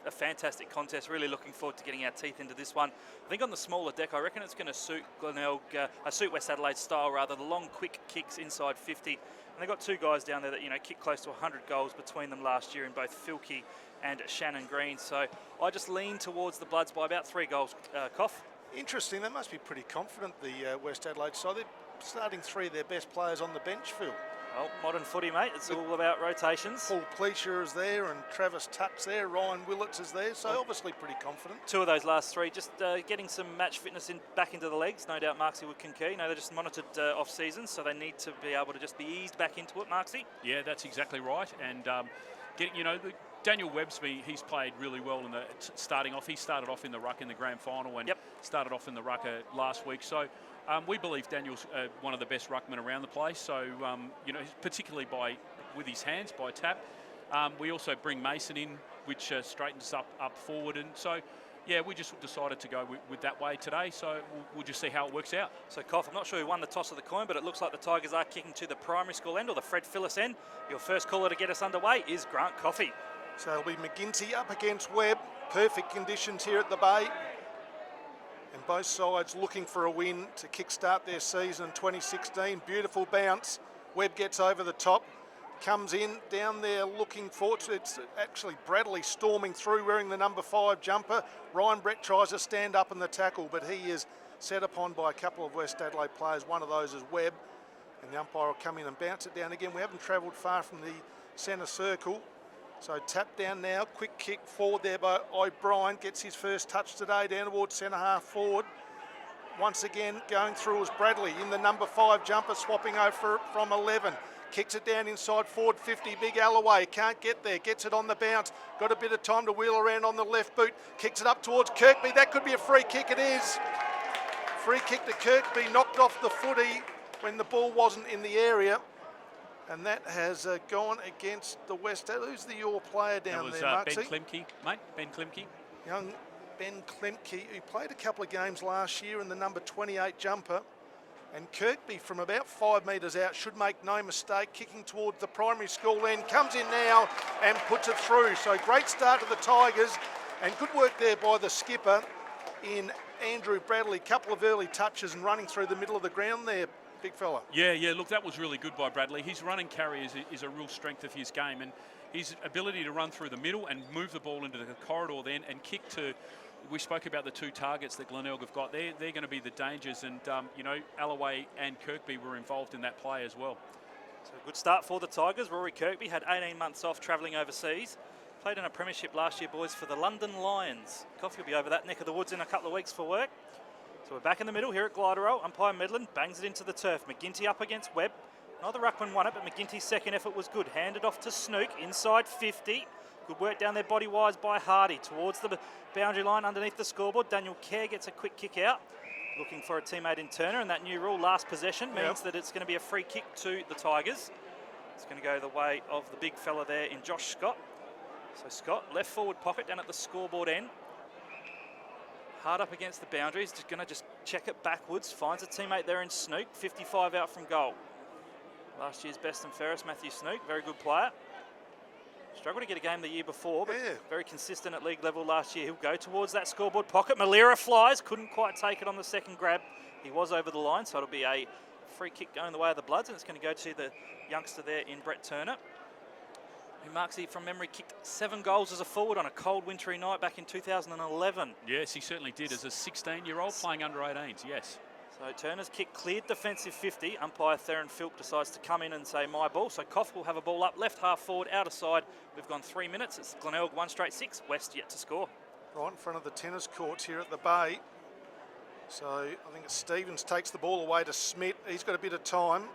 a fantastic contest. Really looking forward to getting our teeth into this one. I think on the smaller deck, I reckon it's going to suit Glenelg, suit West Adelaide style rather. The long, quick kicks inside 50. And they've got two guys down there that, kicked close to 100 goals between them last year in both Filkey and Shannon Green. So I just lean towards the Bloods by about 3 goals, Koff. Interesting. They must be pretty confident, the West Adelaide side. They're starting 3 of their best players on the bench, Phil. Well, modern footy, mate. It's all about rotations. Paul Pleacher is there and Travis Tutt's there. Ryan Willits is there, so obviously pretty confident. 2 of those last 3, just getting some match fitness back into the legs. No doubt Marksy would concur. They're just monitored off-season, so they need to be able to just be eased back into it, Marksy. Yeah, that's exactly right. And, Daniel Websby, he's played really well in the starting off. He started off in the ruck in the grand final and started off in the ruck last week. So we believe Daniel's one of the best ruckmen around the place. So, particularly with his hands, by tap. We also bring Mason in, which straightens up forward. And so, yeah, we just decided to go with that way today. So we'll just see how it works out. So, Koff, I'm not sure who won the toss of the coin, but it looks like the Tigers are kicking to the primary school end or the Fred Phillips end. Your first caller to get us underway is Grant Coffey. So it'll be McGinty up against Webb. Perfect conditions here at the Bay. And both sides looking for a win to kickstart their season in 2016. Beautiful bounce. Webb gets over the top. Comes in, down there looking for it. It's actually Bradley storming through wearing the number 5 jumper. Ryan Brett tries to stand up in the tackle, but he is set upon by a couple of West Adelaide players. One of those is Webb. And the umpire will come in and bounce it down again. We haven't travelled far from the centre circle. So tap down now, quick kick forward there by O'Brien, gets his first touch today down towards centre half forward. Once again going through is Bradley in the number 5 jumper, swapping over from 11. Kicks it down inside forward 50, Big Alloway, can't get there, gets it on the bounce, got a bit of time to wheel around on the left boot, kicks it up towards Kirkby, that could be a free kick, it is. Free kick to Kirkby, knocked off the footy when the ball wasn't in the area. And that has gone against the West. Who's your player down there, Marksy? Ben Klimke, mate. Ben Klimke. Young Ben Klimke, who played a couple of games last year in the number 28 jumper. And Kirkby from about 5 metres out should make no mistake, kicking towards the primary school end. Comes in now and puts it through. So great start to the Tigers. And good work there by the skipper in Andrew Bradley. Couple of early touches and running through the middle of the ground there. Big fella. Yeah, look, that was really good by Bradley. His running carry is a real strength of his game, and his ability to run through the middle and move the ball into the corridor then and kick to, we spoke about the 2 targets that Glenelg have got. They're going to be the dangers, and, Alloway and Kirkby were involved in that play as well. So a good start for the Tigers. Rory Kirkby had 18 months off travelling overseas. Played in a premiership last year, boys, for the London Lions. Coffee will be over that neck of the woods in a couple of weeks for work. So we're back in the middle here at Gliderol. Umpire Medlin bangs it into the turf. McGinty up against Webb. Neither ruckman won it, but McGinty's second effort was good. Handed off to Snook, inside 50. Good work down there body-wise by Hardy. Towards the boundary line underneath the scoreboard. Daniel Kerr gets a quick kick out. Looking for a teammate in Turner, and that new rule, last possession, means that it's going to be a free kick to the Tigers. It's going to go the way of the big fella there in Josh Scott. So Scott, left forward pocket down at the scoreboard end. Hard up against the boundaries, just going to check it backwards. Finds a teammate there in Snook, 55 out from goal. Last year's best and fairest, Matthew Snook, very good player. Struggled to get a game the year before, but very consistent at league level last year. He'll go towards that scoreboard pocket. Malera flies, couldn't quite take it on the second grab. He was over the line, so it'll be a free kick going the way of the Bloods, and it's going to go to the youngster there in Brett Turner, who Marksy, from memory, kicked 7 goals as a forward on a cold wintry night back in 2011. Yes, he certainly did as a 16-year-old playing under 18s, yes. So Turner's kick cleared defensive 50. Umpire Theron Philp decides to come in and say my ball. So Koff will have a ball up, left half forward, outer side. We've gone 3 minutes. It's Glenelg 1 straight 6. West yet to score. Right in front of the tennis courts here at the Bay. So I think it's Stevens takes the ball away to Smith. He's got a bit of time.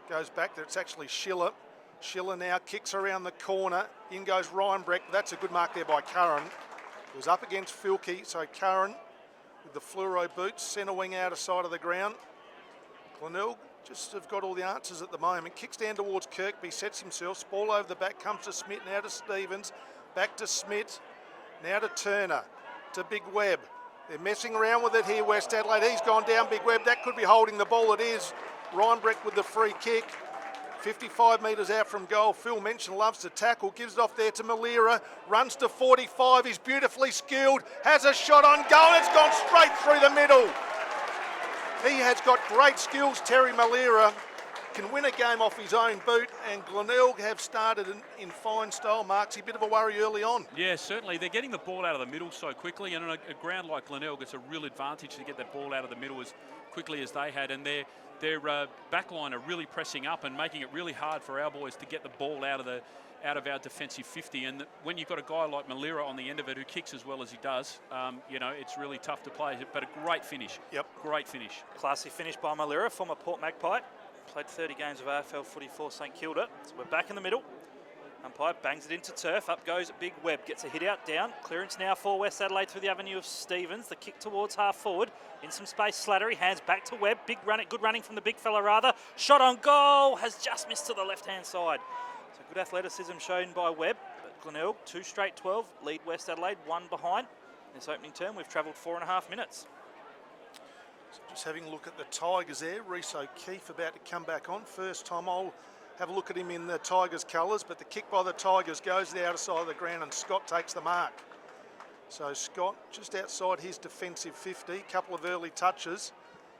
Goes back there. It's actually Schiller. Schiller now kicks around the corner. In goes Ryan Breck. That's a good mark there by Curran. It was up against Filkey. So Curran with the fluoro boots, centre wing outer side of the ground. Glenelg just have got all the answers at the moment. Kicks down towards Kirkby, sets himself. Ball over the back, comes to Smith, now to Stevens. Back to Smith, now to Turner, to Big Webb. They're messing around with it here, West Adelaide. He's gone down, Big Webb. That could be holding the ball. It is. Ryan Breck with the free kick. 55 metres out from goal. Phil Mention loves to tackle, gives it off there to Malira, runs to 45, he's beautifully skilled, has a shot on goal, it's gone straight through the middle. He has got great skills, Terry Malira, can win a game off his own boot, and Glenelg have started in fine style. Marks a bit of a worry early on. Yeah, certainly. They're getting the ball out of the middle so quickly, and on a ground like Glenelg, it's a real advantage to get that ball out of the middle as quickly as they had, and their back line are really pressing up and making it really hard for our boys to get the ball out of our defensive 50. And when you've got a guy like Malira on the end of it who kicks as well as he does, you know, it's really tough to play. But a great finish. Yep. Great finish. Classy finish by Malira, former Port Magpie. Played 30 games of AFL footy for St Kilda. So we're back in the middle. Umpire bangs it into turf. Up goes Big Webb. Gets a hit out down. Clearance now for West Adelaide through the avenue of Stevens. The kick towards half forward. In some space, Slattery. Hands back to Webb. Big running, good running from the big fella rather. Shot on goal. Has just missed to the left-hand side. So good athleticism shown by Webb. But Glenelg, 2 straight 12. Lead West Adelaide, 1 behind. This opening term, we've travelled 4.5 minutes. So just having a look at the Tigers there. Reece O'Keefe about to come back on. First time I'll have a look at him in the Tigers colours, but the kick by the Tigers goes to the outer side of the ground and Scott takes the mark. So Scott, just outside his defensive 50, couple of early touches,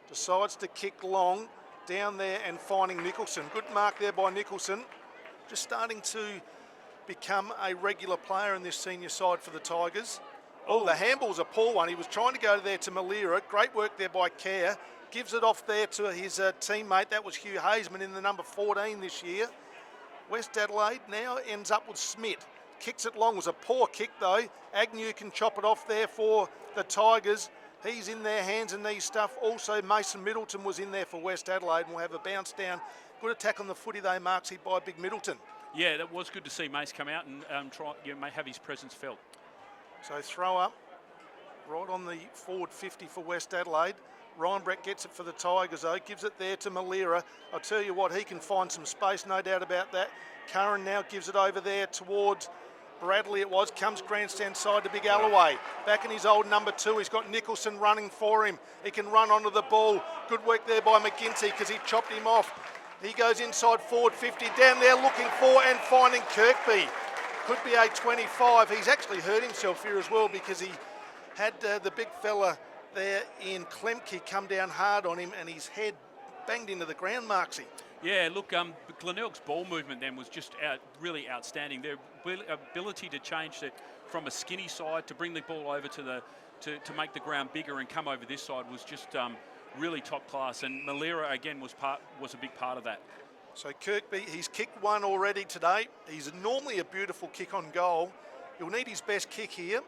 decides to kick long, down there and finding Nicholson. Good mark there by Nicholson. Just starting to become a regular player in this senior side for the Tigers. Oh, the handball's a poor one. He was trying to go there to Malira. Great work there by Kerr. Gives it off there to his teammate. That was Hugh Hazeman in the number 14 this year. West Adelaide now ends up with Smith. Kicks it long. It was a poor kick though. Agnew can chop it off there for the Tigers. He's in their hands and knees stuff. Also Mason Middleton was in there for West Adelaide and will have a bounce down. Good attack on the footy though, Marksy, by Big Middleton. Yeah, that was good to see Mace come out and have his presence felt. So throw up right on the forward 50 for West Adelaide. Ryan Brett gets it for the Tigers though, gives it there to Malira. I'll tell you what, he can find some space, no doubt about that. Curran now gives it over there towards Bradley comes grandstand side to Big Alloway. Back in his old number 2, he's got Nicholson running for him. He can run onto the ball. Good work there by McGinty because he chopped him off. He goes inside forward 50, down there looking for and finding Kirkby. Could be a 25. He's actually hurt himself here as well because he had the big fella there in Klemke come down hard on him and his head banged into the ground, Marksy. Yeah, look, Glenelg's ball movement then was just really outstanding. Their ability to change from a skinny side to bring the ball over to make the ground bigger and come over this side was just really top class. And Malira again was a big part of that. So Kirkby, he's kicked one already today. He's normally a beautiful kick on goal. He'll need his best kick here.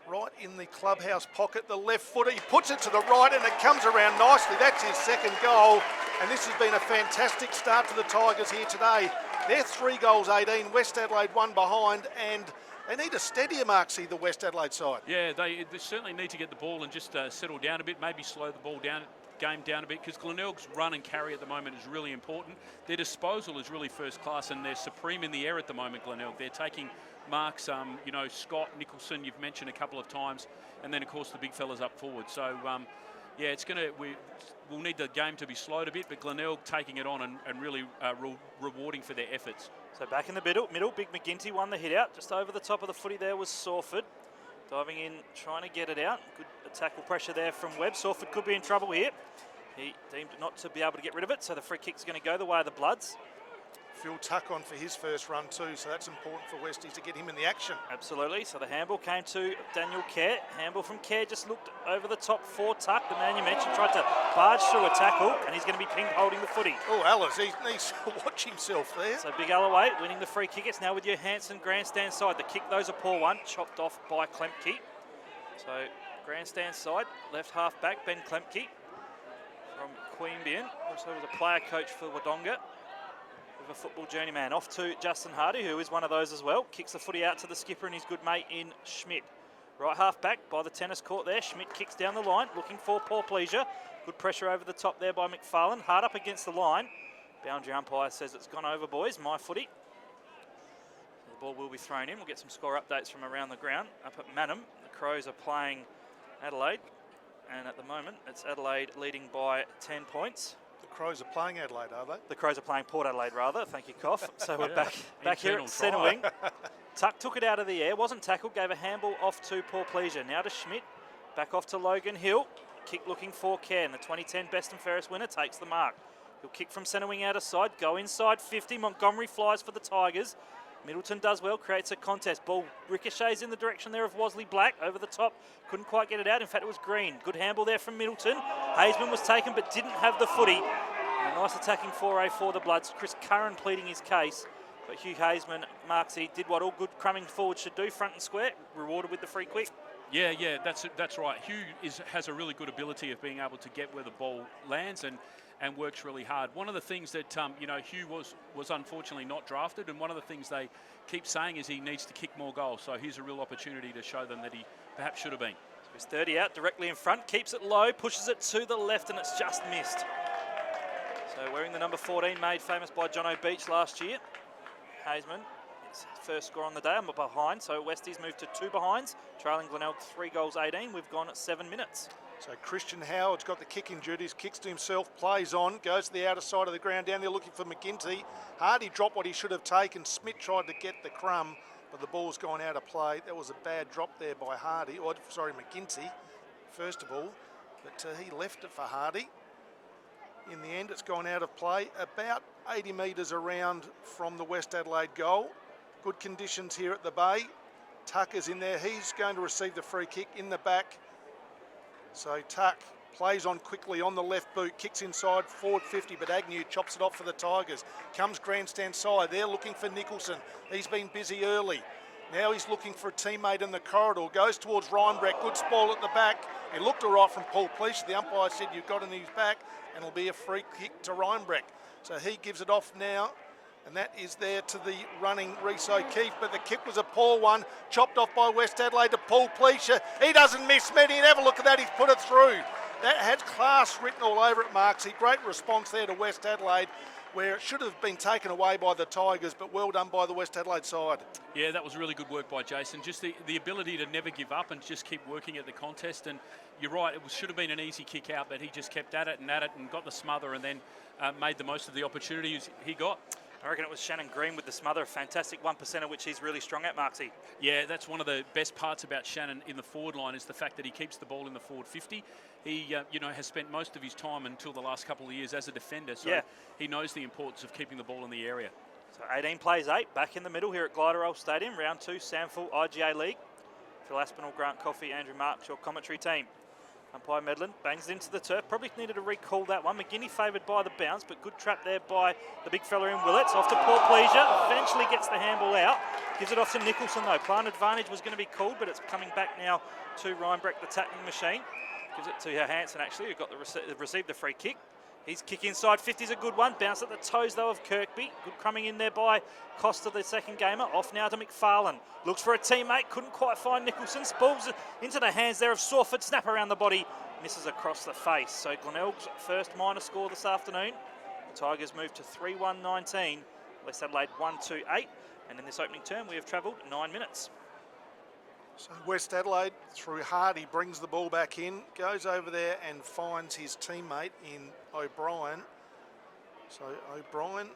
Right in the clubhouse pocket, the left footer, he puts it to the right and it comes around nicely. That's his second goal, and this has been a fantastic start to the Tigers here today. They're 3 goals 18, West Adelaide 1 behind, and they need a steadier, Marksy, the West Adelaide side. Yeah, they certainly need to get the ball and just settle down a bit, maybe slow the ball down, game down a bit, because Glenelg's run and carry at the moment is really important. Their disposal is really first class and they're supreme in the air at the moment, Glenelg. They're taking marks, Scott, Nicholson, you've mentioned a couple of times, and then of course the big fellas up forward. So yeah, we'll need the game to be slowed a bit, but Glenelg taking it on and really rewarding for their efforts. So back in the middle, Big McGinty won the hit out. Just over the top of the footy there was Sawford. Diving in, trying to get it out. Good tackle pressure there from Webb. Sawford could be in trouble here. He deemed not to be able to get rid of it, so the free kick's going to go the way of the Bloods. Phil Tuck on for his first run too, so that's important for Westies to get him in the action. Absolutely, so the handball came to Daniel Kerr. Handball from Kerr just looked over the top for Tuck. The man you mentioned tried to barge through a tackle, and he's going to be pinged holding the footy. Oh, Alice, he needs to watch himself there. So Big Alloway winning the free kick. It's now with your Hanson grandstand side. The kick, though's a poor one, chopped off by Klemke. So grandstand side, left half back, Ben Klemke from Queanbeyan. Also was a player coach for Wodonga. With a football journeyman. Off to Justin Hardy, who is one of those as well. Kicks the footy out to the skipper and his good mate in Schmidt. Right half back by the tennis court there. Schmidt kicks down the line, looking for Paul Pleasure. Good pressure over the top there by McFarlane. Hard up against the line. Boundary umpire says it's gone over, boys. My footy. The ball will be thrown in. We'll get some score updates from around the ground. Up at Mannum, the Crows are playing Adelaide. And at the moment, it's Adelaide leading by 10 points. The Crows are playing Adelaide, are they? The Crows are playing Port Adelaide, rather. Thank you, Cough. So we're back here Internal at centre try. wing. Tuck took it out of the air, wasn't tackled, gave a handball off to Paul Pleasure. Now to Schmidt, back off to Logan Hill. Kick looking for Ken. The 2010 best and fairest winner takes the mark. He'll kick from centre wing out of side, go inside 50. Montgomery flies for the Tigers. Middleton does well, creates a contest. Ball ricochets in the direction there of Wasley Black. Over the top, couldn't quite get it out. In fact, it was Green. Good handball there from Middleton. Hazeman was taken but didn't have the footy. And a nice attacking foray for the Bloods. Chris Curran pleading his case. But Hugh Hazeman, Marksy, did what all good crumbing forwards should do, front and square, rewarded with the free kick. Yeah, that's right. Hugh has a really good ability of being able to get where the ball lands and works really hard. One of the things that, Hugh was unfortunately not drafted, and one of the things they keep saying is he needs to kick more goals. So here's a real opportunity to show them that he perhaps should have been. So he's 30 out, directly in front, keeps it low, pushes it to the left, and it's just missed. So wearing the number 14, made famous by John O'Beach last year. Hazeman, his first score on the day, I'm behind, so Westies moved to 2 behinds, trailing Glenelg 3 goals 18. We've gone at 7 minutes. So Christian Howard's got the kicking duties, kicks to himself, plays on, goes to the outer side of the ground, down there looking for McGinty. Hardy dropped what he should have taken. Smith tried to get the crumb, but the ball's gone out of play. That was a bad drop there by Hardy, or sorry, McGinty, first of all, but he left it for Hardy. In the end, it's gone out of play, about 80 metres around from the West Adelaide goal. Good conditions here at the Bay. Tucker's in there. He's going to receive the free kick in the back. So Tuck plays on quickly on the left boot, kicks inside, forward 50, but Agnew chops it off for the Tigers. Comes grandstand side. They're looking for Nicholson. He's been busy early. Now he's looking for a teammate in the corridor. Goes towards Reinbrecht. Good spoil at the back. It looked all right from Paul Pleasure. The umpire said you've got it in his back, and it'll be a free kick to Reinbrecht. So he gives it off now, and that is there to the running Rhys O'Keefe, but the kick was a poor one, chopped off by West Adelaide to Paul Pleasure. He doesn't miss many, and have a look at that, he's put it through. That had class written all over it, Marksy. Great response there to West Adelaide, where it should have been taken away by the Tigers, but well done by the West Adelaide side. Yeah, that was really good work by Jason. Just the ability to never give up and just keep working at the contest. And you're right, should have been an easy kick out, but he just kept at it and got the smother, and then made the most of the opportunities he got. I reckon it was Shannon Green with the smother, a fantastic 1%, which he's really strong at, Marksy. Yeah, that's one of the best parts about Shannon in the forward line is the fact that he keeps the ball in the forward 50. He, has spent most of his time until the last couple of years as a defender, so he knows the importance of keeping the ball in the area. So 18 plays 8, back in the middle here at Gliderol Stadium, round 2, SANFL IGA League. Phil Aspinall, Grant Coffey, Andrew Marks, your commentary team. Umpire Medlin bangs it into the turf. Probably needed to recall that one. McGinney favoured by the bounce, but good trap there by the big fella in Willets. Off to Paul Pleasure. Eventually gets the handball out. Gives it off to Nicholson though. Plant advantage was going to be called, but it's coming back now to Reinbrecht, the tackling machine. Gives it to Hansen actually, who got received the free kick. His kick inside 50 is a good one. Bounce at the toes though of Kirkby. Good crumbing in there by Costa, the second gamer. Off now to McFarlane. Looks for a teammate. Couldn't quite find Nicholson. Spools it into the hands there of Sawford. Snap around the body. Misses across the face. So Glenelg's first minor score this afternoon. The Tigers move to 3-1-19. West Adelaide 1-2-8. And in this opening term we have travelled 9 minutes. So West Adelaide, through Hardy, brings the ball back in, goes over there and finds his teammate in O'Brien. So O'Brien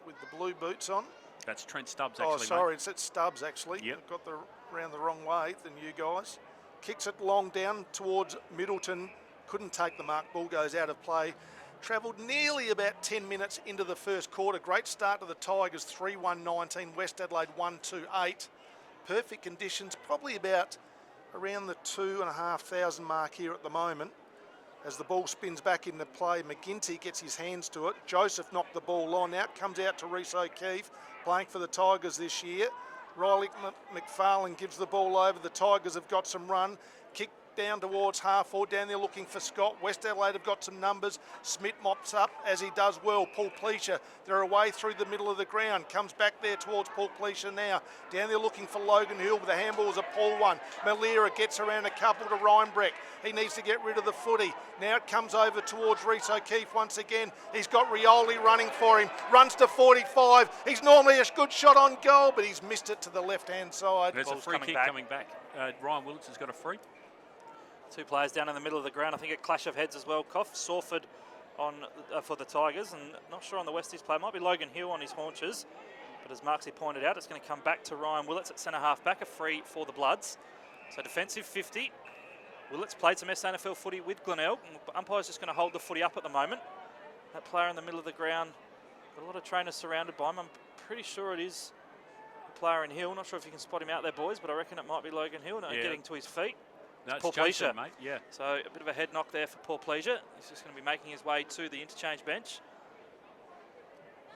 with the blue boots on. That's Trent Stubbs actually. Oh, sorry, it's Stubbs actually. Yep. Got the round the wrong way than you guys. Kicks it long down towards Middleton. Couldn't take the mark. Ball goes out of play. Travelled nearly about 10 minutes into the first quarter. Great start to the Tigers, 3-1-19. West Adelaide 1-2-8. Perfect conditions, probably about around the 2,500 mark here at the moment. As the ball spins back into play, McGinty gets his hands to it. Joseph knocked the ball on out, comes out to Rhys O'Keefe, playing for the Tigers this year. Riley McFarlane gives the ball over. The Tigers have got some run. Kick down towards half forward, down there looking for Scott. West Adelaide have got some numbers. Smith mops up as he does well. Paul Pleasure, they're away through the middle of the ground. Comes back there towards Paul Pleasure now. Down there looking for Logan Hill, but the handball is a poor one. Malira gets around a couple to Reinbrecht. He needs to get rid of the footy. Now it comes over towards Rhys O'Keefe once again. He's got Rioli running for him. Runs to 45. He's normally a good shot on goal, but he's missed it to the left-hand side. There's a free kick coming back. Ryan Willits has got a free. Two players down in the middle of the ground. I think a clash of heads as well. Cough, Sawford on for the Tigers, and not sure on the Westies play. Might be Logan Hill on his haunches, but as Marksy pointed out, it's going to come back to Ryan Willets at centre half back, a free for the Bloods. So defensive 50. Willets played some SANFL footy with Glenelg. Umpire's just going to hold the footy up at the moment. That player in the middle of the ground, got a lot of trainers surrounded by him. I'm pretty sure it is a player in Hill. Not sure if you can spot him out there, boys, but I reckon it might be Logan Hill getting to his feet. No, it's Paul Jason, mate. Yeah. So a bit of a head knock there for Paul Pleasure. He's just going to be making his way to the interchange bench.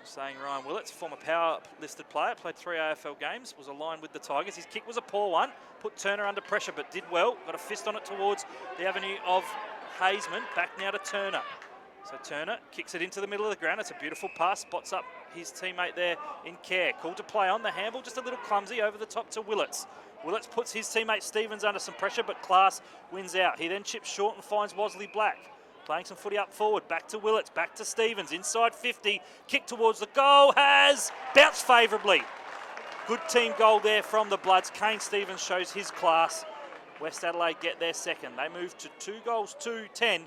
Saying Ryan Willets, former power listed player, played 3 AFL games, was aligned with the Tigers. His kick was a poor one, put Turner under pressure, but did well. Got a fist on it towards the avenue of Hazeman. Back now to Turner. So Turner kicks it into the middle of the ground. It's a beautiful pass, spots up his teammate there in care. Called to play on the handball, just a little clumsy over the top to Willets. Willets puts his teammate Stevens under some pressure, but Class wins out. He then chips short and finds Wosley Black. Playing some footy up forward, back to Willets, back to Stevens, inside 50, kick towards the goal, has bounced favourably. Good team goal there from the Bloods. Kane Stevens shows his class. West Adelaide get their second. They move to 2-10,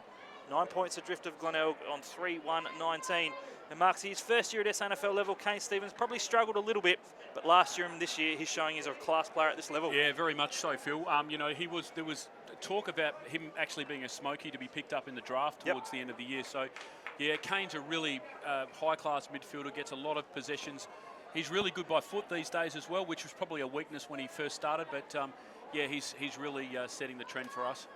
9 points adrift of Glenelg on 3-1-19. And Marksy, his first year at SANFL level, Kane Stevens probably struggled a little bit, but last year and this year, he's showing he's a class player at this level. Yeah, very much so, Phil. You know, there was talk about him actually being a smoky to be picked up in the draft towards the end of the year. So, yeah, Kane's a really high-class midfielder, gets a lot of possessions. He's really good by foot these days as well, which was probably a weakness when he first started. But, yeah, he's really setting the trend for us.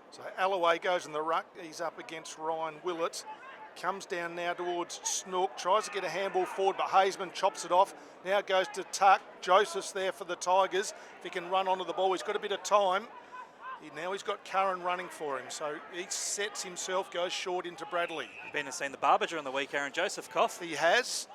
So Alloway goes in the ruck. He's up against Ryan Willets. Comes down now towards Snook. Tries to get a handball forward, but Hazeman chops it off. Now goes to Tuck. Joseph's there for the Tigers. If he can run onto the ball, he's got a bit of time. Now he's got Curran running for him. So he sets himself, goes short into Bradley. Been and seen the barber during the week, Aaron Joseph, Cough. He has.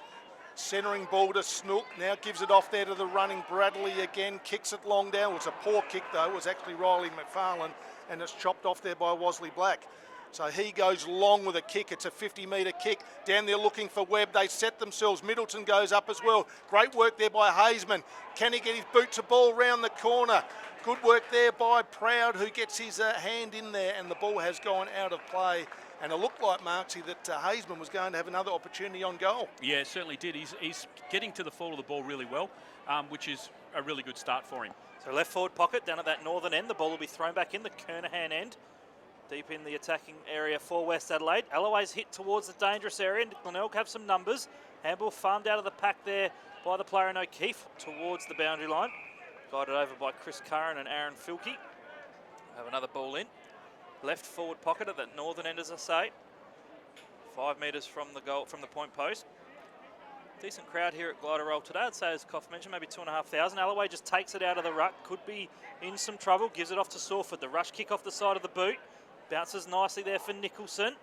Centering ball to Snook. Now gives it off there to the running Bradley again. Kicks it long down. It was a poor kick though. It was actually Riley McFarlane, and it's chopped off there by Wosley Black. So he goes long with a kick. It's a 50-metre kick. Down there looking for Webb. They set themselves. Middleton goes up as well. Great work there by Hazeman. Can he get his boot to ball round the corner? Good work there by Proud, who gets his hand in there, and the ball has gone out of play. And it looked like, Marksy, that Hazeman was going to have another opportunity on goal. Yeah, it certainly did. He's getting to the fall of the ball really well, which is a really good start for him. So left forward pocket down at that northern end. The ball will be thrown back in the Kernahan end. Deep in the attacking area for West Adelaide. Alloway's hit towards the dangerous area, and Glenelg have some numbers. Handball farmed out of the pack there by the player in O'Keefe towards the boundary line. Guided over by Chris Curran and Aaron Filkey. Have another ball in. Left forward pocket at that northern end, as I say. 5 metres from the goal, from the point post. Decent crowd here at Glider Roll today. I'd say, as Koff mentioned, maybe 2,500. Alloway just takes it out of the ruck. Could be in some trouble. Gives it off to Sawford. The rush kick off the side of the boot. Bounces nicely there for Nicholson.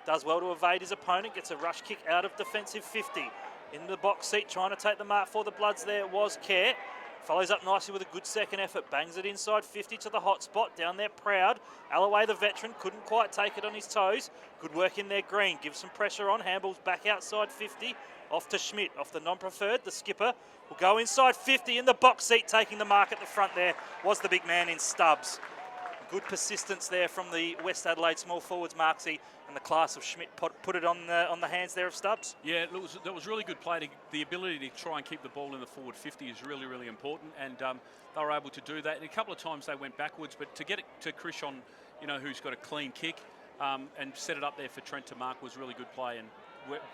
Does well to evade his opponent. Gets a rush kick out of defensive 50. In the box seat, trying to take the mark for the Bloods there was Kerr. Follows up nicely with a good second effort. Bangs it inside 50 to the hot spot. Down there, Proud. Alloway, the veteran, couldn't quite take it on his toes. Good work in there, Green. Gives some pressure on. Handballs back outside 50. Off to Schmidt. Off the non-preferred. The skipper will go inside 50 in the box seat. Taking the mark at the front there was the big man in Stubbs. Good persistence there from the West Adelaide small forwards, Marksy, and the class of Schmidt put it on the hands there of Stubbs. Yeah, that was really good play. The ability to try and keep the ball in the forward 50 is really, really important, and they were able to do that. And a couple of times they went backwards, but to get it to Krishon, you know, who's got a clean kick, and set it up there for Trent to mark was really good play, and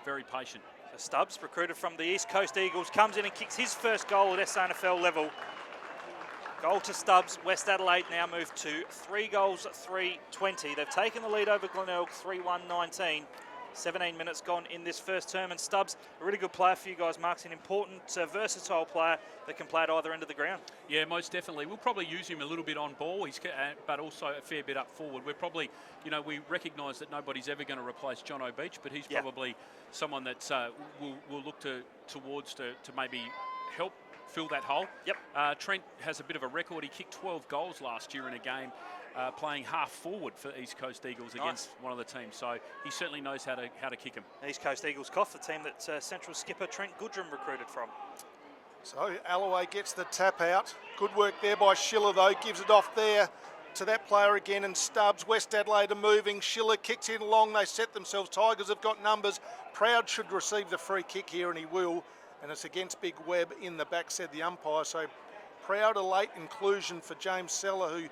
very patient. So Stubbs, recruited from the East Coast Eagles, comes in and kicks his first goal at SANFL level. Goal to Stubbs. West Adelaide now move to 3-3-20. They've taken the lead over Glenelg 3-1-19. 17 minutes gone in this first term, and Stubbs, a really good player for you guys, Mark's an important, versatile player that can play at either end of the ground. Yeah, most definitely. We'll probably use him a little bit on ball, but also a fair bit up forward. We're probably, you know, we recognise that nobody's ever going to replace John O'Beach, but he's probably someone that we'll look towards to maybe help fill that hole. Yep. Trent has a bit of a record. He kicked 12 goals last year in a game, playing half forward for East Coast Eagles against one of the teams. So he certainly knows how to kick him. East Coast Eagles, Cough, the team that Central skipper Trent Goodrum recruited from. So Alloway gets the tap out. Good work there by Schiller though. Gives it off there back to that player again, and Stubbs. West Adelaide are moving. Schiller kicks in long. They set themselves. Tigers have got numbers. Proud should receive the free kick here, and he will. And it's against Big Webb in the back, said the umpire. So Proud a late inclusion for James Seller,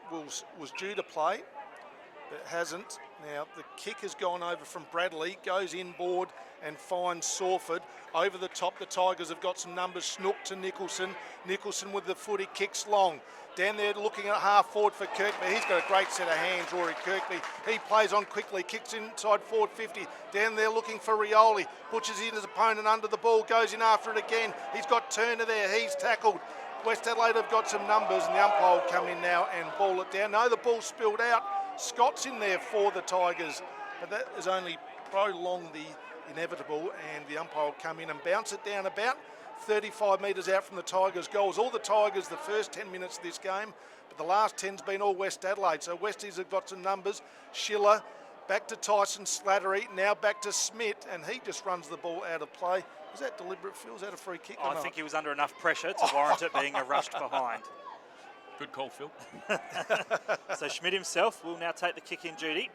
who was due to play, but hasn't. Now the kick has gone over from Bradley, goes inboard and finds Sawford. Over the top, the Tigers have got some numbers. Snook to Nicholson. Nicholson with the footy, kicks long. Down there looking at half forward for Kirkby. He's got a great set of hands, Rory Kirkby. He plays on quickly, kicks inside forward 50. Down there looking for Rioli. Butchers in his opponent under the ball, goes in after it again. He's got Turner there, he's tackled. West Adelaide have got some numbers, and the umpire will come in now and ball it down. No, the ball spilled out. Scott's in there for the Tigers, but that has only prolonged the inevitable, and the umpire will come in and bounce it down about 35 metres out from the Tigers' goals. All the Tigers the first 10 minutes of this game, but the last 10's been all West Adelaide. So Westies have got some numbers. Schiller, back to Tyson Slattery, now back to Smith, and he just runs the ball out of play. Is that deliberate, Phil? Is that a free kick or I not? think he was under enough pressure to warrant it being a rushed behind. Good call, Phil. So Schmidt himself will now take the kick in duty.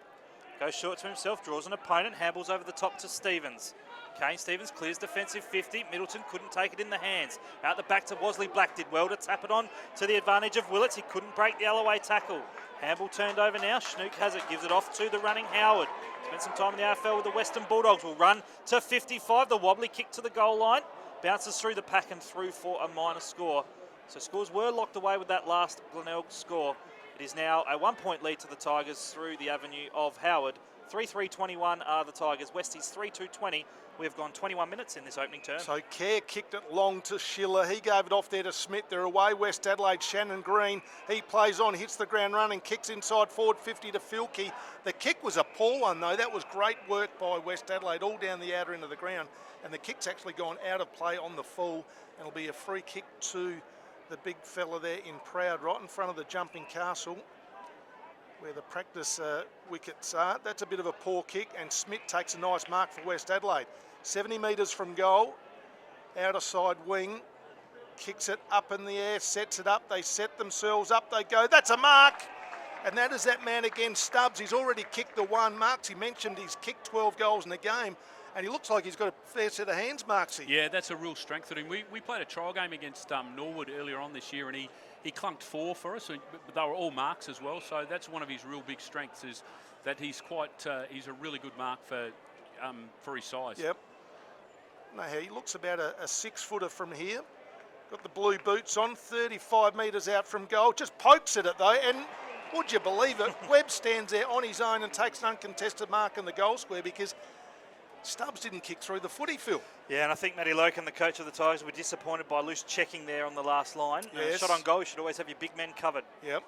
Goes short to himself, draws an opponent, handballs over the top to Stevens. Kane Stevens clears defensive 50. Middleton couldn't take it in the hands. Out the back to Wosley Black. Did well to tap it on to the advantage of Willits. He couldn't break the Alloway tackle. Handball turned over now. Schnook has it, gives it off to the running Howard. Spent some time in the AFL with the Western Bulldogs. Will run to 55. The wobbly kick to the goal line. Bounces through the pack and through for a minor score. So scores were locked away with that last Glenelg score. It is now a 1 point lead to the Tigers through the avenue of Howard. 3-3-21 are the Tigers. Westies 3-2-20. We've gone 21 minutes in this opening term. So Kerr kicked it long to Schiller. He gave it off there to Smith. They're away. West Adelaide, Shannon Green. He plays on, hits the ground running, kicks inside forward 50 to Filkey. The kick was a poor one though. That was great work by West Adelaide, all down the outer end of the ground. And the kick's actually gone out of play on the full. And it'll be a free kick to the big fella there in Proud, right in front of the jumping castle, where the practice wickets are. That's a bit of a poor kick, and Smith takes a nice mark for West Adelaide. 70 metres from goal, outer side wing, kicks it up in the air, sets it up, they set themselves up, they go, that's a mark! And that is that man again, Stubbs. He's already kicked the one. Marksy mentioned he's kicked 12 goals in the game, and he looks like he's got a fair set of hands, Marksy. Yeah, that's a real strength of him. We played a trial game against Norwood earlier on this year, and he clunked 4 for us, but they were all marks as well. So that's one of his real big strengths, is that he's a really good mark for his size. Yep. No, he looks about a 6-footer from here. Got the blue boots on, 35 metres out from goal. Just pokes at it though, and would you believe it? Webb stands there on his own and takes an uncontested mark in the goal square because Stubbs didn't kick through the footy, Phil. Yeah, and I think Matty Loken, the coach of the Tigers, were disappointed by loose checking there on the last line. Yes. Shot on goal, you should always have your big men covered. Yep,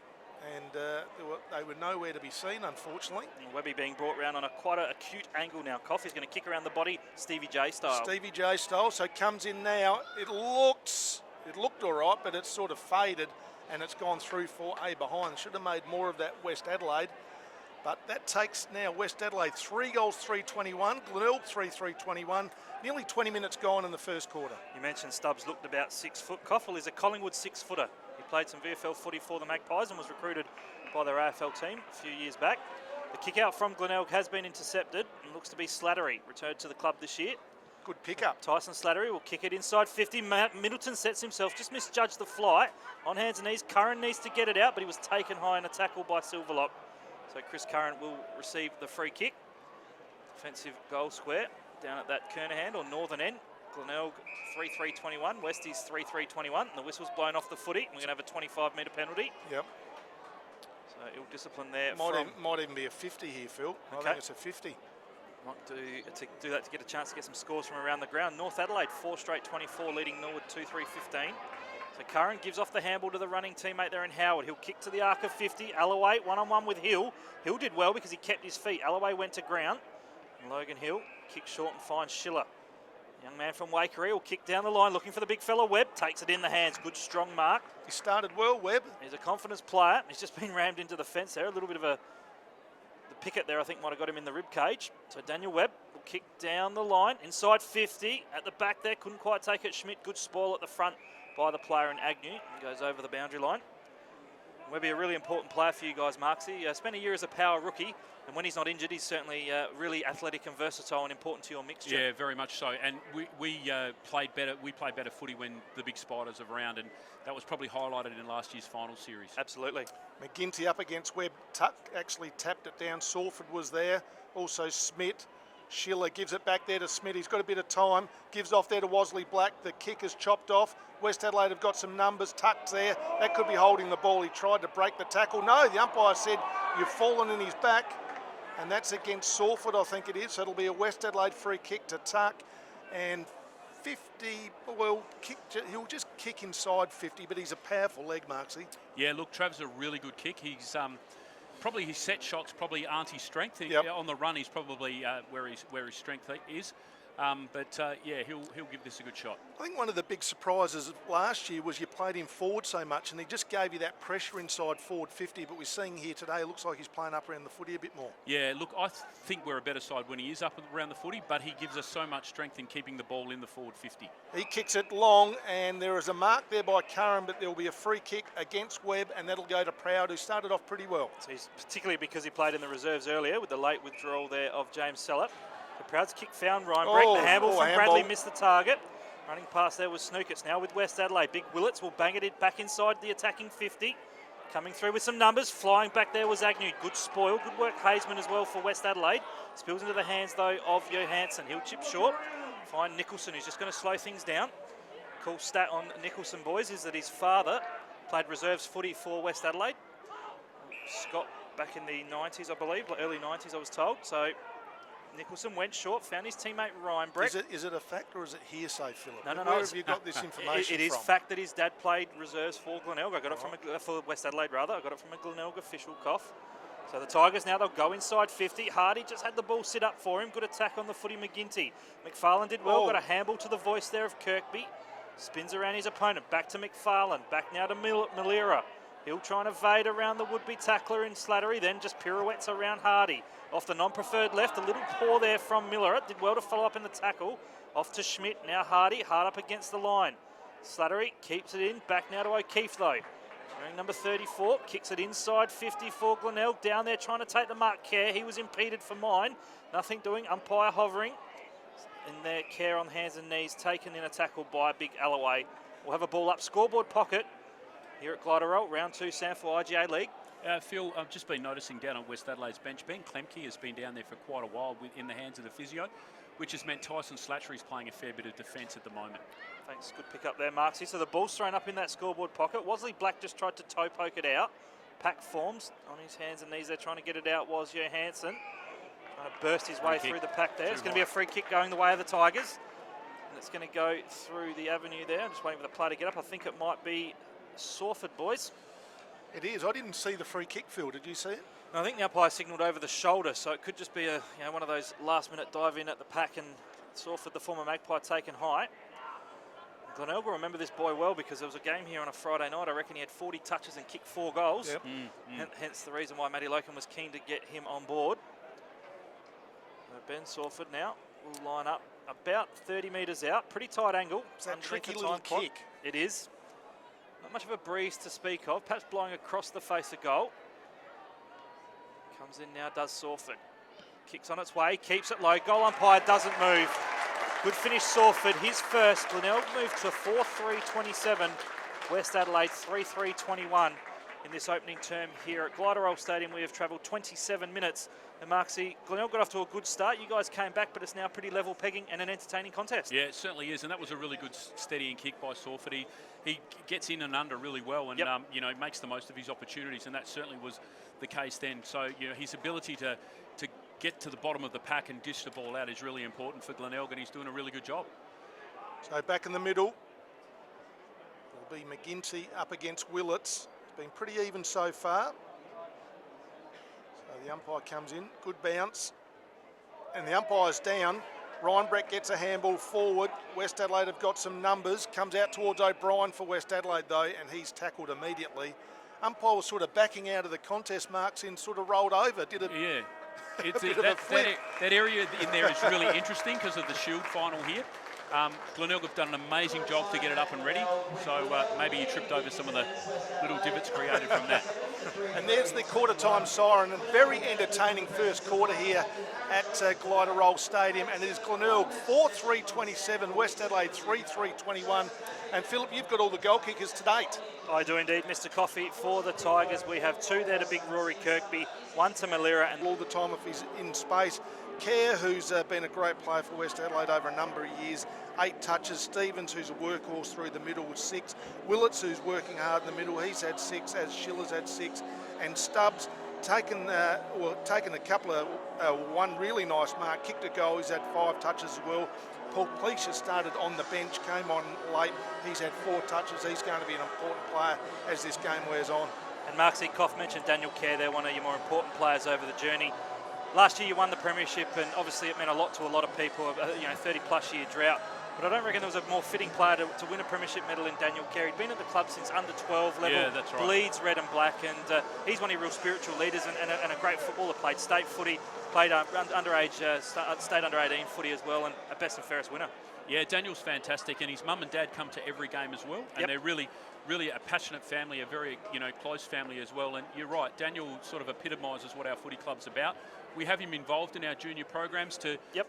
and they were nowhere to be seen, unfortunately. And Webby being brought round on quite an acute angle now. Coffey's going to kick around the body, Stevie J style. Stevie J style, so comes in now. It looked all right, but it's sort of faded, and it's gone through for a behind. Should have made more of that West Adelaide. But that takes now West Adelaide 3 goals, 3-21. Glenelg 3-3-21. Nearly 20 minutes gone in the first quarter. You mentioned Stubbs looked about 6 foot. Coffell is a Collingwood 6-footer. He played some VFL footy for the Magpies and was recruited by their AFL team a few years back. The kick out from Glenelg has been intercepted and looks to be Slattery, returned to the club this year. Good pickup. Tyson Slattery will kick it inside 50. Middleton sets himself, just misjudged the flight. On hands and knees, Curran needs to get it out, but he was taken high in a tackle by Silverlock. So Chris Curran will receive the free kick. Defensive goal square down at that Kernahan or northern end. Glenelg 3-3-21, Westies 3-3-21. And the whistle's blown off the footy. We're going to have a 25-metre penalty. Yep. So ill discipline there. Might even be a 50 here, Phil. Okay. I think it's a 50. Might do that to get a chance to get some scores from around the ground. North Adelaide 4 straight 24, leading Norwood 2-3-15. So Curran gives off the handball to the running teammate there in Howard. He'll kick to the arc of 50. Alloway one-on-one with Hill. Hill did well because he kept his feet. Alloway went to ground. And Logan Hill kicks short and finds Schiller. Young man from Waikerie will kick down the line looking for the big fella. Webb takes it in the hands. Good strong mark. He started well, Webb. He's a confidence player. He's just been rammed into the fence there. A little bit of the picket there I think might have got him in the rib cage. So Daniel Webb will kick down the line. Inside 50. At the back there, couldn't quite take it. Schmidt, good spoil at the front by the player in Agnew, and goes over the boundary line. Will be a really important player for you guys, Marksy. Spent a year as a power rookie, and when he's not injured, he's certainly really athletic and versatile and important to your mixture. Yeah, very much so. And we played better. We played better footy when the big spiders are around, and that was probably highlighted in last year's final series. Absolutely. McGinty up against Webb. Tuck actually tapped it down. Salford was there. Also Smith. Schiller gives it back there to Smith. He's got a bit of time. Gives off there to Wasley Black. The kick is chopped off. West Adelaide have got some numbers. Tuck's there. That could be holding the ball. He tried to break the tackle. No, the umpire said you've fallen in his back. And that's against Salford, I think it is. So it'll be a West Adelaide free kick to Tuck. And 50, well, he'll just kick inside 50, but he's a powerful leg, Marksy. Yeah, look, Trav's a really good kick. He's probably his set shots probably aren't his strength. On the run, he's probably where his strength is. Yeah, he'll give this a good shot. I think one of the big surprises last year was you played him forward so much, and he just gave you that pressure inside forward 50. But we're seeing here today, it looks like he's playing up around the footy a bit more. Yeah, look, I think we're a better side when he is up around the footy, but he gives us so much strength in keeping the ball in the forward 50. He kicks it long, and there is a mark there by Curran, but there will be a free kick against Webb, and that'll go to Proud, who started off pretty well. So he's, particularly because he played in the reserves earlier with the late withdrawal there of James Sellett. The Proud's kick found Ryan Breck. The handball from Bradley missed the target. Running past there was Snook. It's now with West Adelaide. Big Willets will bang it back inside the attacking 50. Coming through with some numbers. Flying back there was Agnew. Good spoil. Good work Hazeman as well for West Adelaide. Spills into the hands though of Johansson. He'll chip short. Find Nicholson, who's just going to slow things down. Cool stat on Nicholson, boys, is that his father played reserves footy for West Adelaide. Scott back in the 90s, I believe, early 90s I was told. So Nicholson went short, found his teammate Ryan Breck. Is it a fact or is it hearsay, Philip? No. Where have you got this information It is from? fact that his dad played reserves for Glenelg. I got it from for West Adelaide rather. I got it from a Glenelg official cough. So the Tigers now, they'll go inside 50. Hardy just had the ball sit up for him. Good attack on the footy, McGinty. McFarlane did well. Got a handball to the voice there of Kirkby. Spins around his opponent. Back to McFarlane. Back now to Malira. He'll try and evade around the would-be tackler in Slattery, then just pirouettes around Hardy. Off the non-preferred left, a little paw there from Miller. Did well to follow up in the tackle. Off to Schmidt, now Hardy, hard up against the line. Slattery keeps it in, back now to O'Keefe though. Wearing number 34, kicks it inside 50 for Glenelg. Down there trying to take the mark. Care, he was impeded for mine. Nothing doing, umpire hovering. In there, Care on hands and knees, taken in a tackle by Big Alloway. We'll have a ball up, scoreboard pocket. Here at Glyderol, round 2 SANFL IGA League. Phil, I've just been noticing down on West Adelaide's bench, Ben Klemke has been down there for quite a while in the hands of the physio, which has meant Tyson Slattery's playing a fair bit of defence at the moment. Thanks, good pick up there, Marksy. So the ball's thrown up in that scoreboard pocket. Wasley Black just tried to toe poke it out. Pack forms on his hands and knees there trying to get it out was Johansson. Trying to burst his way through the pack there. It's going to be a free kick going the way of the Tigers. And it's going to go through the avenue there. I'm just waiting for the play to get up. I think it might be Salford, boys. It is. I didn't see the free kick, Phil. Did you see it? No, I think the umpire signalled over the shoulder, so it could just be a one of those last-minute dive in at the pack, and Salford, the former Magpie, taken high. Glenelg will remember this boy well because there was a game here on a Friday night. I reckon he had 40 touches and kicked 4 goals. Yep. Hence the reason why Matty Loken was keen to get him on board. Ben Salford now will line up about 30 metres out. Pretty tight angle. It's that tricky little kick. It is. Not much of a breeze to speak of. Perhaps blowing across the face of goal. Comes in now, does Salford. Kicks on its way, keeps it low. Goal umpire doesn't move. Good finish, Salford. His first. Glenelg moved to 4-3-27. West Adelaide 3-3-21 in this opening term here at Glyderol Stadium. We have travelled 27 minutes. And Marksy, Glenelg got off to a good start. You guys came back, but it's now pretty level pegging and an entertaining contest. Yeah, it certainly is, and that was a really good steadying kick by Salford. He gets in and under really well, and makes the most of his opportunities, and that certainly was the case then. So his ability to get to the bottom of the pack and dish the ball out is really important for Glenelg, and he's doing a really good job. So back in the middle will be McGinty up against Willets. It's been pretty even so far. So the umpire comes in, good bounce, and the umpire's down. Ryan Breck gets a handball forward. West Adelaide have got some numbers. Comes out towards O'Brien for West Adelaide though, and he's tackled immediately. Umpire was sort of backing out of the contest, Marks, and sort of rolled over. That area in there is really interesting because of the Shield final here. Glenelg have done an amazing job to get it up and ready. So maybe he tripped over some of the little divots created from that. And there's the quarter time siren, and very entertaining first quarter here at Glider Roll Stadium. And it is Glenelg 4-3-27, West Adelaide 3-3-21. And Philip, you've got all the goal kickers to date. I do indeed, Mr. Coffey. For the Tigers, we have 2 there to big Rory Kirkby, 1 to Malira, and All the time if he's in space. Kerr, who's been a great player for West Adelaide over a number of years, 8 touches. Stevens, who's a workhorse through the middle, with 6. Willits, who's working hard in the middle, he's had 6, as Schiller's had 6. And Stubbs, taken a couple of, one really nice mark, kicked a goal, he's had 5 touches as well. Paul Pleasure started on the bench, came on late, he's had 4 touches. He's going to be an important player as this game wears on. And Mark C. Koff mentioned Daniel Kerr there, one of your more important players over the journey. Last year you won the premiership, and obviously it meant a lot to a lot of people, 30-plus year drought. But I don't reckon there was a more fitting player to win a premiership medal in Daniel Kerr. He'd been at the club since under 12 level, yeah, that's right. Bleeds red and black, and he's one of your real spiritual leaders and a great footballer. Played state footy, played state under 18 footy as well, and a best and fairest winner. Yeah, Daniel's fantastic, and his mum and dad come to every game as well, and they're really a passionate family, a very close family as well. And you're right, Daniel sort of epitomises what our footy club's about. We have him involved in our junior programs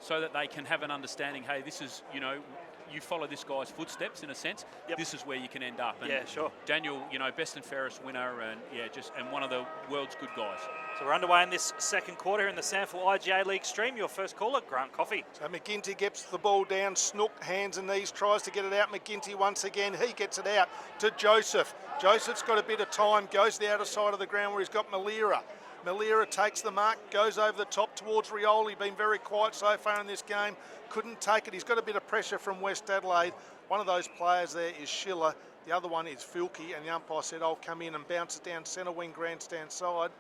so that they can have an understanding. Hey, this is you follow this guy's footsteps in a sense. This is where you can end up. And yeah, sure. Daniel, best and fairest winner, and one of the world's good guys. So we're underway in this second quarter here in the SANFL IGA League stream. Your first caller, Grant Coffey. So McGinty gets the ball down, Snook, hands and knees, tries to get it out. McGinty once again, he gets it out to Joseph. Joseph's got a bit of time, goes to the outer side of the ground where he's got Malira. Malira takes the mark, goes over the top towards Rioli. Been very quiet so far in this game. Couldn't take it. He's got a bit of pressure from West Adelaide. One of those players there is Schiller. The other one is Filkey. And the umpire said, I'll come in and bounce it down centre wing grandstand side.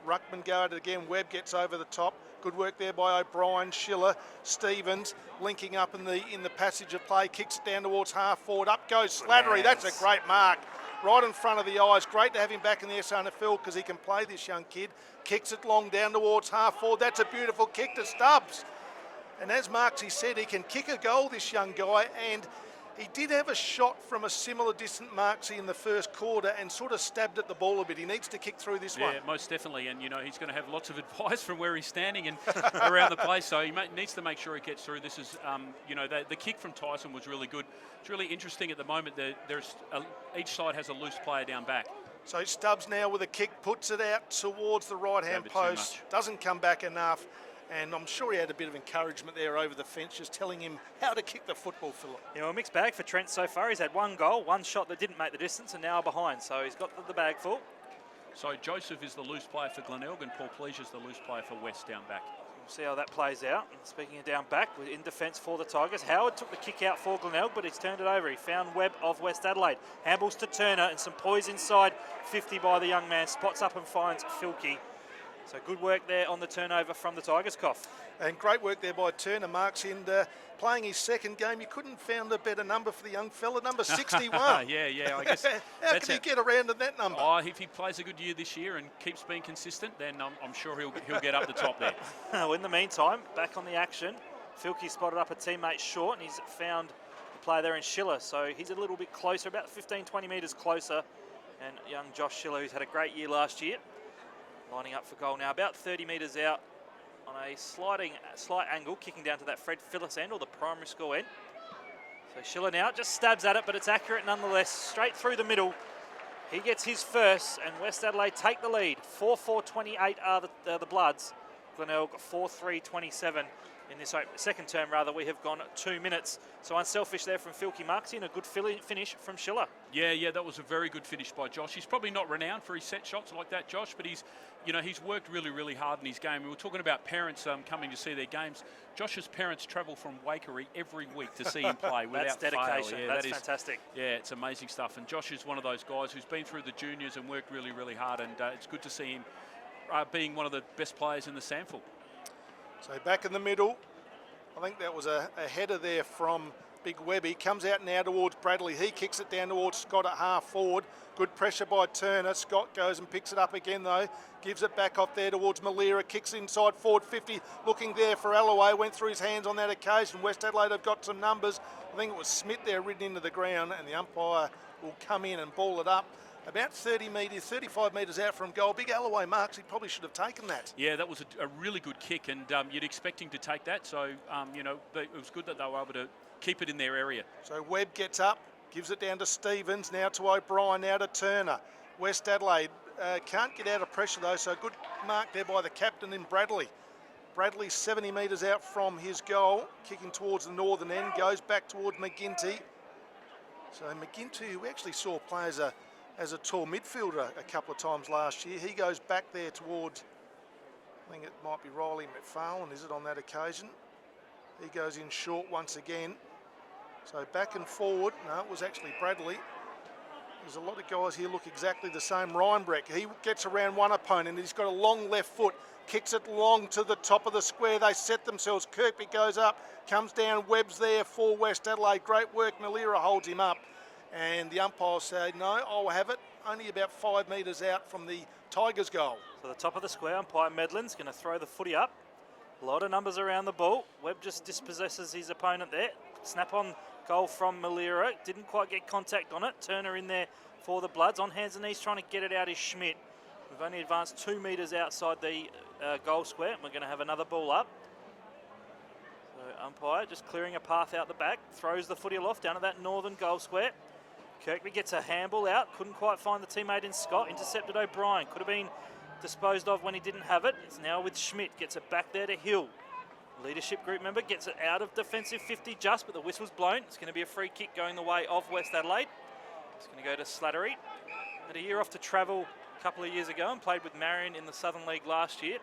Ruckman go at it again. Webb gets over the top. Good work there by O'Brien, Schiller, Stevens linking up in the passage of play. Kicks it down towards half forward. Up goes Slattery. That's a great mark. Right in front of the eyes. Great to have him back in the SANFL because he can play, this young kid. Kicks it long down towards half forward. That's a beautiful kick to Stubbs. And as Marksy said, he can kick a goal, this young guy, and he did have a shot from a similar distant Marksy in the first quarter and sort of stabbed at the ball a bit. He needs to kick through this one. Yeah, most definitely, and he's going to have lots of advice from where he's standing and around the place, so he needs to make sure he gets through. This is, the kick from Tyson was really good. It's really interesting at the moment. Each side has a loose player down back. So Stubbs now with a kick, puts it out towards the right-hand post. Doesn't come back enough. And I'm sure he had a bit of encouragement there over the fence, just telling him how to kick the football, Philip. A mixed bag for Trent so far. He's had 1 goal, 1 shot that didn't make the distance, and now behind. So he's got the bag full. So Joseph is the loose player for Glenelg, and Paul Pleasure's the loose player for West down back. We'll see how that plays out. And speaking of down back, in defence for the Tigers, Howard took the kick out for Glenelg, but he's turned it over. He found Webb of West Adelaide. Handballs to Turner, and some poise inside. 50 by the young man. Spots up and finds Filkey. So good work there on the turnover from the Tigers, Koff. And great work there by Turner. Marks in playing his second game. You couldn't found a better number for the young fella, number 61. yeah, I guess. How can he get around to that number? Oh, if he plays a good year this year and keeps being consistent, then I'm sure he'll get up the top there. Well, in the meantime, back on the action, Filkey spotted up a teammate short, and he's found the player there in Schiller. So he's a little bit closer, about 15, 20 metres closer. And young Josh Schiller, who's had a great year last year, lining up for goal now, about 30 metres out on a slight angle, kicking down to that Fred Phillips end, or the primary school end. So Schiller now just stabs at it, but it's accurate nonetheless, straight through the middle. He gets his first, and West Adelaide take the lead. 4-4-28 are the Bloods. Glenelg 4-3-27. In this second term, we have gone 2 minutes. So unselfish there from Filkey Marksy, and a good finish from Schiller. Yeah, that was a very good finish by Josh. He's probably not renowned for his set shots like that, Josh, but he's worked really, really hard in his game. We were talking about parents coming to see their games. Josh's parents travel from Waikerie every week to see him play without fail. That's dedication. Yeah, that's fantastic. Yeah, it's amazing stuff. And Josh is one of those guys who's been through the juniors and worked really, really hard, and it's good to see him being one of the best players in the SANFL. So back in the middle, I think that was a header there from Big Webby. Comes out now towards Bradley. He kicks it down towards Scott at half forward. Good pressure by Turner. Scott goes and picks it up again though. Gives it back off there towards Malira. Kicks inside forward 50. Looking there for Alloway. Went through his hands on that occasion. West Adelaide have got some numbers. I think it was Smith there ridden into the ground, and the umpire will come in and ball it up about 30 metres, 35 metres out from goal. Big Alloway marks, he probably should have taken that. Yeah, that was a really good kick, and you'd expect him to take that. So, it was good that they were able to keep it in their area. So Webb gets up, gives it down to Stevens, now to O'Brien, now to Turner. West Adelaide can't get out of pressure though, so good mark there by the captain in Bradley. Bradley 70 metres out from his goal, kicking towards the northern end, goes back towards McGinty. So McGinty, who we actually saw play as a tall midfielder a couple of times last year, he goes back there towards, I think it might be Riley McFarlane, is it, on that occasion? He goes in short once again. So back and forward. No, it was actually Bradley. There's a lot of guys here look exactly the same. Reinbreck, he gets around one opponent. He's got a long left foot, kicks it long to the top of the square. They set themselves. Kirkby goes up, comes down. Webb's there for West Adelaide. Great work. Malira holds him up. And the umpires say, no, I'll have it. Only about 5 metres out from the Tigers' goal. So the top of the square, umpire Medlin's going to throw the footy up. A lot of numbers around the ball. Webb just dispossesses his opponent there. Snap on goal from Malira. Didn't quite get contact on it. Turner in there for the Bloods. On hands and knees trying to get it out is Schmidt. We've only advanced 2 metres outside the goal square. We're going to have another ball up. So umpire just clearing a path out the back. Throws the footy aloft down at that northern goal square. Kirkby gets a handball out. Couldn't quite find the teammate in Scott. Intercepted O'Brien. Could have been disposed of when he didn't have it. It's now with Schmidt. Gets it back there to Hill. Leadership group member gets it out of defensive 50 just, but the whistle's blown. It's going to be a free kick going the way of West Adelaide. It's going to go to Slattery. Had a year off to travel a couple of years ago and played with Marion in the Southern League last year.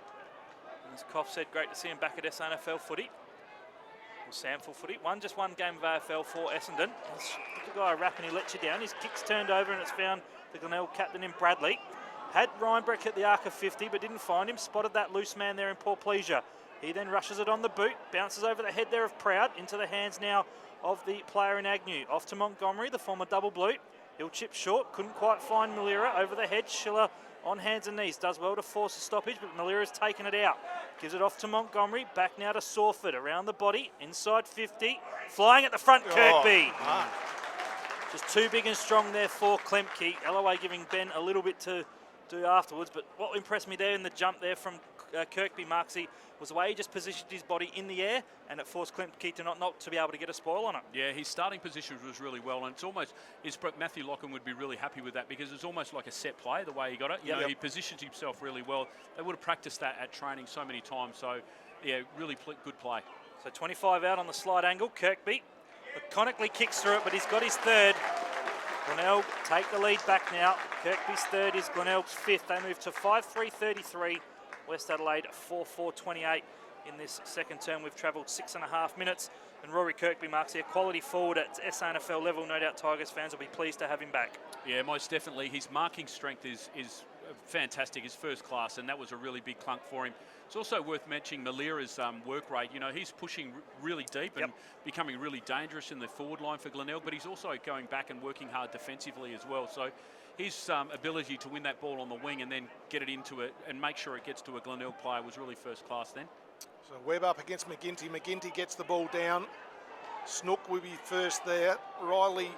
And as Koff said, great to see him back at SANFL footy. Or SANFL footy. Just one game of AFL for Essendon. The guy rapping, he lets you down. His kick's turned over and it's found the Glenelg captain in Bradley. Had Reinbreck at the arc of 50 but didn't find him. Spotted that loose man there in Paul Pleasure. He then rushes it on the boot, bounces over the head there of Proud, into the hands now of the player in Agnew. Off to Montgomery, the former double blue. He'll chip short, couldn't quite find Malira. Over the head, Schiller on hands and knees. Does well to force a stoppage, but Malira's taken it out. Gives it off to Montgomery, back now to Sawford. Around the body, inside 50. Flying at the front, Kirkby. Just too big and strong there for Klemke. Alloway giving Ben a little bit to do afterwards, but what impressed me there in the jump there from Kirkby, Marksy, was the way he just positioned his body in the air, and it forced Klemke to not to be able to get a spoil on it. Yeah, his starting position was really well, and it's almost, Matthew Lockham would be really happy with that because it's almost like a set play, the way he got it. You know, he positions himself really well. They would have practiced that at training so many times, so yeah, really good play. So 25 out on the slide angle, Kirkby iconically kicks through it, but he's got his third. Glenelg take the lead back now. Kirkby's third is Glenelg's fifth. They move to 5-3-33. West Adelaide 4-4-28 in this second term. We've travelled 6.5 minutes, and Rory Kirkby marks a quality forward at SANFL level. No doubt Tigers fans will be pleased to have him back. Yeah, most definitely. His marking strength is fantastic. It's first class, and that was a really big clunk for him. It's also worth mentioning Malira's work rate. You know, he's pushing really deep and becoming really dangerous in the forward line for Glenelg, but he's also going back and working hard defensively as well. So his ability to win that ball on the wing and then get it into it and make sure it gets to a Glenelg player was really first class then. So Webb up against McGinty. McGinty gets the ball down. Snook will be first there. Riley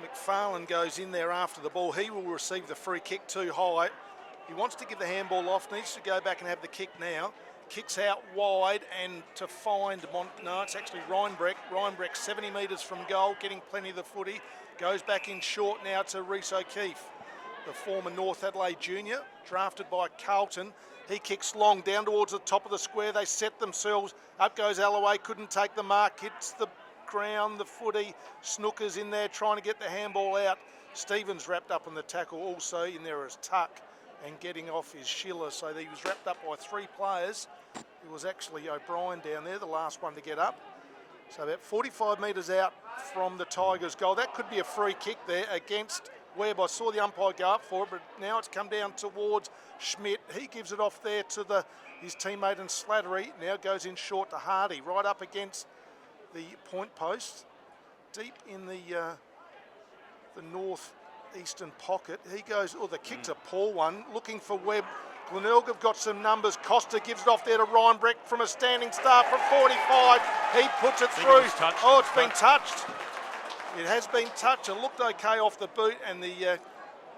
McFarlane goes in there after the ball. He will receive the free kick too high. He wants to give the handball off, needs to go back and have the kick now. Kicks out wide and to find no, it's actually Reinbreck. Reinbreck 70 metres from goal, getting plenty of the footy. Goes back in short now to Rhys O'Keefe, the former North Adelaide junior, drafted by Carlton. He kicks long down towards the top of the square. They set themselves. Up goes Alloway, couldn't take the mark, hits the ground, the footy. Snooker's in there trying to get the handball out. Stevens wrapped up in the tackle, also in there as Tuck, and getting off is Schiller. So he was wrapped up by 3 players. It was actually O'Brien down there, the last one to get up. So about 45 metres out from the Tigers' goal. That could be a free kick there against Webb. I saw the umpire go up for it, but now it's come down towards Schmidt. He gives it off there to his teammate in Slattery. Now goes in short to Hardy, right up against the point post, deep in the north eastern pocket. He goes, the kick's a poor one, looking for Webb Glenelg have got some numbers. Costa gives it off there to Reinbrecht from a standing start from 45. He puts it through. Oh, it's been touched. It has been touched. It looked okay off the boot, and the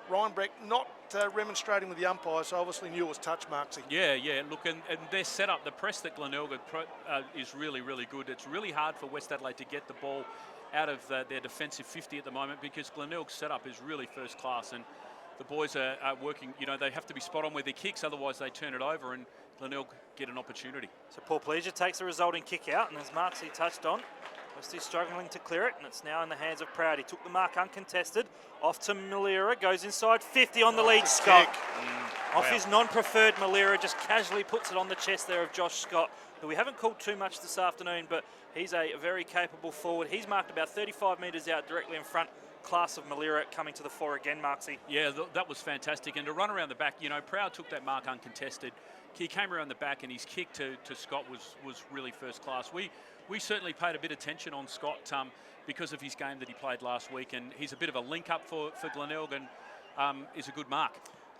Reinbrecht not remonstrating with the umpire, so obviously knew it was touch, Marksy. Yeah. Look, and their setup, the press that Glenelg is really, really good. It's really hard for West Adelaide to get the ball out of their defensive 50 at the moment because Glenelg's setup is really first class, and the boys are working. You know, they have to be spot on with their kicks, otherwise they turn it over, and Glenelg get an opportunity. So Paul Pleasure takes the resulting kick out, and as Marksy touched on, Westy's struggling to clear it, and it's now in the hands of Proud. He took the mark uncontested. Off to Malira, goes inside 50 on the lead, Scott. Off his non-preferred Malira, just casually puts it on the chest there of Josh Scott, who we haven't called too much this afternoon, but he's a very capable forward. He's marked about 35 metres out directly in front. Class of Malira coming to the fore again, Marksy. Yeah, that was fantastic. And to run around the back, you know, Proud took that mark uncontested. He came around the back, and his kick to Scott was really first class. We certainly paid a bit of attention on Scott because of his game that he played last week, and he's a bit of a link-up for Glenelg, and is a good mark.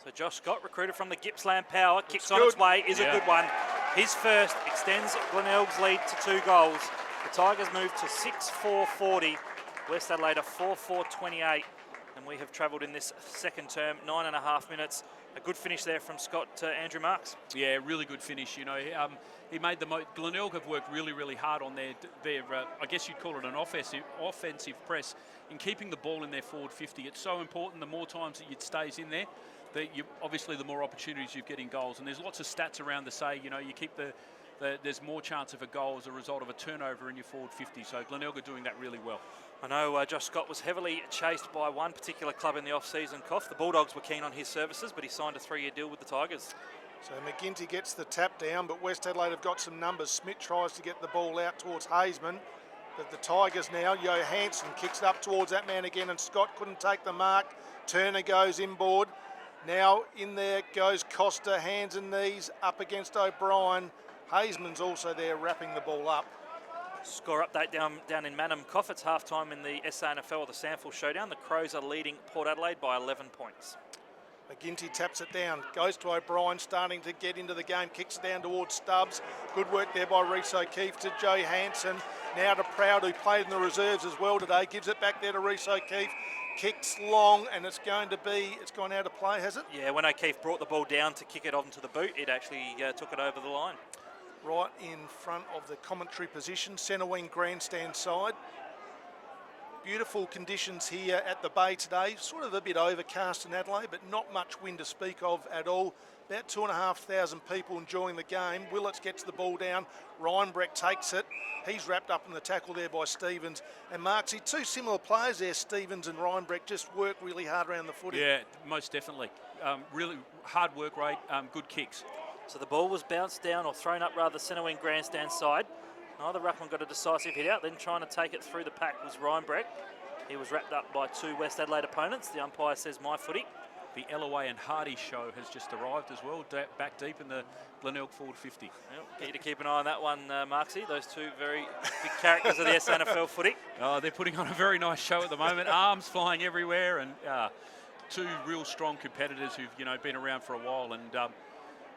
So Josh Scott, recruited from the Gippsland Power, kicks on its way, is a good one. His first extends Glenelg's lead to 2 goals. The Tigers move to 6-4-40. West Adelaide are 4-4-28, and we have travelled in this second term 9.5 minutes. A good finish there from Scott to Andrew Marks. Yeah, really good finish. You know, he made the Glenelg have worked really, really hard on their I guess you'd call it an offensive press in keeping the ball in their forward 50. It's so important. The more times that it stays in there, obviously the more opportunities you get in goals. And there's lots of stats around to say, you know, you keep there's more chance of a goal as a result of a turnover in your forward 50. So Glenelg are doing that really well. I know Josh Scott was heavily chased by one particular club in the off-season, Cough. The Bulldogs were keen on his services, but he signed a 3-year deal with the Tigers. So McGinty gets the tap down, but West Adelaide have got some numbers. Smith tries to get the ball out towards Hazeman, but the Tigers now, Johansson kicks it up towards that man again, and Scott couldn't take the mark. Turner goes inboard. Now in there goes Costa, hands and knees up against O'Brien. Hazeman's also there wrapping the ball up. Score update down in Manham, Cough. It's half-time in the SANFL, or the SANFL showdown. The Crows are leading Port Adelaide by 11 points. McGinty taps it down, goes to O'Brien, starting to get into the game, kicks it down towards Stubbs. Good work there by Rhys O'Keefe to Johansson. Now to Proud, who played in the reserves as well today. Gives it back there to Rhys O'Keefe. Kicks long, and it's gone out of play, has it? Yeah, when O'Keefe brought the ball down to kick it onto the boot, it actually took it over the line. Right in front of the commentary position, centre wing grandstand side. Beautiful conditions here at the Bay today. Sort of a bit overcast in Adelaide, but not much wind to speak of at all. About 2,500 people enjoying the game. Willets gets the ball down. Reinbrecht takes it. He's wrapped up in the tackle there by Stevens. And Marksy, 2 similar players there, Stevens and Reinbrecht, just work really hard around the footy. Yeah, most definitely. Really hard work rate, good kicks. So the ball was bounced down, or thrown up rather, centre wing grandstand side. Neither ruckman got a decisive hit out, then trying to take it through the pack was Reinbrecht. He was wrapped up by 2 West Adelaide opponents. The umpire says my footy. The Ellaway and Hardy show has just arrived as well, back deep in the Glenelg forward 50. Yep. Need to keep an eye on that one, Marksy. Those 2 very big characters of the SANFL footy. Oh, they're putting on a very nice show at the moment. Arms flying everywhere, and 2 real strong competitors who've been around for a while, and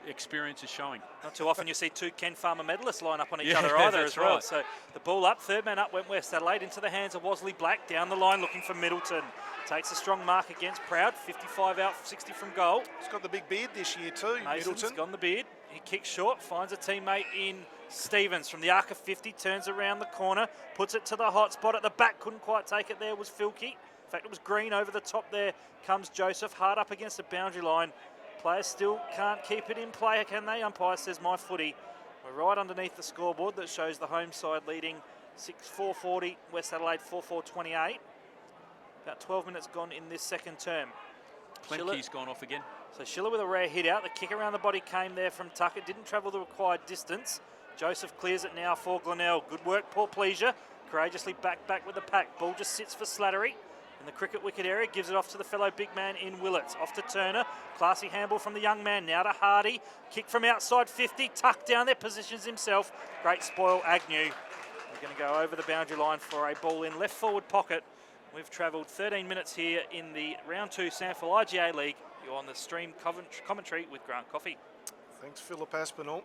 experience is showing. Not too often you see 2 Ken Farmer medalists line up on each other either as well. Right. So the ball up, 3rd man up went West Adelaide, into the hands of Wasley Black, down the line looking for Middleton. Takes a strong mark against Proud, 55 out, 60 from goal. He's got the big beard this year too, Mason's Middleton. Got the beard. He kicks short, finds a teammate in Stevens from the arc of 50, turns around the corner, puts it to the hot spot at the back, couldn't quite take it there, was Filkey. In fact, it was Green. Over the top there comes Joseph, hard up against the boundary line. Players still can't keep it in play, can they? Umpire says my footy. We're right underneath the scoreboard that shows the home side leading 6-4-40, West Adelaide 4-4-28. About 12 minutes gone in this second term. Plemke's gone off again. So Schiller with a rare hit out. The kick around the body came there from Tucker. Didn't travel the required distance. Joseph clears it now for Glenelg. Good work, Paul Pleasure. Courageously back with the pack. Ball just sits for Slattery. In the cricket wicket area, gives it off to the fellow big man in Willets. Off to Turner. Classy handball from the young man. Now to Hardy. Kick from outside 50. Tuck down there, positions himself. Great spoil, Agnew. We're going to go over the boundary line for a ball in left forward pocket. We've travelled 13 minutes here in the round 2 SANFL IGA League You're on the stream commentary with Grant Coffey. Thanks, Philip Aspinall.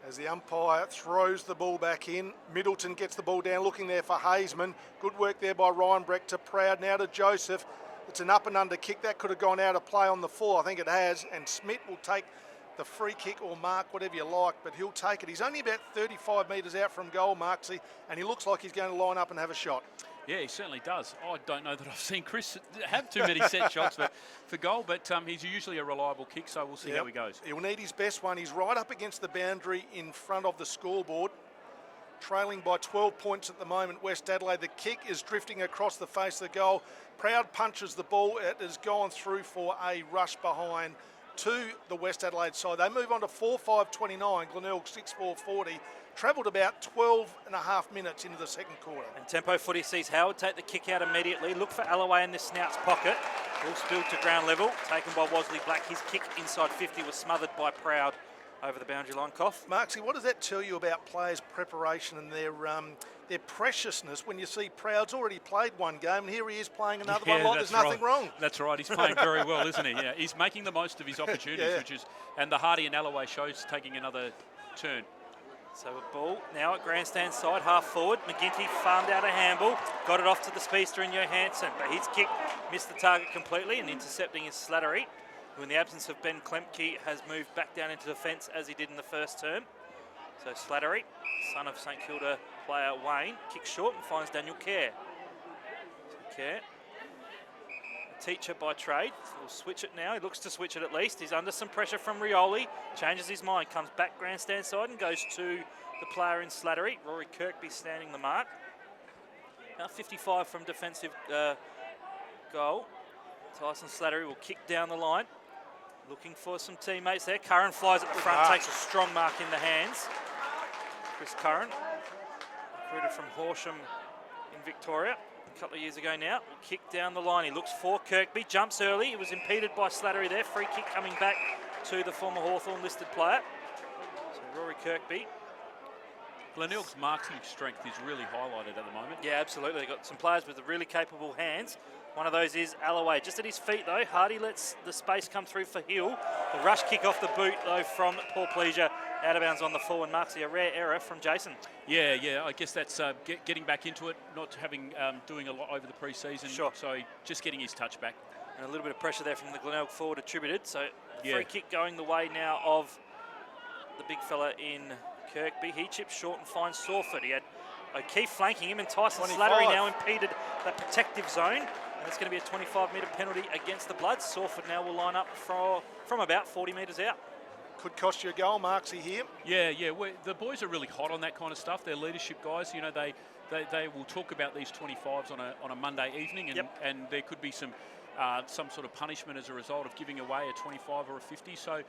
As the umpire throws the ball back in, Middleton gets the ball down, looking there for Hazeman. Good work there by Ryan Breck to Proud, now to Joseph. It's an up and under kick. That could have gone out of play on the full. I think it has. And Smith will take the free kick or mark, whatever you like, but he'll take it. He's only about 35 metres out from goal, Marksy, and he looks like he's going to line up and have a shot. Yeah, he certainly does. I don't know that I've seen Chris have too many set shots for goal, but he's usually a reliable kick, so we'll see how he goes. He'll need his best one. He's right up against the boundary in front of the scoreboard, trailing by 12 points at the moment, West Adelaide. The kick is drifting across the face of the goal. Proud punches the ball. It has gone through for a rush behind to the West Adelaide side. They move on to 4-5-29, Glenelg 6-4-40. Travelled about 12 and a half minutes into the second quarter. And tempo footy sees Howard take the kick out immediately. Look for Alloway in the Snout's pocket. Ball spilled to ground level, taken by Wasley Black. His kick inside 50 was smothered by Proud over the boundary line. Cough. Marksy, what does that tell you about players' preparation and their preciousness when you see Proud's already played one game and here he is playing another one like there's nothing wrong? That's right. He's playing very well, isn't he? Yeah, he's making the most of his opportunities, and the Hardy and Alloway shows taking another turn. So a ball now at grandstand side, half forward. McGinty farmed out a handball, got it off to the speedster in Johansson, but his kick missed the target completely, and intercepting is Slattery, who in the absence of Ben Klemke has moved back down into defence as he did in the first term. So Slattery, son of St Kilda player Wayne, kicks short and finds Daniel Kerr. So Kerr, teacher by trade, will switch it now. He looks to switch it at least. He's under some pressure from Rioli, changes his mind, comes back grandstand side and goes to the player in Slattery. Rory Kirkby standing the mark. Now 55 from defensive goal. Tyson Slattery will kick down the line, looking for some teammates there. Curran flies at the front, takes a strong mark in the hands. Chris Curran, recruited from Horsham in Victoria a couple of years ago now, will kick down the line. He looks for Kirkby, jumps early. He was impeded by Slattery there. Free kick coming back to the former Hawthorn listed player. So Rory Kirkby. Glenelg's marking strength is really highlighted at the moment. Yeah, absolutely. They've got some players with really capable hands. One of those is Alloway. Just at his feet, though, Hardy lets the space come through for Hill. The rush kick off the boot, though, from Paul Pleasure. Out of bounds on the forward. Marks a rare error from Jason. Yeah, I guess that's getting back into it, not having doing a lot over the pre-season. Sure. So just getting his touch back. And a little bit of pressure there from the Glenelg forward attributed. So free kick going the way now of the big fella in Kirkby. He chips short and finds Sawford. He had O'Keefe flanking him, and Tyson Slattery now impeded that protective zone. And it's going to be a 25-metre penalty against the Bloods. Sawford now will line up from about 40 metres out. Could cost you a goal, Marksy, here. Yeah. The boys are really hot on that kind of stuff. They're leadership guys. You know, they will talk about these 25s on a Monday evening, and there could be some sort of punishment as a result of giving away a 25 or a 50. So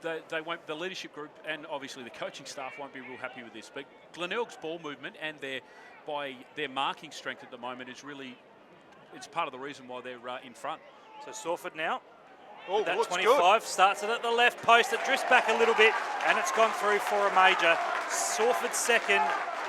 they won't. The leadership group and obviously the coaching staff won't be real happy with this. But Glenelg's ball movement and their marking strength at the moment is really, it's part of the reason why they're in front. So Sawford now. Oh, that looks 25 good. Starts it at the left post. It drifts back a little bit, and it's gone through for a major. Sawford's second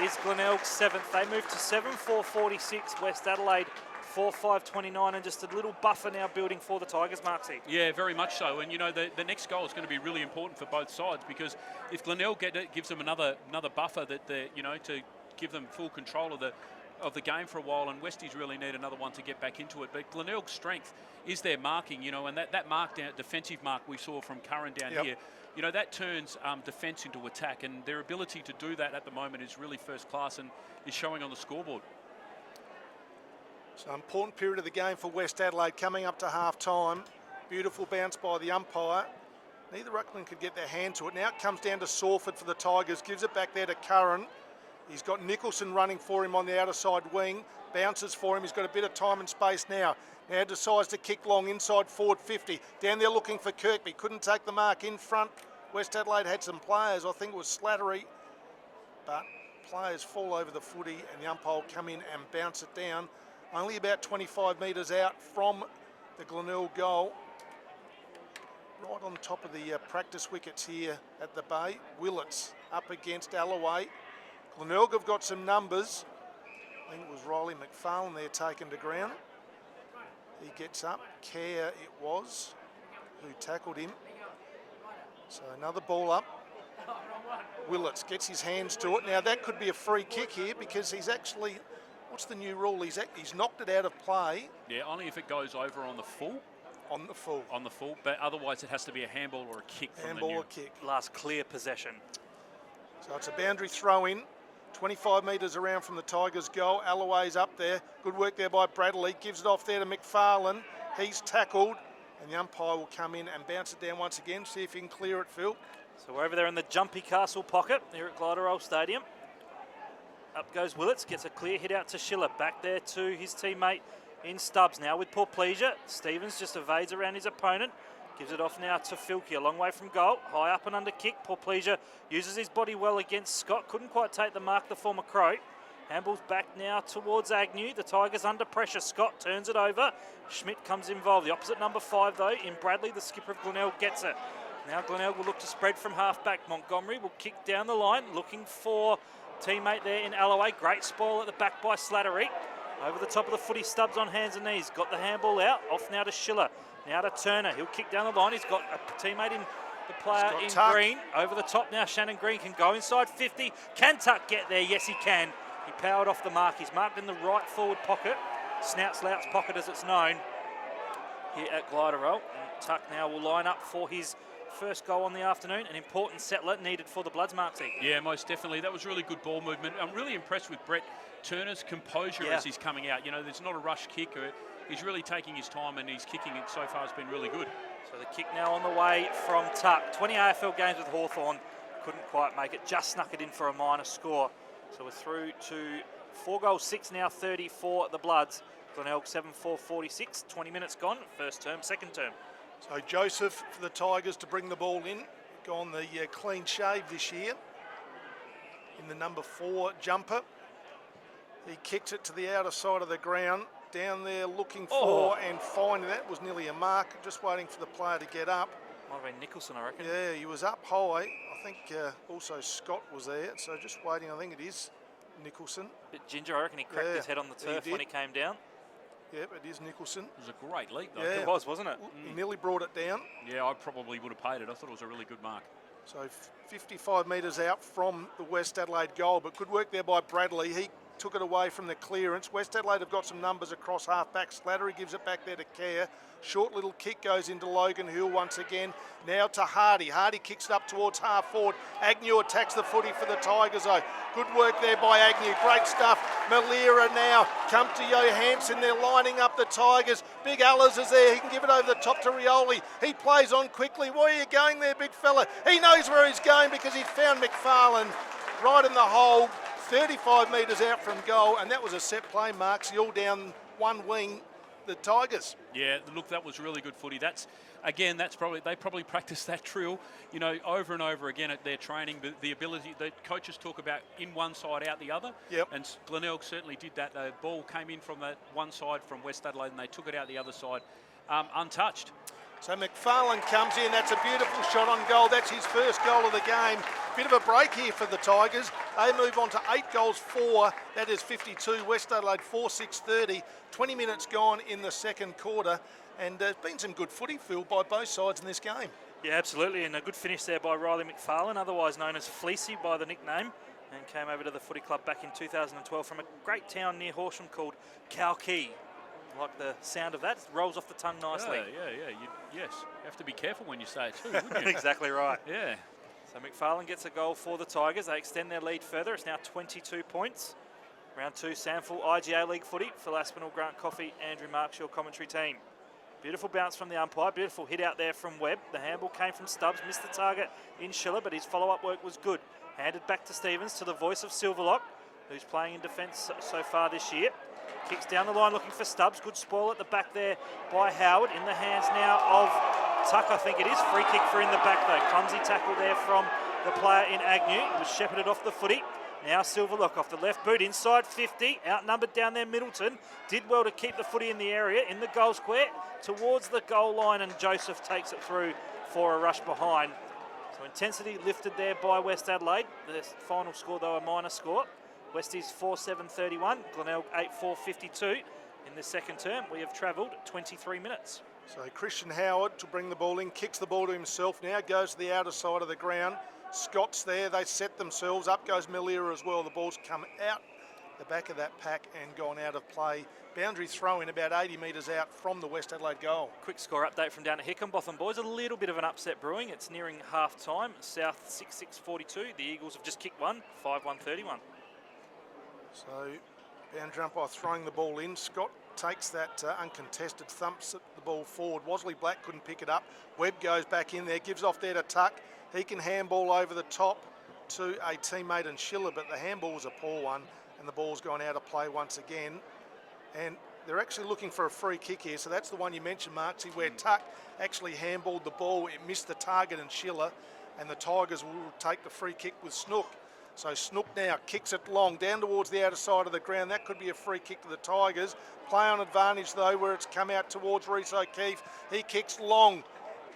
is Glenelg's seventh. They move to 7-4-46. West Adelaide 4-5-29, and just a little buffer now building for the Tigers, Marksy. Yeah, very much so. And you know, the next goal is going to be really important for both sides, because if Glenelg gives them another buffer that to give them full control of the game for a while, and Westies really need another one to get back into it. But Glenelg's strength is their marking, and that mark down, defensive mark we saw from Curran down here, that turns defence into attack, and their ability to do that at the moment is really first class and is showing on the scoreboard. So important period of the game for West Adelaide coming up to half time. Beautiful bounce by the umpire. Neither ruckman could get their hand to it. Now it comes down to Sawford for the Tigers, gives it back there to Curran. He's got Nicholson running for him on the outer side wing. Bounces for him. He's got a bit of time and space now. Now decides to kick long inside forward 50. Down there looking for Kirkby. Couldn't take the mark in front. West Adelaide had some players. I think it was Slattery. But players fall over the footy and the umpire will come in and bounce it down. Only about 25 metres out from the Glenelg goal. Right on top of the practice wickets here at the Bay. Willets up against Alloway. Glenelg have got some numbers. I think it was Riley McFarlane there taken to ground. He gets up. Kerr it was who tackled him. So another ball up. Willits gets his hands to it. Now that could be a free kick here because he's actually, what's the new rule? He's knocked it out of play. Yeah, only if it goes over on the full. On the full. On the full, but otherwise it has to be a handball or a kick from handball the new. or kick. Last clear possession. So it's a boundary throw in. 25 metres around from the Tigers' goal. Alloway's up there. Good work there by Bradley. Gives it off there to McFarlane. He's tackled. And the umpire will come in and bounce it down once again. See if he can clear it, Phil. So we're over there in the Jumpy Castle pocket here at Glenelg Stadium. Up goes Willits. Gets a clear hit out to Schiller. Back there to his teammate in Stubbs now with poor pleasure. Stevens just evades around his opponent. Gives it off now to Filkey, a long way from goal. High up and under kick. Poor pleasure uses his body well against Scott. Couldn't quite take the mark, the former Crow. Handball's back now towards Agnew. The Tigers under pressure. Scott turns it over. Schmidt comes involved. The opposite number 5 though in Bradley. The skipper of Glenelg gets it. Now Glenelg will look to spread from half back. Montgomery will kick down the line, looking for teammate there in Alloway. Great spoil at the back by Slattery. Over the top of the footy, Stubbs on hands and knees. Got the handball out. Off now to Schiller. Now to Turner. He'll kick down the line. He's got a teammate in the player in Tuck. green. Over the top now, Shannon Green can go inside 50. Can Tuck get there? Yes, he can. He powered off the mark. He's marked in the right forward pocket. Snout Slouts pocket as it's known here at Glenelg. Tuck now will line up for his first goal on the afternoon. An important settler needed for the Bloods, Marksy. Yeah, most definitely. That was really good ball movement. I'm really impressed with Brett Turner's composure as he's coming out. You know, there's not a rush kick. He's really taking his time and he's kicking it so far has been really good. So the kick now on the way from Tuck. 20 AFL games with Hawthorn. Couldn't quite make it. Just snuck it in for a minor score. So we're through to 4 goals, 6 now, 30 for the Bloods. Glenelg 7-4-46. 20 minutes gone. First term, second term. So Joseph for the Tigers to bring the ball in. Gone the clean shave this year. In the number 4 jumper. He kicks it to the outer side of the ground. Down there looking for and finding. That was nearly a mark. Just waiting for the player to get up. Might have been Nicholson, I reckon. Yeah, he was up high. I think also Scott was there. So just waiting. I think it is Nicholson. Bit ginger, I reckon he cracked his head on the turf when he came down. Yep, it is Nicholson. It was a great leap though. Yeah. It was, wasn't it? He nearly brought it down. Yeah, I probably would have paid it. I thought it was a really good mark. So 55 metres out from the West Adelaide goal, but good work there by Bradley. He took it away from the clearance. West Adelaide have got some numbers across half-back. Slattery gives it back there to Kerr. Short little kick goes into Logan Hill once again. Now to Hardy. Hardy kicks it up towards half-forward. Agnew attacks the footy for the Tigers though. Good work there by Agnew. Great stuff. Malira now. Come to Johansson. They're lining up the Tigers. Big Allers is there. He can give it over the top to Rioli. He plays on quickly. Where are you going there, big fella? He knows where he's going because he's found McFarlane right in the hole. 35 metres out from goal, and that was a set play, Marks. All down one wing, the Tigers. Yeah, look, that was really good footy. They probably practice that drill, you know, over and over again at their training. But the ability that coaches talk about in one side out the other. Yep. And Glenelg certainly did that. The ball came in from that one side from West Adelaide, and they took it out the other side, untouched. So McFarlane comes in. That's a beautiful shot on goal. That's his first goal of the game. Bit of a break here for the Tigers. They move on to 8 goals, 4. That is 52. West Adelaide 4-6-30. 20 minutes gone in the second quarter. And there's been some good footy, Phil, by both sides in this game. Yeah, absolutely. And a good finish there by Riley McFarlane, otherwise known as Fleecy by the nickname, and came over to the footy club back in 2012 from a great town near Horsham called Cowkey. Like the sound of that. It rolls off the tongue nicely. Yeah. Yes, you have to be careful when you say it too, wouldn't you? Exactly right. Yeah. So McFarlane gets a goal for the Tigers. They extend their lead further. It's now 22 points. Round 2, SANFL IGA League footy. Phil Aspinall, Grant Coffey, Andrew Marks, your commentary team. Beautiful bounce from the umpire. Beautiful hit out there from Webb. The handball came from Stubbs. Missed the target in Schiller, but his follow-up work was good. Handed back to Stevens, to the voice of Silverlock, who's playing in defence so far this year. Kicks down the line looking for Stubbs. Good spoil at the back there by Howard. In the hands now of Tuck, I think it is. Free kick for in the back though. Clumsy tackle there from the player in Agnew. It was shepherded off the footy. Now Silverlock off the left boot, inside 50. Outnumbered down there Middleton. Did well to keep the footy in the area, in the goal square, towards the goal line, and Joseph takes it through for a rush behind. So intensity lifted there by West Adelaide. The final score though a minor score. Westies 4-7-31, Glenelg 8-4-52. in this second term. We have travelled 23 minutes. So Christian Howard to bring the ball in, kicks the ball to himself now, goes to the outer side of the ground. Scott's there, they set themselves, up goes Malira as well. The ball's come out the back of that pack and gone out of play. Boundary throw in about 80 metres out from the West Adelaide goal. Quick score update from down at Hickenbotham, boys. A little bit of an upset brewing. It's nearing half time. South 6-6-42. The Eagles have just kicked one, 5-1-31. So boundary umpire throwing the ball in. Scott takes that uncontested, thumps the ball forward. Wasley Black couldn't pick it up. Webb goes back in there, gives off there to Tuck. He can handball over the top to a teammate and Schiller, but the handball was a poor one and the ball's gone out of play once again. And they're actually looking for a free kick here. So that's the one you mentioned, Marksy, where Tuck actually handballed the ball. It missed the target and Schiller, and the Tigers will take the free kick with Snook. So Snook now kicks it long down towards the outer side of the ground. That could be a free kick to the Tigers. Play on advantage though, where it's come out towards Reece O'Keefe. He kicks long,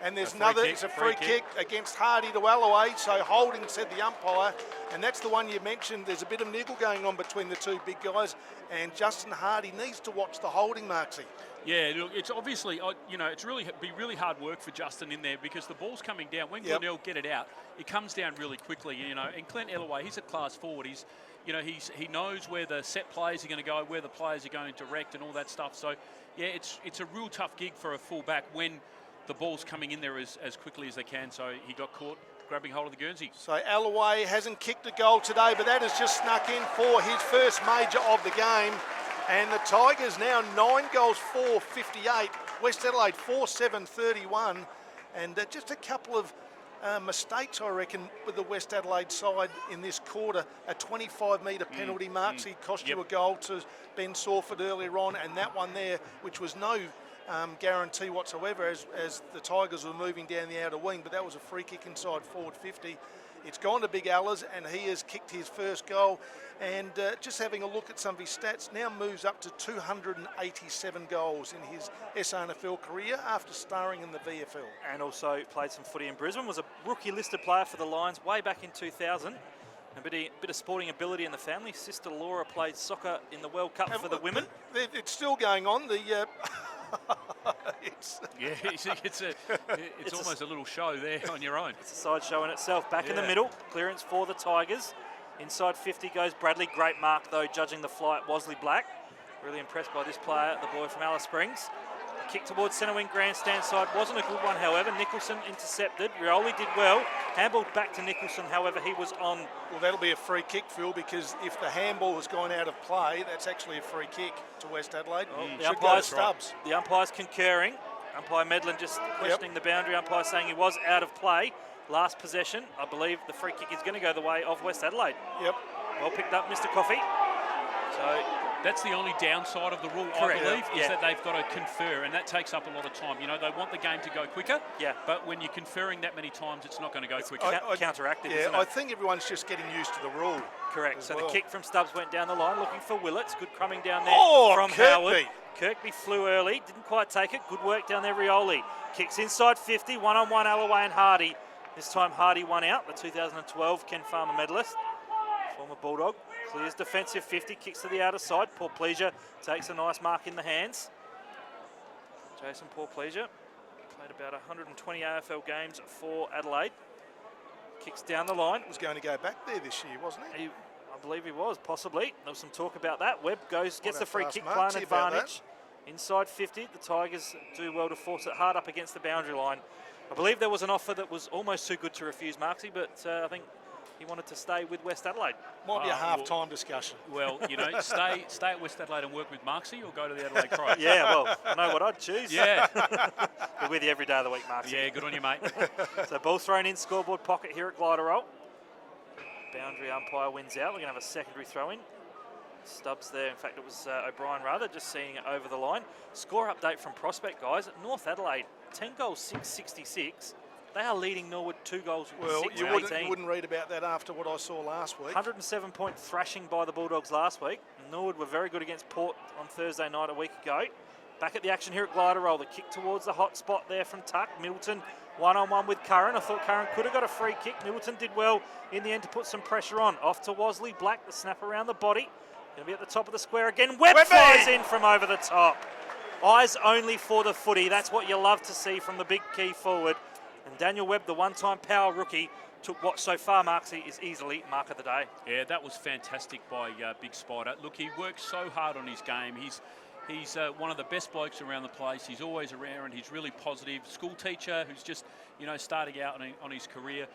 and there's it's a free kick against Hardy to Alloway. So holding, said the umpire, and that's the one you mentioned. There's a bit of niggle going on between the two big guys, and Justin Hardy needs to watch the holding, Marksy. Yeah, look, it's obviously, it's be really hard work for Justin in there because the ball's coming down. When Glenelg get it out, it comes down really quickly, And Clint Ellaway, he's a class forward. He knows where the set plays are going to go, where the players are going direct and all that stuff. So, yeah, it's a real tough gig for a fullback when the ball's coming in there as quickly as they can. So he got caught grabbing hold of the Guernsey. So Allaway hasn't kicked a goal today, but that has just snuck in for his first major of the game. And the Tigers now 9 goals, 4-58. West Adelaide 4-7-31. And just a couple of mistakes, I reckon, with the West Adelaide side in this quarter. A 25-metre penalty, Marksy, cost you a goal to Ben Sawford earlier on, and that one there, which was no guarantee whatsoever as the Tigers were moving down the outer wing, but that was a free kick inside forward 50. It's gone to Big Allers, and he has kicked his first goal. And just having a look at some of his stats, now moves up to 287 goals in his SANFL career after starring in the VFL. And also played some footy in Brisbane. Was a rookie listed player for the Lions way back in 2000. A bit of sporting ability in the family. Sister Laura played soccer in the World Cup for the women. It's still going on. It's almost a little show there on your own. It's a side show in itself. Back in the middle, clearance for the Tigers. Inside 50 goes Bradley. Great mark though, judging the fly at Wasley Black. Really impressed by this player, the boy from Alice Springs. A kick towards centre wing grandstand side. Wasn't a good one, however. Nicholson intercepted. Rioli did well. Handballed back to Nicholson, however, he was on. Well, that'll be a free kick, Phil, because if the handball has gone out of play, that's actually a free kick to West Adelaide. The umpire's concurring. Umpire Medlin just questioning the boundary. Umpire saying he was out of play. Last possession, I believe the free kick is going to go the way of West Adelaide. Yep. Well picked up, Mr. Coffey. So that's the only downside of the rule, correct. I believe, is that they've got to confer, and that takes up a lot of time. They want the game to go quicker, but when you're conferring that many times, it's not going to go quicker. Counteractive, isn't it? I think everyone's just getting used to the rule. Correct. So the kick from Stubbs went down the line, looking for Willets. Good crumbing down there from Kirkby. Howard. Kirkby flew early, didn't quite take it. Good work down there, Rioli. Kicks inside 50, one-on-one Allaway and Hardy. This time Hardy won out, the 2012 Ken Farmer medalist. Former Bulldog. Clears defensive 50, kicks to the outer side. Paul Pleasure takes a nice mark in the hands. Jason Paul Pleasure played about 120 AFL games for Adelaide. Kicks down the line. Was going to go back there this year, wasn't he? I believe he was, possibly. There was some talk about that. Webb gets the free kick, playing advantage. Inside 50, the Tigers do well to force it hard up against the boundary line. I believe there was an offer that was almost too good to refuse, Marksy, but I think he wanted to stay with West Adelaide. Might be a half-time discussion. Well, stay at West Adelaide and work with Marksy, or go to the Adelaide Crows. Yeah, well, I know what I'd choose. Yeah. Be with you every day of the week, Marksy. Yeah, good on you, mate. So ball thrown in, scoreboard pocket here at Glider Roll. Boundary umpire wins out. We're going to have a secondary throw-in. Stubbs there, in fact it was O'Brien rather, just seeing it over the line. Score update from Prospect, guys. North Adelaide, 10 goals, 666. They are leading Norwood 2 goals, well, 6 you wouldn't read about that after what I saw last week. 107-point thrashing by the Bulldogs last week. Norwood were very good against Port on Thursday night a week ago. Back at the action here at Glider Roll. The kick towards the hot spot there from Tuck. Middleton one-on-one with Curran. I thought Curran could have got a free kick. Middleton did well in the end to put some pressure on. Off to Wasley Black, the snap around the body. Going to be at the top of the square again. Webb flies in from over the top. Eyes only for the footy. That's what you love to see from the big key forward. And Daniel Webb, the one-time power rookie, took what so far, Marksy, is easily mark of the day. Yeah, that was fantastic by Big Spider. Look, he works so hard on his game. He's one of the best blokes around the place. He's always around. He's really positive. School teacher who's just, starting out on his career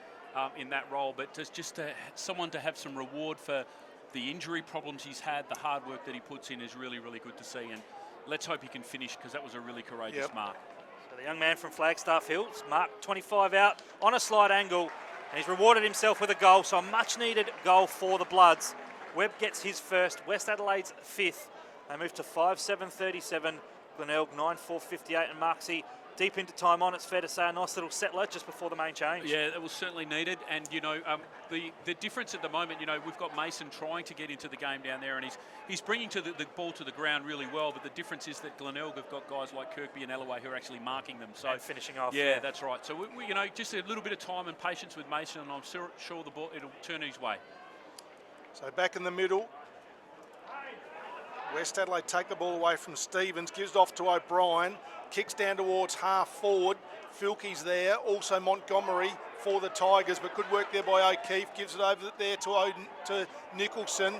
in that role. But just someone to have some reward for the injury problems he's had, the hard work that he puts in is really, really good to see. And let's hope he can finish, because that was a really courageous mark. So the young man from Flagstaff Hills marked 25 out on a slight angle, and he's rewarded himself with a goal. So a much-needed goal for the Bloods. Webb gets his first. West Adelaide's fifth. They move to 5-7-37. Glenelg 9-4-58, and Marksy deep into time on. It's fair to say a nice little settler just before the main change. Yeah, that was certainly needed. And, the difference at the moment, we've got Mason trying to get into the game down there, and he's bringing the ball to the ground really well. But the difference is that Glenelg have got guys like Kirkby and Alloway who are actually marking them. So and finishing off. Yeah, that's right. So, we just a little bit of time and patience with Mason, and I'm sure the ball, it'll turn his way. So back in the middle. West Adelaide take the ball away from Stevens, gives it off to O'Brien, kicks down towards half forward. Filkey's there, also Montgomery for the Tigers, but good work there by O'Keefe, gives it over there to Nicholson.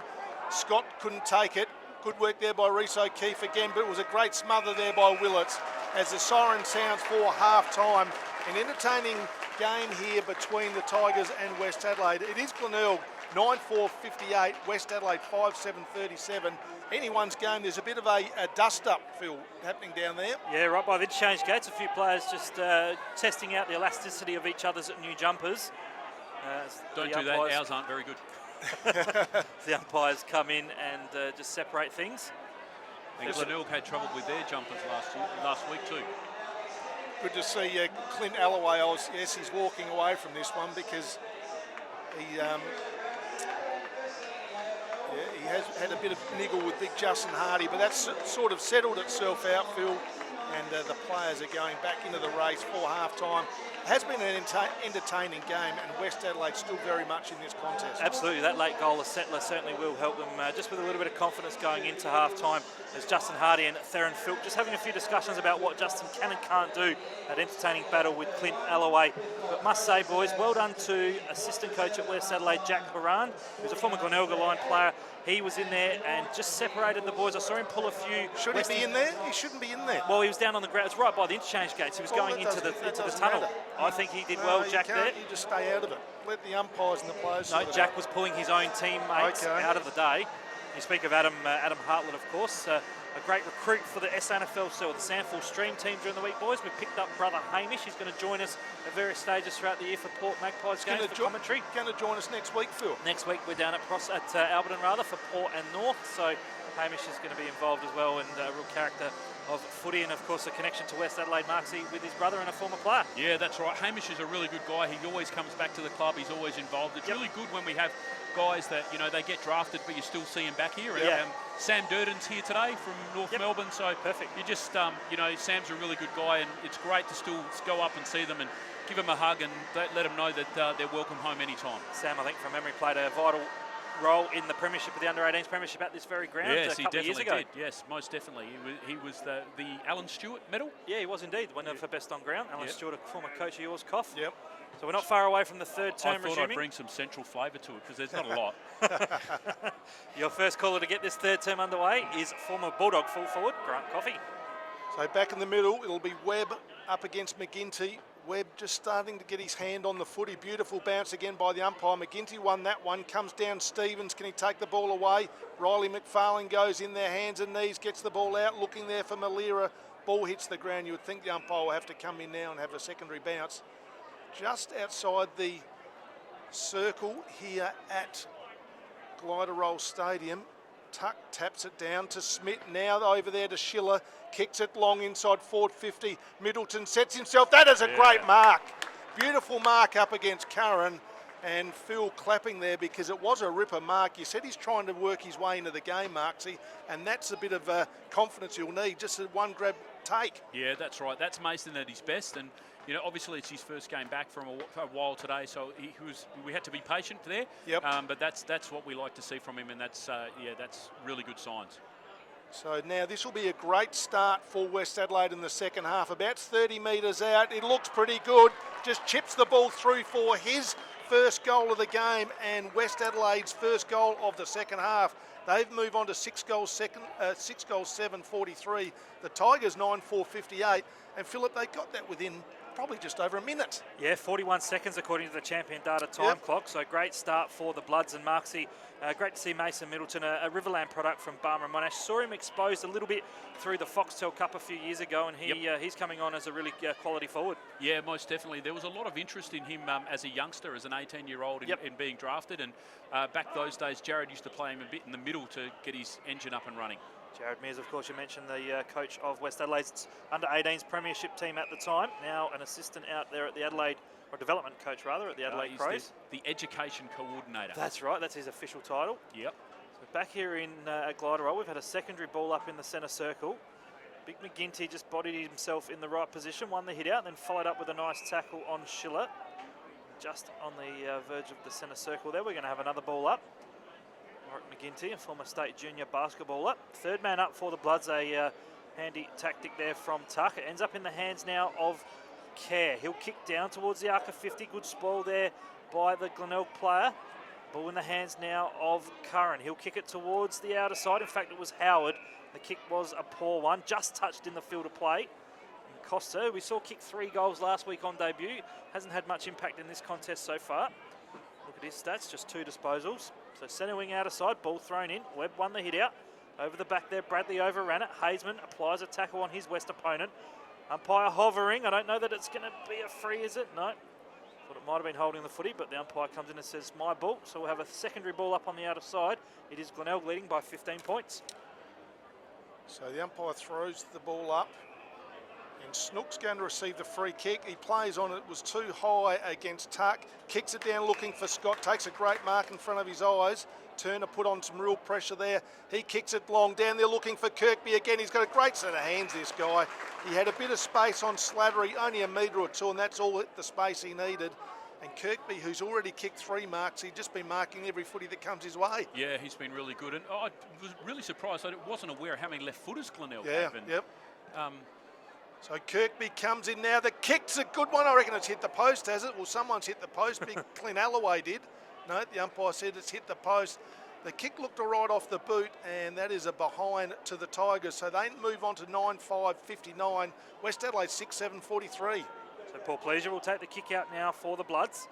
Scott couldn't take it. Good work there by Reece O'Keefe again, but it was a great smother there by Willits as the siren sounds for half-time. An entertaining game here between the Tigers and West Adelaide. It is Glenelg 9-4-58, West Adelaide 5-7-37. Anyone's game. There's a bit of a dust-up, Phil, happening down there. Yeah, right by the interchange gates. A few players just testing out the elasticity of each other's new jumpers. Don't do that. Ours aren't very good. The umpires come in and just separate things. And Glenelg had trouble with their jumpers last week too. Good to see Clint Alloway. He's walking away from this one because he has had a bit of niggle with big Justin Hardy, but that's sort of settled itself out, Phil, and the players are going back into the race for half-time. It has been an entertaining game, and West Adelaide still very much in this contest. Absolutely, that late goal of Settler certainly will help them just with a little bit of confidence going into half-time, as Justin Hardy and Theron Filk just having a few discussions about what Justin can and can't do. That entertaining battle with Clint Alloway. But must say, boys, well done to assistant coach at West Adelaide, Jack Horan, who's a former Glenelg line player. He was in there and just separated the boys. I saw him pull a few. Should he be in there? He shouldn't be in there. Well, he was down on the ground. It's right by the interchange gates. He was going into the tunnel. Matter. I think he did well, Jack, there. You just stay out of it. Let the umpires and the players. No, Jack was pulling his own teammates out of the day. You speak of Adam Hartland, of course. A great recruit for the SANFL, so the SANFL stream team during the week, boys. We've picked up brother Hamish. He's going to join us at various stages throughout the year for Port Magpies games for commentary. Going to join us next week, Phil. Next week we're down at Alberton for Port and North, so Hamish is going to be involved as well, and a real character of footy, and of course a connection to West Adelaide, Marksy, with his brother and a former player. Yeah, that's right. Hamish is a really good guy. He always comes back to the club. He's always involved. It's really good when we have guys that, they get drafted, but you still see him back here. Sam Durden's here today from North Melbourne, so perfect. You just, Sam's a really good guy, and it's great to still go up and see them and give them a hug and let them know that they're welcome home anytime. Sam, I think from memory, played a vital role in the premiership of the under-18s premiership at this very ground a couple of years ago. Did. Yes, most definitely. He was the Alan Stewart medal. Yeah, he was indeed. Winner for best on ground. Alan Stewart, a former coach of yours, Koff. Yep. So we're not far away from the third term resuming. I thought I'd bring some central flavour to it because there's not a lot. Your first caller to get this third term underway is former Bulldog full forward, Grant Coffey. So back in the middle, it'll be Webb up against McGinty. Webb just starting to get his hand on the footy. Beautiful bounce again by the umpire. McGinty won that one. Comes down Stevens. Can he take the ball away? Riley McFarlane goes in there, hands and knees, gets the ball out, looking there for Malira. Ball hits the ground. You would think the umpire will have to come in now and have a secondary bounce. Just outside the circle here at Glider Roll Stadium. Tuck taps it down to Smith. Now over there to Schiller. Kicks it long inside forward 50. Middleton sets himself. That is a great mark. Beautiful mark up against Curran. And Phil clapping there because it was a ripper mark. You said he's trying to work his way into the game, Marksy, and that's a bit of confidence you'll need. Just a one grab take. Yeah, that's right. That's Mason at his best, and you know, obviously it's his first game back from a while today, so we had to be patient there. Yep. But that's what we like to see from him, and that's really good signs. So now this will be a great start for West Adelaide in the second half. About 30 metres out, it looks pretty good. Just chips the ball through for his first goal of the game and West Adelaide's first goal of the second half. They've moved on to 6 goals 7-43. The Tigers 9-4-58. And Philip, they got that within probably just over a minute. Yeah, 41 seconds according to the champion data time clock. So great start for the Bloods and Marksy. Great to see Mason Middleton, a Riverland product from Barmer and Monash. Saw him exposed a little bit through the Foxtel Cup a few years ago, and he's coming on as a really quality forward. Yeah, most definitely. There was a lot of interest in him as a youngster, as an 18-year-old in being drafted. And back those days, Jared used to play him a bit in the middle to get his engine up and running. Jared Mears, of course, you mentioned the coach of West Adelaide's under-18s premiership team at the time. Now an assistant out there at the Adelaide, or development coach rather, at the Adelaide Crows. The education coordinator. That's right, that's his official title. Yep. So back here at Glenelg, we've had a secondary ball up in the centre circle. Big McGinty just bodied himself in the right position, won the hit out, and then followed up with a nice tackle on Schiller. Just on the verge of the centre circle there, we're going to have another ball up. McGinty, a former state junior basketballer. Third man up for the Bloods, a handy tactic there from Tuck. It ends up in the hands now of Kerr. He'll kick down towards the arc of 50. Good spoil there by the Glenelg player. Ball in the hands now of Curran. He'll kick it towards the outer side. In fact, it was Howard. The kick was a poor one, just touched in the field of play. And Costa, we saw kick 3 goals last week on debut. Hasn't had much impact in this contest so far. Look at his stats, just 2 disposals. So centre wing outer side, ball thrown in. Webb won the hit out. Over the back there, Bradley overran it. Hazeman applies a tackle on his West opponent. Umpire hovering. I don't know that it's going to be a free, is it? No. Thought it might have been holding the footy, but the umpire comes in and says, my ball. So we'll have a secondary ball up on the outer side. It is Glenelg leading by 15 points. So the umpire throws the ball up. And Snook's going to receive the free kick. He plays on it. It was too high against Tuck. Kicks it down looking for Scott. Takes a great mark in front of his eyes. Turner put on some real pressure there. He kicks it long down there looking for Kirkby again. He's got a great set of hands, this guy. He had a bit of space on Slattery, only a metre or two, and that's all the space he needed. And Kirkby, who's already kicked 3 marks, he's just been marking every footy that comes his way. Yeah, he's been really good. And I was really surprised. I wasn't aware of how many left footers Glenelg have. Yep. So Kirkby comes in now. The kick's a good one. I reckon it's hit the post, has it? Well, someone's hit the post. Big Clint Alloway did. No, the umpire said it's hit the post. The kick looked all right off the boot, and that is a behind to the Tigers. So they move on to 9-5-59. West Adelaide 6-7-43. So Paul Pleasure will take the kick out now for the Bloods.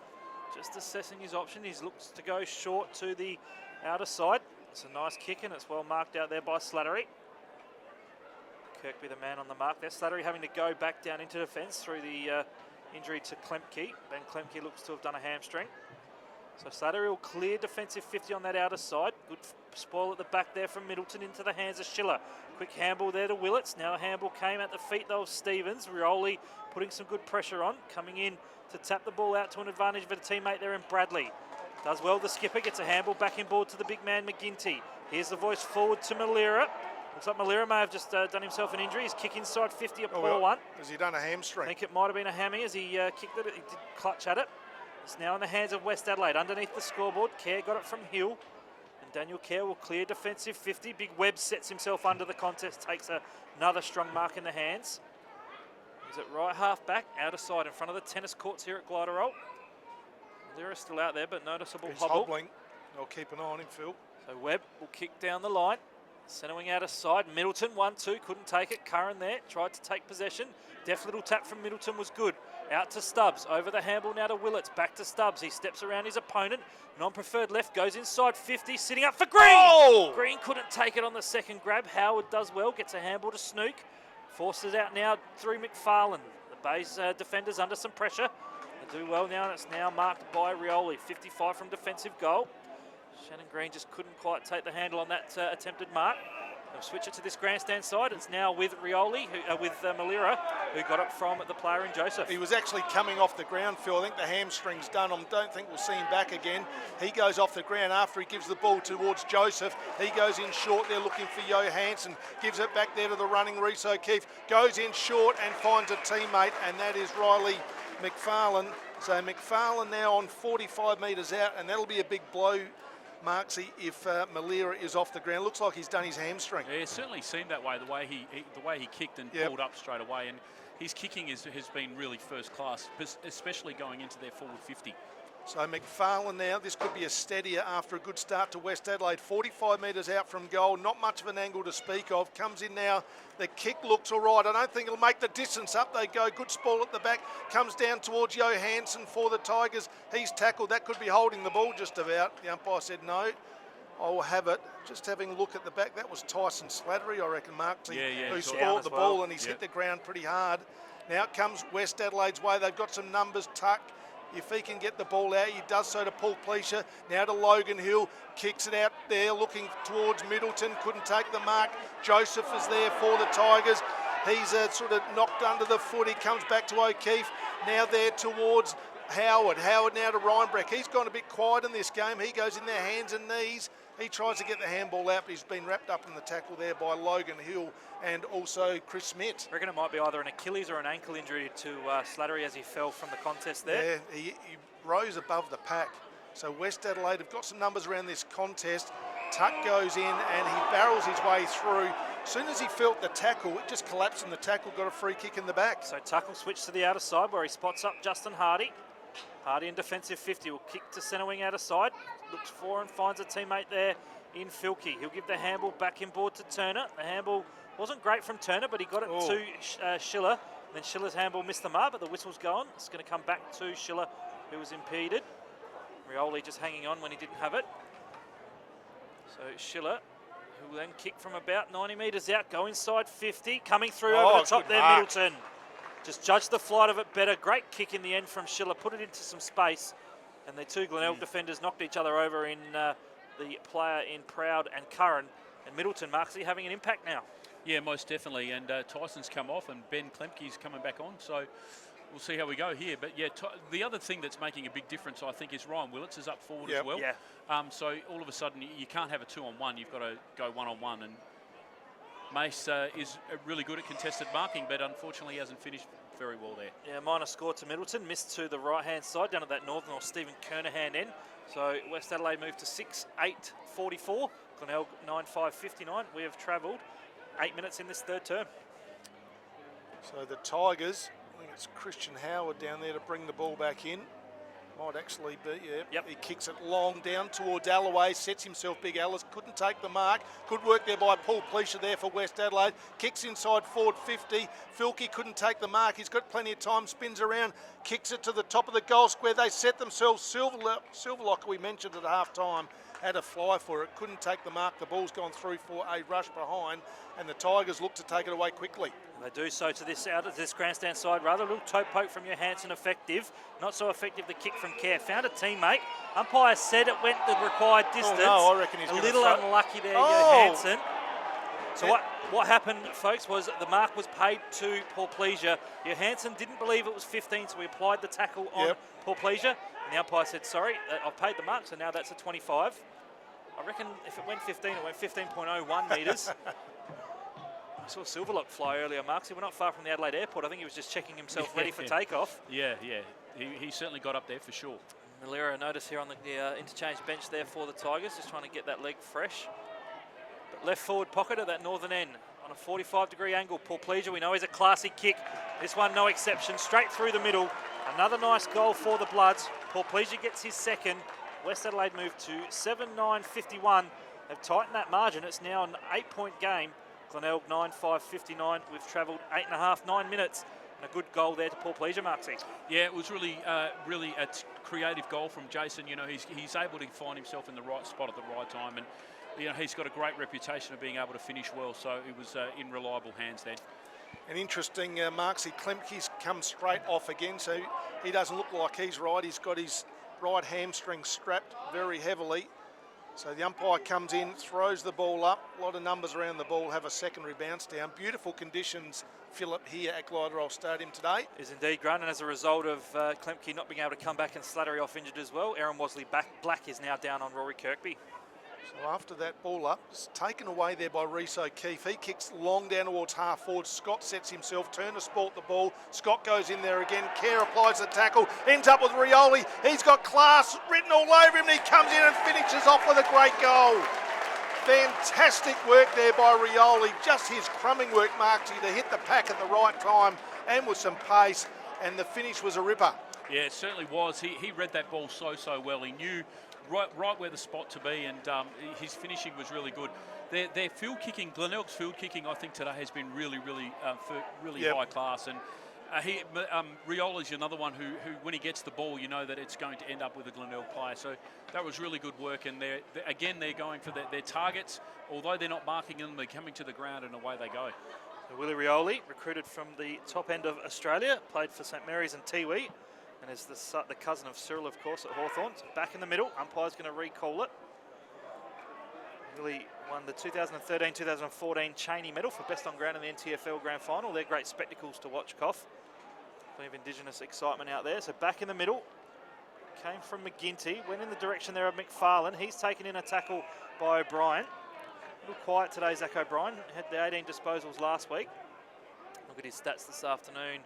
Just assessing his option. He looks to go short to the outer side. It's a nice kick, and it's well marked out there by Slattery. Kirkby the man on the mark there. Slattery having to go back down into defence through the injury to Klemke. Ben Klemke looks to have done a hamstring. So Slattery will clear defensive 50 on that outer side. Good spoil at the back there from Middleton into the hands of Schiller. Quick handball there to Willits. Now a handball came at the feet though of Stevens. Rioli putting some good pressure on. Coming in to tap the ball out to an advantage of a teammate there in Bradley. Does well the skipper. Gets a handball back in board to the big man McGinty. Here's the voice forward to Malira. Looks like Malira may have just done himself an injury. His kick inside 50, a poor one. Has he done a hamstring? I think it might have been a hammy as he kicked it. He did clutch at it. It's now in the hands of West Adelaide. Underneath the scoreboard, Kerr got it from Hill. And Daniel Kerr will clear defensive 50. Big Webb sets himself under the contest, takes another strong mark in the hands. He's at right half back, outer side in front of the tennis courts here at Glenelg. Malira's still out there, but noticeable He's hobble. hobbling. I'll keep an eye on him, Phil. So Webb will kick down the line. Centre wing outer side. Middleton 1-2, couldn't take it. Curran there, tried to take possession. Deft little tap from Middleton was good. Out to Stubbs, over the handball now to Willits. Back to Stubbs, he steps around his opponent. Non-preferred left, goes inside 50, sitting up for Green! Oh! Green couldn't take it on the second grab. Howard does well, gets a handball to Snook. Forces out now through McFarlane. The Bays defenders under some pressure. They do well now, and it's now marked by Rioli. 55 from defensive goal. Shannon Green just couldn't quite take the handle on that attempted mark. They'll switch it to this grandstand side. It's now with Rioli, with Malira, who got it from the player in Joseph. He was actually coming off the ground, Phil. I think the hamstring's done. I don't think we'll see him back again. He goes off the ground after he gives the ball towards Joseph. He goes in short. They're looking for Johansson. Gives it back there to the running Reese O'Keefe. Goes in short and finds a teammate, and that is Riley McFarlane. So McFarlane now on 45 metres out, and that'll be a big blow, Marksy, if Malira is off the ground. Looks like he's done his hamstring. Yeah, it certainly seemed that way, the way he kicked and pulled up straight away. And his kicking has been really first class, especially going into their forward 50. So McFarlane now, this could be a steadier after a good start to West Adelaide. 45 metres out from goal, not much of an angle to speak of. Comes in now, the kick looks all right. I don't think it'll make the distance. Up they go, good ball at the back. Comes down towards Johansson for the Tigers. He's tackled, that could be holding the ball just about. The umpire said no. I will have it. Just having a look at the back, that was Tyson Slattery, I reckon, Mark, who scored the ball, and he's hit the ground pretty hard. Now it comes West Adelaide's way. They've got some numbers. Tuck, if he can get the ball out, he does so to Paul Pleasure. Now to Logan Hill, kicks it out there, looking towards Middleton, couldn't take the mark. Joseph is there for the Tigers. He's sort of knocked under the foot. He comes back to O'Keefe. Now there towards Howard. Howard now to Reinbreck. He's gone a bit quiet in this game. He goes in there, hands and knees. He tries to get the handball out, but he's been wrapped up in the tackle there by Logan Hill and also Chris Smith. I reckon it might be either an Achilles or an ankle injury to Slattery as he fell from the contest there. Yeah, he rose above the pack. So West Adelaide have got some numbers around this contest. Tuck goes in and he barrels his way through. As soon as he felt the tackle, it just collapsed in the tackle, got a free kick in the back. So Tuck will switch to the outer side where he spots up Justin Hardy. Hardy in defensive 50 will kick to centre wing outer side. Looks for and finds a teammate there in Filkey. He'll give the handball back inboard to Turner. The handball wasn't great from Turner, but he got it to Schiller. Then Schiller's handball missed the mark, but the whistle's gone. It's going to come back to Schiller, who was impeded. Rioli just hanging on when he didn't have it. So Schiller, who will then kick from about 90 metres out, go inside 50, coming through over the top there, Middleton. Just judged the flight of it better. Great kick in the end from Schiller, put it into some space. And the two Glenelg defenders knocked each other over in the player in Proud and Curran. And Middleton, Marksy, having an impact now. Yeah, most definitely. And Tyson's come off and Ben Klemke's coming back on. So we'll see how we go here. But yeah, the other thing that's making a big difference, I think, is Ryan Willits is up forward as well. Yeah. So all of a sudden, you can't have a 2-on-1. You've got to go 1-on-1. And Mace is really good at contested marking, but unfortunately he hasn't finished very well there. Yeah, minor score to Middleton, missed to the right-hand side, down at that northern or Stephen Kernahan end. So West Adelaide moved to 6-8-44, Glenelg 9-5-59. We have travelled 8 minutes in this third term. So the Tigers, I think it's Christian Howard down there to bring the ball back in. Might actually be, Yep. He kicks it long down towards Alloway, sets himself big. Ellis couldn't take the mark. Good work there by Paul Pleasure there for West Adelaide. Kicks inside forward 50. Filkey couldn't take the mark. He's got plenty of time, spins around, kicks it to the top of the goal square. They set themselves. Silverlock, we mentioned at half time, had a fly for it. Couldn't take the mark. The ball's gone through for a rush behind, and the Tigers look to take it away quickly. They do so to this grandstand side. Rather a little toe poke from Johansson, effective. Not so effective the kick from Kerr. Found a teammate. Umpire said it went the required distance. Oh, no, I reckon he's a little unlucky there, Johansson. So what happened, folks, was the mark was paid to Paul Pleasure. Johansson didn't believe it was 15, so he applied the tackle on Paul Pleasure. And the umpire said, sorry, I've paid the mark, so now that's a 25. I reckon if it went 15, it went 15.01 metres. I saw Silverlock fly earlier, Mark. So we're not far from the Adelaide airport. I think he was just checking himself ready for takeoff. Yeah. He certainly got up there for sure. Malira, notice here on the interchange bench there for the Tigers, just trying to get that leg fresh. But left forward pocket at that northern end on a 45-degree angle. Paul Pleasure, we know he's a classy kick. This one, no exception, straight through the middle. Another nice goal for the Bloods. Paul Pleasure gets his second. West Adelaide moved to 7-9-51. They've tightened that margin. It's now an 8-point game. Glenelg 9-5-59. We've travelled 9 minutes. And a good goal there to Paul Pleasure, Marksy. Yeah, it was really a creative goal from Jason. You know, he's able to find himself in the right spot at the right time, and you know he's got a great reputation of being able to finish well. So it was in reliable hands then. And interesting, Marksy, Klemke's come straight off again, so he doesn't look like he's right. He's got his right hamstring strapped very heavily. So the umpire comes in, throws the ball up. A lot of numbers around the ball have a secondary bounce down. Beautiful conditions, Philip, here at Glenelg Stadium today. Is indeed, Grant, and as a result of Klemke not being able to come back and Slattery off injured as well, Aaron Black is now down on Rory Kirkby. So after that ball up, it's taken away there by Reece O'Keefe. He kicks long down towards half forward. Scott sets himself, Turner sport the ball. Scott goes in there again. Kerr applies the tackle, ends up with Rioli. He's got class written all over him, and he comes in and finishes off with a great goal. Fantastic work there by Rioli. Just his crumbing work, Marksy, to hit the pack at the right time and with some pace, and the finish was a ripper. Yeah, it certainly was. He read that ball so well. He knew right where the spot to be, and his finishing was really good. Their field kicking, Glenelg's field kicking, I think today has been really high class. And Rioli's another one who, when he gets the ball, you know that it's going to end up with a Glenelg player. So that was really good work. And they're going for their targets. Although they're not marking them, they're coming to the ground, and away they go. So Willie Rioli, recruited from the top end of Australia, played for St Mary's and Tiwi, and is the cousin of Cyril, of course, at Hawthorn. So back in the middle, umpire's going to recall it. Willie won the 2013-2014 Cheney medal for best on ground in the NTFL Grand Final. They're great spectacles to watch, Cough. Plenty of Indigenous excitement out there. So back in the middle, came from McGinty, went in the direction there of McFarlane. He's taken in a tackle by O'Brien. A little quiet today, Zach O'Brien. Had the 18 disposals last week. Look at his stats this afternoon.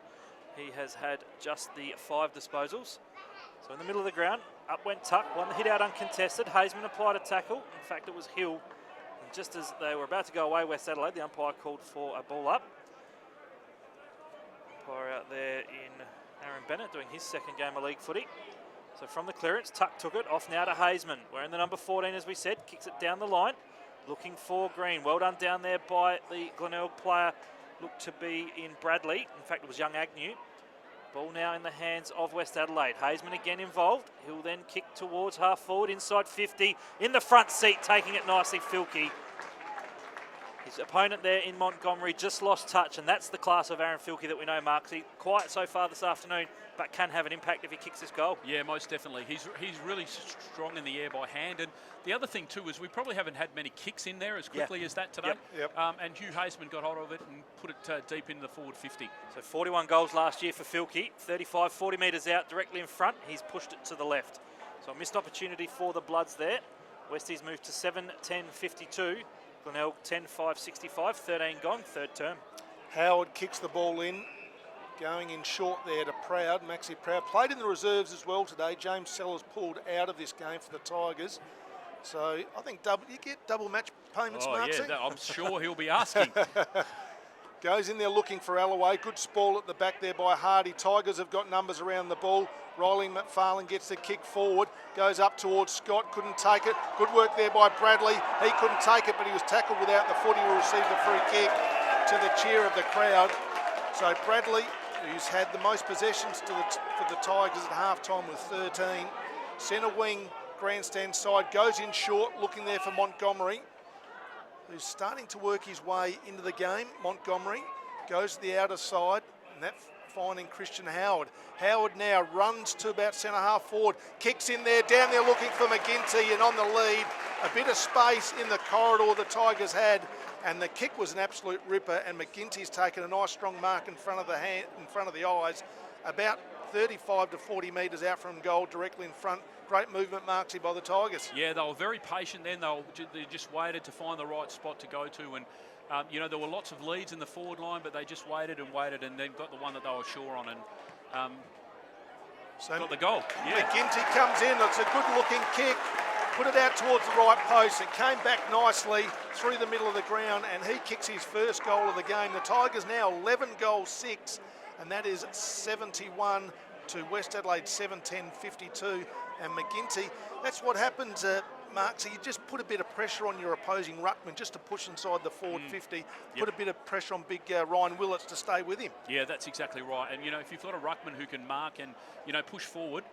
He has had just the 5 disposals. So in the middle of the ground, up went Tuck, one hit out uncontested. Hazeman applied a tackle. In fact, it was Hill. And just as they were about to go away, West Adelaide, the umpire called for a ball up. Umpire out there in Aaron Bennett doing his second game of league footy. So from the clearance, Tuck took it off now to Hazeman. Wearing the number 14, as we said, kicks it down the line. Looking for Green. Well done down there by the Glenelg player. Looked to be in Bradley. In fact, it was young Agnew. Ball now in the hands of West Adelaide. Hazeman again involved. He'll then kick towards half forward, inside 50. In the front seat, taking it nicely, Filkey. His opponent there in Montgomery just lost touch, and that's the class of Aaron Filkey that we know, Marksy. Quiet so far this afternoon, but can have an impact if he kicks this goal. Yeah, most definitely. He's really strong in the air by hand. And the other thing too is we probably haven't had many kicks in there as quickly as that today. Yep. And Hugh Hazeman got hold of it and put it deep into the forward 50. So 41 goals last year for Filkey. 35, 40 metres out directly in front. He's pushed it to the left. So a missed opportunity for the Bloods there. Westies moved to 7-10-52. Glenelg 10-5-65, 13 gone, third term. Howard kicks the ball in, going in short there to Proud, Maxi Proud. Played in the reserves as well today. James Sellers pulled out of this game for the Tigers. So I think you get double match payments, Maxi. Yeah, I'm sure he'll be asking. Goes in there looking for Alloway. Good sprawl at the back there by Hardy. Tigers have got numbers around the ball. Rolling McFarlane gets the kick forward. Goes up towards Scott. Couldn't take it. Good work there by Bradley. He couldn't take it, but he was tackled without the foot. He will receive the free kick to the cheer of the crowd. So Bradley, who's had the most possessions for the Tigers at half-time with 13. Centre wing, grandstand side. Goes in short, looking there for Montgomery, who's starting to work his way into the game. Montgomery goes to the outer side, and that finding Christian Howard. Howard now runs to about centre half forward, kicks in there, down there looking for McGinty, and on the lead. A bit of space in the corridor the Tigers had, and the kick was an absolute ripper, and McGinty's taken a nice strong mark in front of the eyes, about 35 to 40 metres out from goal, directly in front. Great movement, Marksy, by the Tigers. Yeah, they were very patient then. They just waited to find the right spot to go to. And, there were lots of leads in the forward line, but they just waited and then got the one that they were sure on and got the goal. Yeah. McGinty comes in. It's a good-looking kick. Put it out towards the right post. It came back nicely through the middle of the ground, and he kicks his first goal of the game. The Tigers now 11 goals, 6, and that is 71 to West Adelaide 7-10-52. And McGinty, that's what happens, Mark. So you just put a bit of pressure on your opposing ruckman just to push inside the forward 50. Put a bit of pressure on big Ryan Willits to stay with him. Yeah, that's exactly right. And, if you've got a ruckman who can mark and, push forward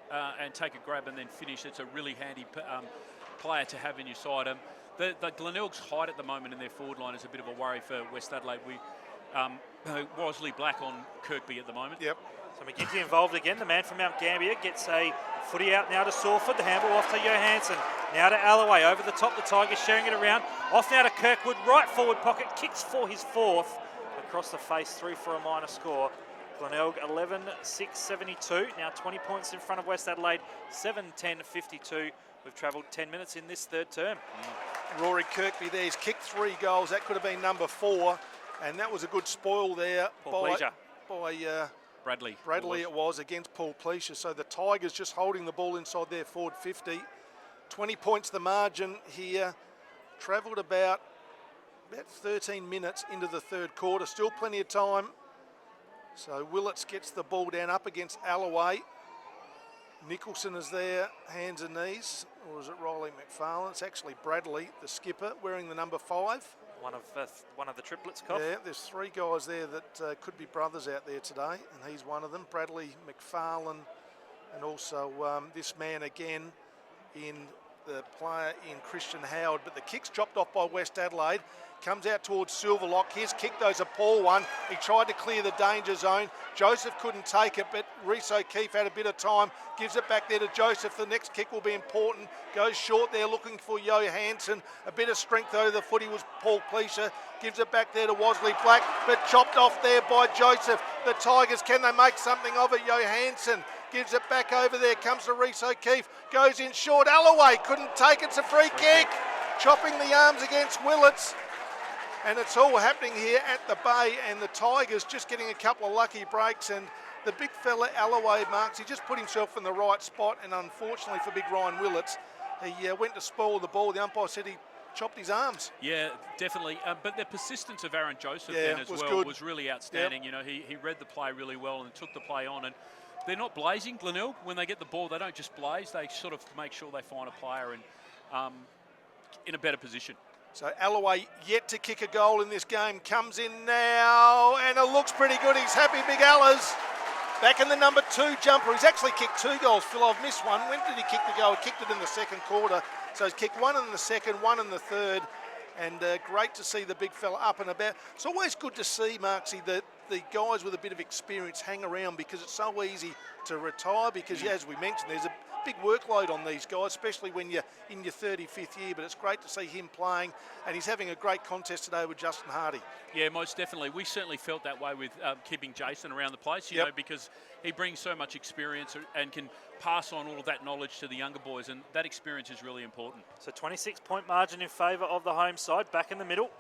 and take a grab and then finish, it's a really handy player to have in your side. The Glenelg's height at the moment in their forward line is a bit of a worry for West Adelaide. Wosley Black on Kirkby at the moment. Yep. So McGinty involved again. The man from Mount Gambier gets a footy out now to Salford. The handball off to Johansson. Now to Alloway. Over the top, the Tigers sharing it around. Off now to Kirkwood. Right forward pocket. Kicks for his fourth. Across the face, through for a minor score. Glenelg 11-6-72. Now 20 points in front of West Adelaide. 7-10-52. We've travelled 10 minutes in this third term. Rory Kirkby there. He's kicked 3 goals. That could have been number 4. And that was a good spoil there by Bradley it was against Paul Pleasure. So the Tigers just holding the ball inside their forward 50. 20 points the margin here. Travelled about 13 minutes into the third quarter. Still plenty of time. So Willits gets the ball down up against Alloway. Nicholson is there, hands and knees. Or is it Riley McFarlane? It's actually Bradley, the skipper, wearing the number 5. One of the triplets, Cough. Yeah, there's 3 guys there that could be brothers out there today, and he's one of them. Bradley McFarlane, and also this man again in the player in Christian Howard. But the kick's dropped off by West Adelaide. Comes out towards Silverlock. His kick, though's a poor one. He tried to clear the danger zone. Joseph couldn't take it, but Rhys O'Keefe had a bit of time. Gives it back there to Joseph. The next kick will be important. Goes short there, looking for Johansson. A bit of strength over the footy was Paul Pleasure. Gives it back there to Wasley Black, but chopped off there by Joseph. The Tigers, can they make something of it? Johansson gives it back over there. Comes to Rhys O'Keefe. Goes in short. Alloway couldn't take it. It's a free kick. Chopping the arms against Willits. And it's all happening here at the Bay, and the Tigers just getting a couple of lucky breaks. And the big fella, Alloway, Marks, he just put himself in the right spot. And unfortunately for big Ryan Willits, he went to spoil the ball. The umpire said he chopped his arms. Yeah, definitely. But the persistence of Aaron Joseph then as well was really outstanding. Yep. You know, he read the play really well and took the play on. And they're not blazing, Glenelg. When they get the ball, they don't just blaze. They sort of make sure they find a player in a better position. So Alloway yet to kick a goal in this game, comes in now, and it looks pretty good. He's happy, big Allers. Back in the number 2 jumper. He's actually kicked 2 goals. Phil, I've missed one. When did he kick the goal? He kicked it in the second quarter. So he's kicked 1 in the second, 1 in the third. And great to see the big fella up and about. It's always good to see, Marksy, that the guys with a bit of experience hang around, because it's so easy to retire, because as we mentioned, there's a big workload on these guys, especially when you're in your 35th year. But it's great to see him playing, and he's having a great contest today with Justin Hardy. Yeah, most definitely. We certainly felt that way with keeping Jason around the place, you know, because he brings so much experience and can pass on all of that knowledge to the younger boys, and that experience is really important. So 26-point margin in favour of the home side. Back in the middle,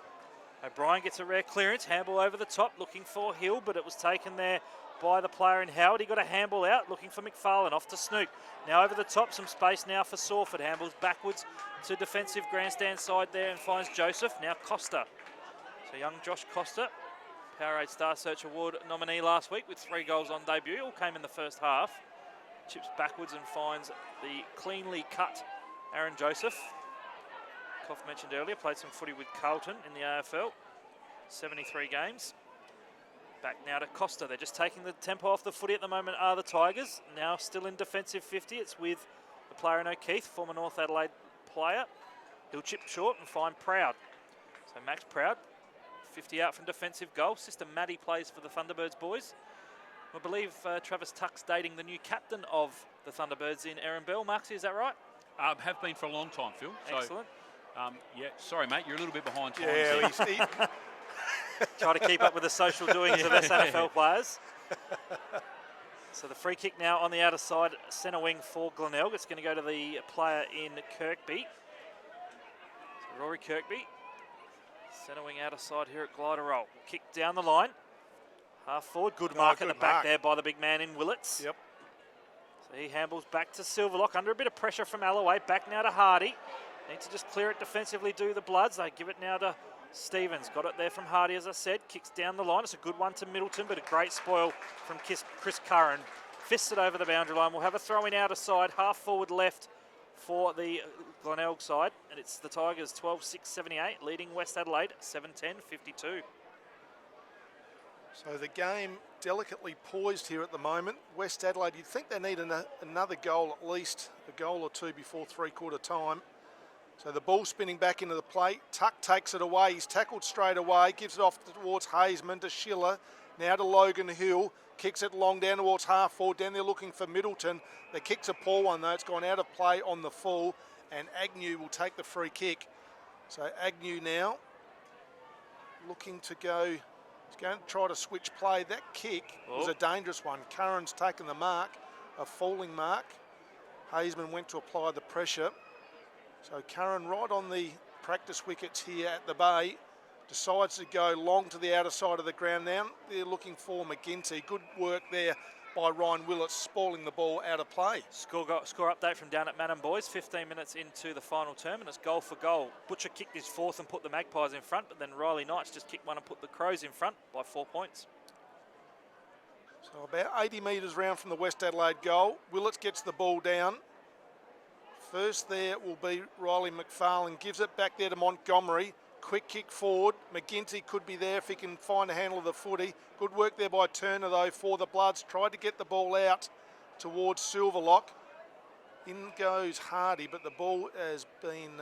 O'Brien gets a rare clearance, handball over the top, looking for Hill, but it was taken there by the player in Howard. He got a handball out, looking for McFarlane, off to Snook. Now over the top, some space now for Salford. Handballs backwards to defensive grandstand side there and finds Joseph. Now Costa. So young Josh Costa, Powerade Star Search Award nominee last week with 3 goals on debut. All came in the first half. Chips backwards and finds the cleanly cut Aaron Joseph. Koff mentioned earlier, played some footy with Carlton in the AFL. 73 games. Back now to Costa. They're just taking the tempo off the footy at the moment are the Tigers. Now still in defensive 50. It's with the player in O'Keefe, former North Adelaide player. He'll chip short and find Proud. So Max Proud, 50 out from defensive goal. Sister Maddie plays for the Thunderbirds boys. I believe Travis Tuck's dating the new captain of the Thunderbirds in Erin Bell. Maxie, is that right? Have been for a long time, Phil. Excellent. Yeah, sorry, mate. You're a little bit behind time. Yeah, try to keep up with the social doings of SANFL players. So the free kick now on the outer side, centre wing for Glenelg. It's going to go to the player in Kirkby. So Rory Kirkby, centre wing outer side here at Glider Roll. Kick down the line. Half forward, good mark at the back there by the big man in Willits. Yep. So he handballs back to Silverlock under a bit of pressure from Alloway. Back now to Hardy. Need to just clear it defensively, do the Bloods. They give it now to Stevens. Got it there from Hardy, as I said. Kicks down the line. It's a good one to Middleton, but a great spoil from Chris Curran. Fists it over the boundary line. We'll have a throw in outer side, half forward left for the Glenelg side. And it's the Tigers 12-6-78, leading West Adelaide 7-10-52. So the game delicately poised here at the moment. West Adelaide, you'd think they need another goal, at least a goal or 2 before 3/4 time. So the ball spinning back into the plate. Tuck takes it away. He's tackled straight away. Gives it off towards Hazeman to Schiller. Now to Logan Hill. kicks it long down towards half forward. Down there looking for Middleton. The kick's a poor one though. It's gone out of play on the full, and Agnew will take the free kick. So Agnew now looking to go. He's going to try to switch play. That kick was a dangerous one. Curran's taken the mark, a falling mark. Hazeman went to apply the pressure. So Curran right on the practice wickets here at the Bay. Decides to go long to the outer side of the ground now. They're looking for McGinty. Good work there by Ryan Willits, spoiling the ball out of play. Score update from down at Madam Boys. 15 minutes into the final term, and it's goal for goal. Butcher kicked his fourth and put the Magpies in front, but then Riley Knights just kicked one and put the Crows in front by 4 points. So about 80 metres round from the West Adelaide goal. Willits gets the ball down. First there will be Riley McFarlane. Gives it back there to Montgomery. Quick kick forward. McGinty could be there if he can find a handle of the footy. Good work there by Turner though for the Bloods. Tried to get the ball out towards Silverlock. In goes Hardy, but the ball has been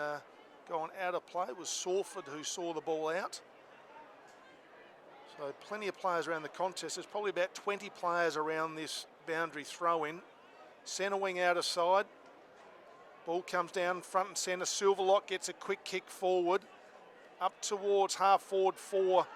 gone out of play. It was Sawford who saw the ball out. So plenty of players around the contest. There's probably about 20 players around this boundary throw-in. Centre wing out of side. Ball comes down front and centre. Silverlock gets a quick kick forward. Up towards half forward for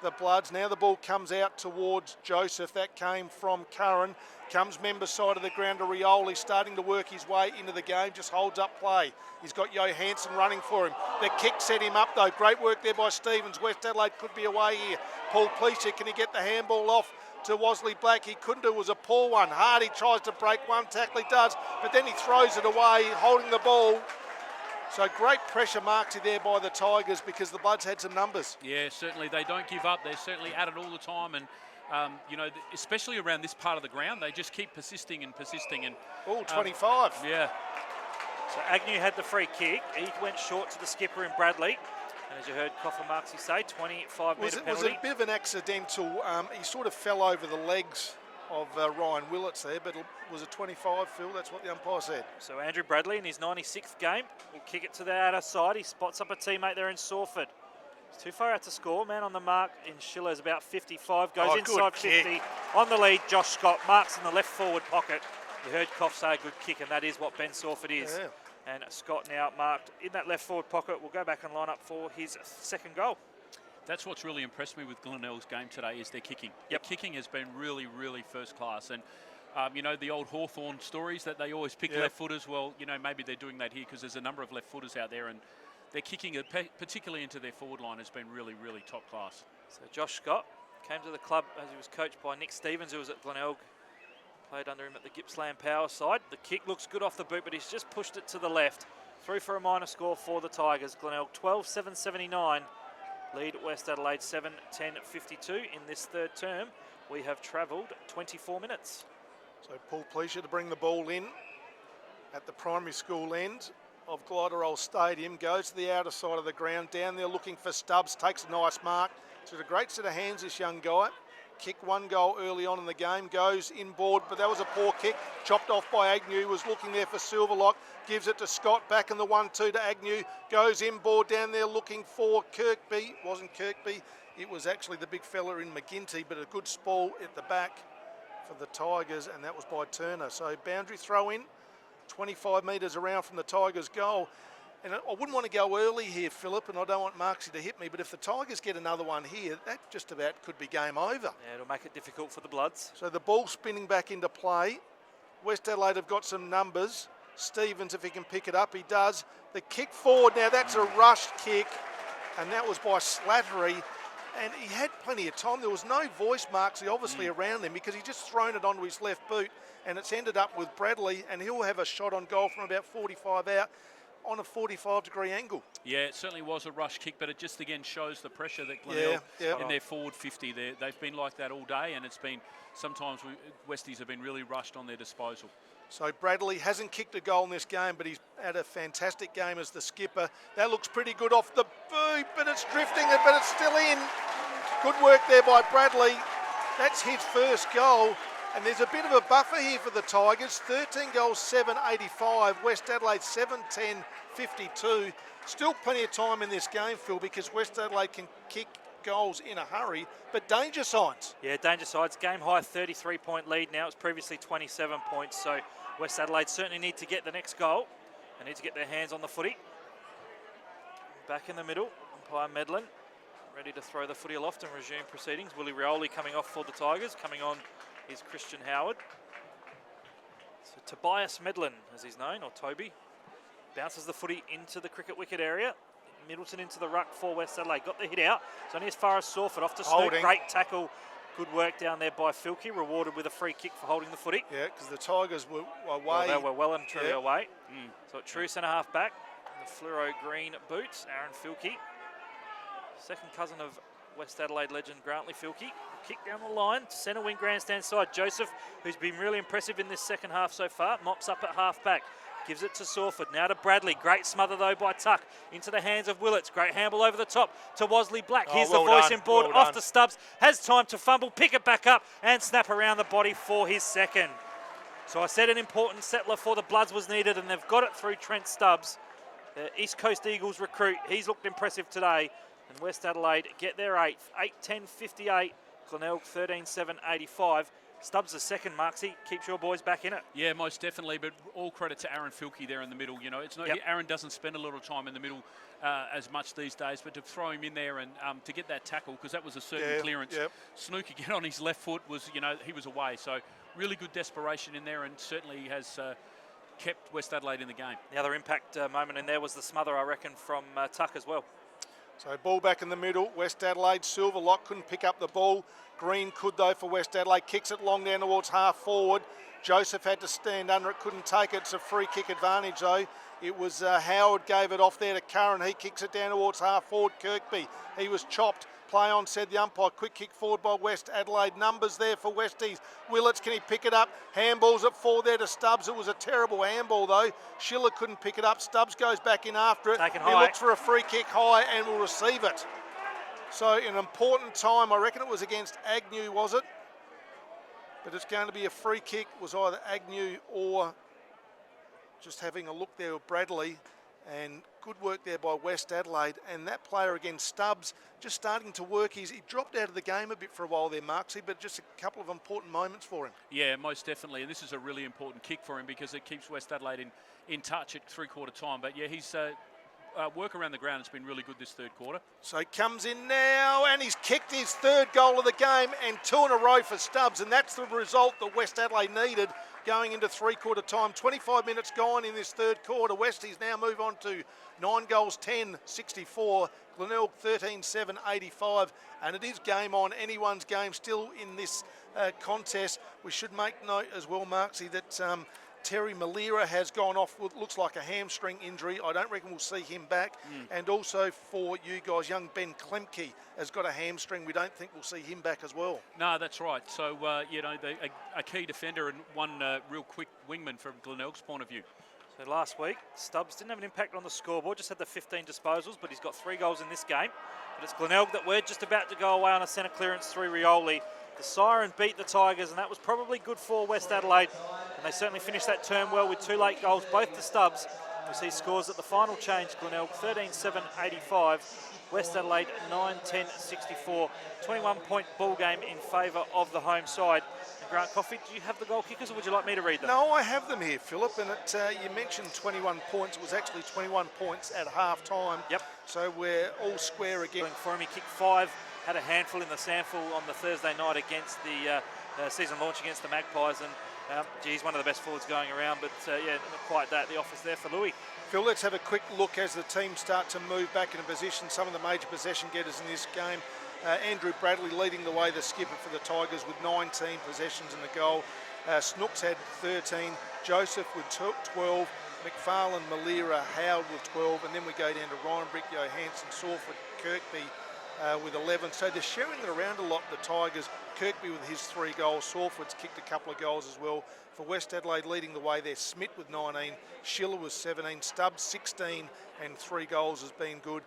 the Bloods. Now the ball comes out towards Joseph. That came from Curran. Comes member side of the ground to Rioli, starting to work his way into the game. Just holds up play. He's got Johansson running for him. The kick set him up though. Great work there by Stevens. West Adelaide could be away here. Paul Pleasure, can he get the handball off to Wasley Black? He couldn't do. It was a poor one. Hardy tries to break one tackle. He does, but then he throws it away, holding the ball. So great pressure marks there by the Tigers because the Bloods had some numbers. Yeah, certainly they don't give up. They're certainly at it all the time, and you know, especially around this part of the ground, they just keep persisting and persisting. And 25. Yeah. So Agnew had the free kick. He went short to the skipper in Bradley. And as you heard Coffer Marksy say, 25-metre penalty. Was it a bit of an accidental? He sort of fell over the legs of Ryan Willits there, but it was a 25, Phil. That's what the umpire said. So Andrew Bradley in his 96th game will kick it to the outer side. He spots up a teammate there in Sawford. He's too far out to score. Man on the mark in Schiller's about 55. Goes inside 50. On the lead, Josh Scott marks in the left forward pocket. You heard Coff say a good kick, and that is what Ben Sawford is. Yeah. And Scott now marked in that left forward pocket. Will go back and line up for his second goal. That's what's really impressed me with Glenelg's game today is their kicking. Yep. Their kicking has been really, really first class. And, you know, the old Hawthorn stories that they always pick left footers. Well, you know, maybe they're doing that here because there's a number of left footers out there, and their kicking, particularly into their forward line, has been really, really top class. So Josh Scott came to the club as he was coached by Nick Stevens, who was at Glenelg. Played under him at the Gippsland Power side. The kick looks good off the boot, but he's just pushed it to the left. Through for a minor score for the Tigers. Glenelg 12-7-79. Lead West Adelaide 7-10-52 in this third term. We have travelled 24 minutes. So Paul Pleasure to bring the ball in at the primary school end of Gliderol Stadium. Goes to the outer side of the ground. Down there looking for Stubbs. Takes a nice mark. So a great set of hands, this young guy. Kicked one goal early on in the game. Goes inboard, but that was a poor kick. Chopped off by Agnew. Was looking there for Silverlock. Gives it to Scott. Back in the 1-2 to Agnew. Goes inboard down there looking for Kirkby. Wasn't Kirkby. It was actually the big fella in McGinty, but a good spoil at the back for the Tigers, and that was by Turner. So boundary throw in. 25 metres around from the Tigers' goal. And I wouldn't want to go early here, Philip, and I don't want Marksy to hit me, but if the Tigers get another one here, that just about could be game over. Yeah, it'll make it difficult for the Bloods. So the ball spinning back into play. West Adelaide have got some numbers. Stevens, if he can pick it up, he does. The kick forward, now that's a rushed kick, and that was by Slattery. And he had plenty of time. There was no voice, Marksy, obviously, around him because he just thrown it onto his left boot, and it's ended up with Bradley, and he'll have a shot on goal from about 45 out on a 45-degree angle. Yeah, it certainly was a rush kick, but it just again shows the pressure that Glenelg in their forward 50. They've been like that all day, and it's been sometimes Westies have been really rushed on their disposal. So Bradley hasn't kicked a goal in this game, but he's had a fantastic game as the skipper. That looks pretty good off the boot, but it's drifting, but it's still in. Good work there by Bradley. That's his first goal. And there's a bit of a buffer here for the Tigers. 13 goals, 7-85. West Adelaide 7-10-52. Still plenty of time in this game, Phil, because West Adelaide can kick goals in a hurry, but danger signs. Yeah, danger sides. Game high 33-point lead now. It's previously 27 points. So West Adelaide certainly need to get the next goal. They need to get their hands on the footy. Back in the middle, umpire Medlin ready to throw the footy aloft and resume proceedings. Willie Rioli coming off for the Tigers. Coming on is Christian Howard. So Tobias Medlin, as he's known, or Toby, bounces the footy into the cricket wicket area. Middleton into the ruck for West Adelaide. Got the hit out. It's only as far as Sawford. Off to Snook. Holding. Great tackle. Good work down there by Filkey. Rewarded with a free kick for holding the footy. Yeah, because the Tigers were away. Well, they were well and truly Yeah. away. So true centre half back. The fluoro green boots. Aaron Filkey. Second cousin of West Adelaide legend Grantley Filkey. Kick down the line. Centre wing grandstand side. Joseph, who's been really impressive in this second half so far, mops up at half back. Gives it to Sawford. Now to Bradley. Great smother, though, by Tuck. Into the hands of Willits. Great handle over the top to Wasley Black. Here's well the voice done, in board. well Off done. to Stubbs. Has time to fumble. Pick it back up and snap around the body for his second. So I said an important settler for the Bloods was needed, and they've got it through Trent Stubbs. The East Coast Eagles recruit. He's looked impressive today. And West Adelaide get their 8th. 8-10-58. Glenelg 13-7-85. Stubbs the second, Marksy. Keeps your boys back in it. Yeah, most definitely, but all credit to Aaron Filkey there in the middle. You know, it's not Aaron doesn't spend a lot of time in the middle as much these days, but to throw him in there and to get that tackle, because that was a certain clearance. Yep. Snook again on his left foot was, he was away. So really good desperation in there, and certainly has kept West Adelaide in the game. The other impact moment in there was the smother, I reckon, from Tuck as well. So ball back in the middle. West Adelaide. Silverlock couldn't pick up the ball. Green could, though, for West Adelaide. Kicks it long down towards half forward. Joseph had to stand under it, couldn't take it. It's a free kick advantage, though. It was Howard gave it off there to Curran. He kicks it down towards half forward. Kirkby, he was chopped. Play on, said the umpire. Quick kick forward by West Adelaide. Numbers there for Westies. Willits, can he pick it up? Handballs it forward there to Stubbs. It was a terrible handball, though. Schiller couldn't pick it up. Stubbs goes back in after it. Taken He high. looks for a free kick high and will receive it. So an important time. I reckon it was against Agnew, was it? But it's going to be a free kick. It was either Agnew or just having a look there with Bradley. And good work there by West Adelaide. And that player again, Stubbs, just starting to work. He dropped out of the game a bit for a while there, Marksy, but just a couple of important moments for him. Yeah, most definitely. And this is a really important kick for him because it keeps West Adelaide in touch at three-quarter time. But yeah, he's work around the ground has been really good this third quarter. So he comes in now and he's kicked his third goal of the game and 2 in a row for Stubbs. And that's the result that West Adelaide needed going into three-quarter time. 25 minutes gone in this third quarter. Westies now move on to 9 goals, 10-64. Glenelg 13-7-85. And it is game on, anyone's game still in this contest. We should make note as well, Marksy, that Terry Malira has gone off with looks like a hamstring injury. I don't reckon we'll see him back. And also for you guys, young Ben Klemke has got a hamstring. We don't think we'll see him back as well. No, that's right. So, a key defender and one real quick wingman from Glenelg's point of view. So last week, Stubbs didn't have an impact on the scoreboard, just had the 15 disposals, but he's got 3 goals in this game. But it's Glenelg that we're just about to go away on a centre clearance through Rioli. The siren beat the Tigers, and that was probably good for West Adelaide. And they certainly finished that term well with 2 late goals, both to Stubbs. We see scores at the final change. Glenelg 13-7-85. West Adelaide 9-10-64. 21-point ball game in favour of the home side. And Grant Coffey, do you have the goal kickers, or would you like me to read them? No, I have them here, Philip. And you mentioned 21 points. It was actually 21 points at half time. Yep. So we're all square again. For him, he kicked 5. Had a handful in the SANFL on the Thursday night against the season launch against the Magpies, and he's one of the best forwards going around, but not quite that. The office there for Louis. Phil, let's have a quick look as the teams start to move back into position. Some of the major possession getters in this game. Andrew Bradley leading the way, the skipper for the Tigers, with 19 possessions in the goal. Snooks had 13, Joseph with 12, McFarlane, Malira, Howard with 12, and then we go down to Ryan Brick, Johansson, Sawford, Kirkby with 11. So they're sharing it around a lot, the Tigers. Kirkby with his 3 goals. Sawford's kicked a couple of goals as well. For West Adelaide leading the way there, Smith with 19, Schiller with 17, Stubbs 16 and 3 goals has been good.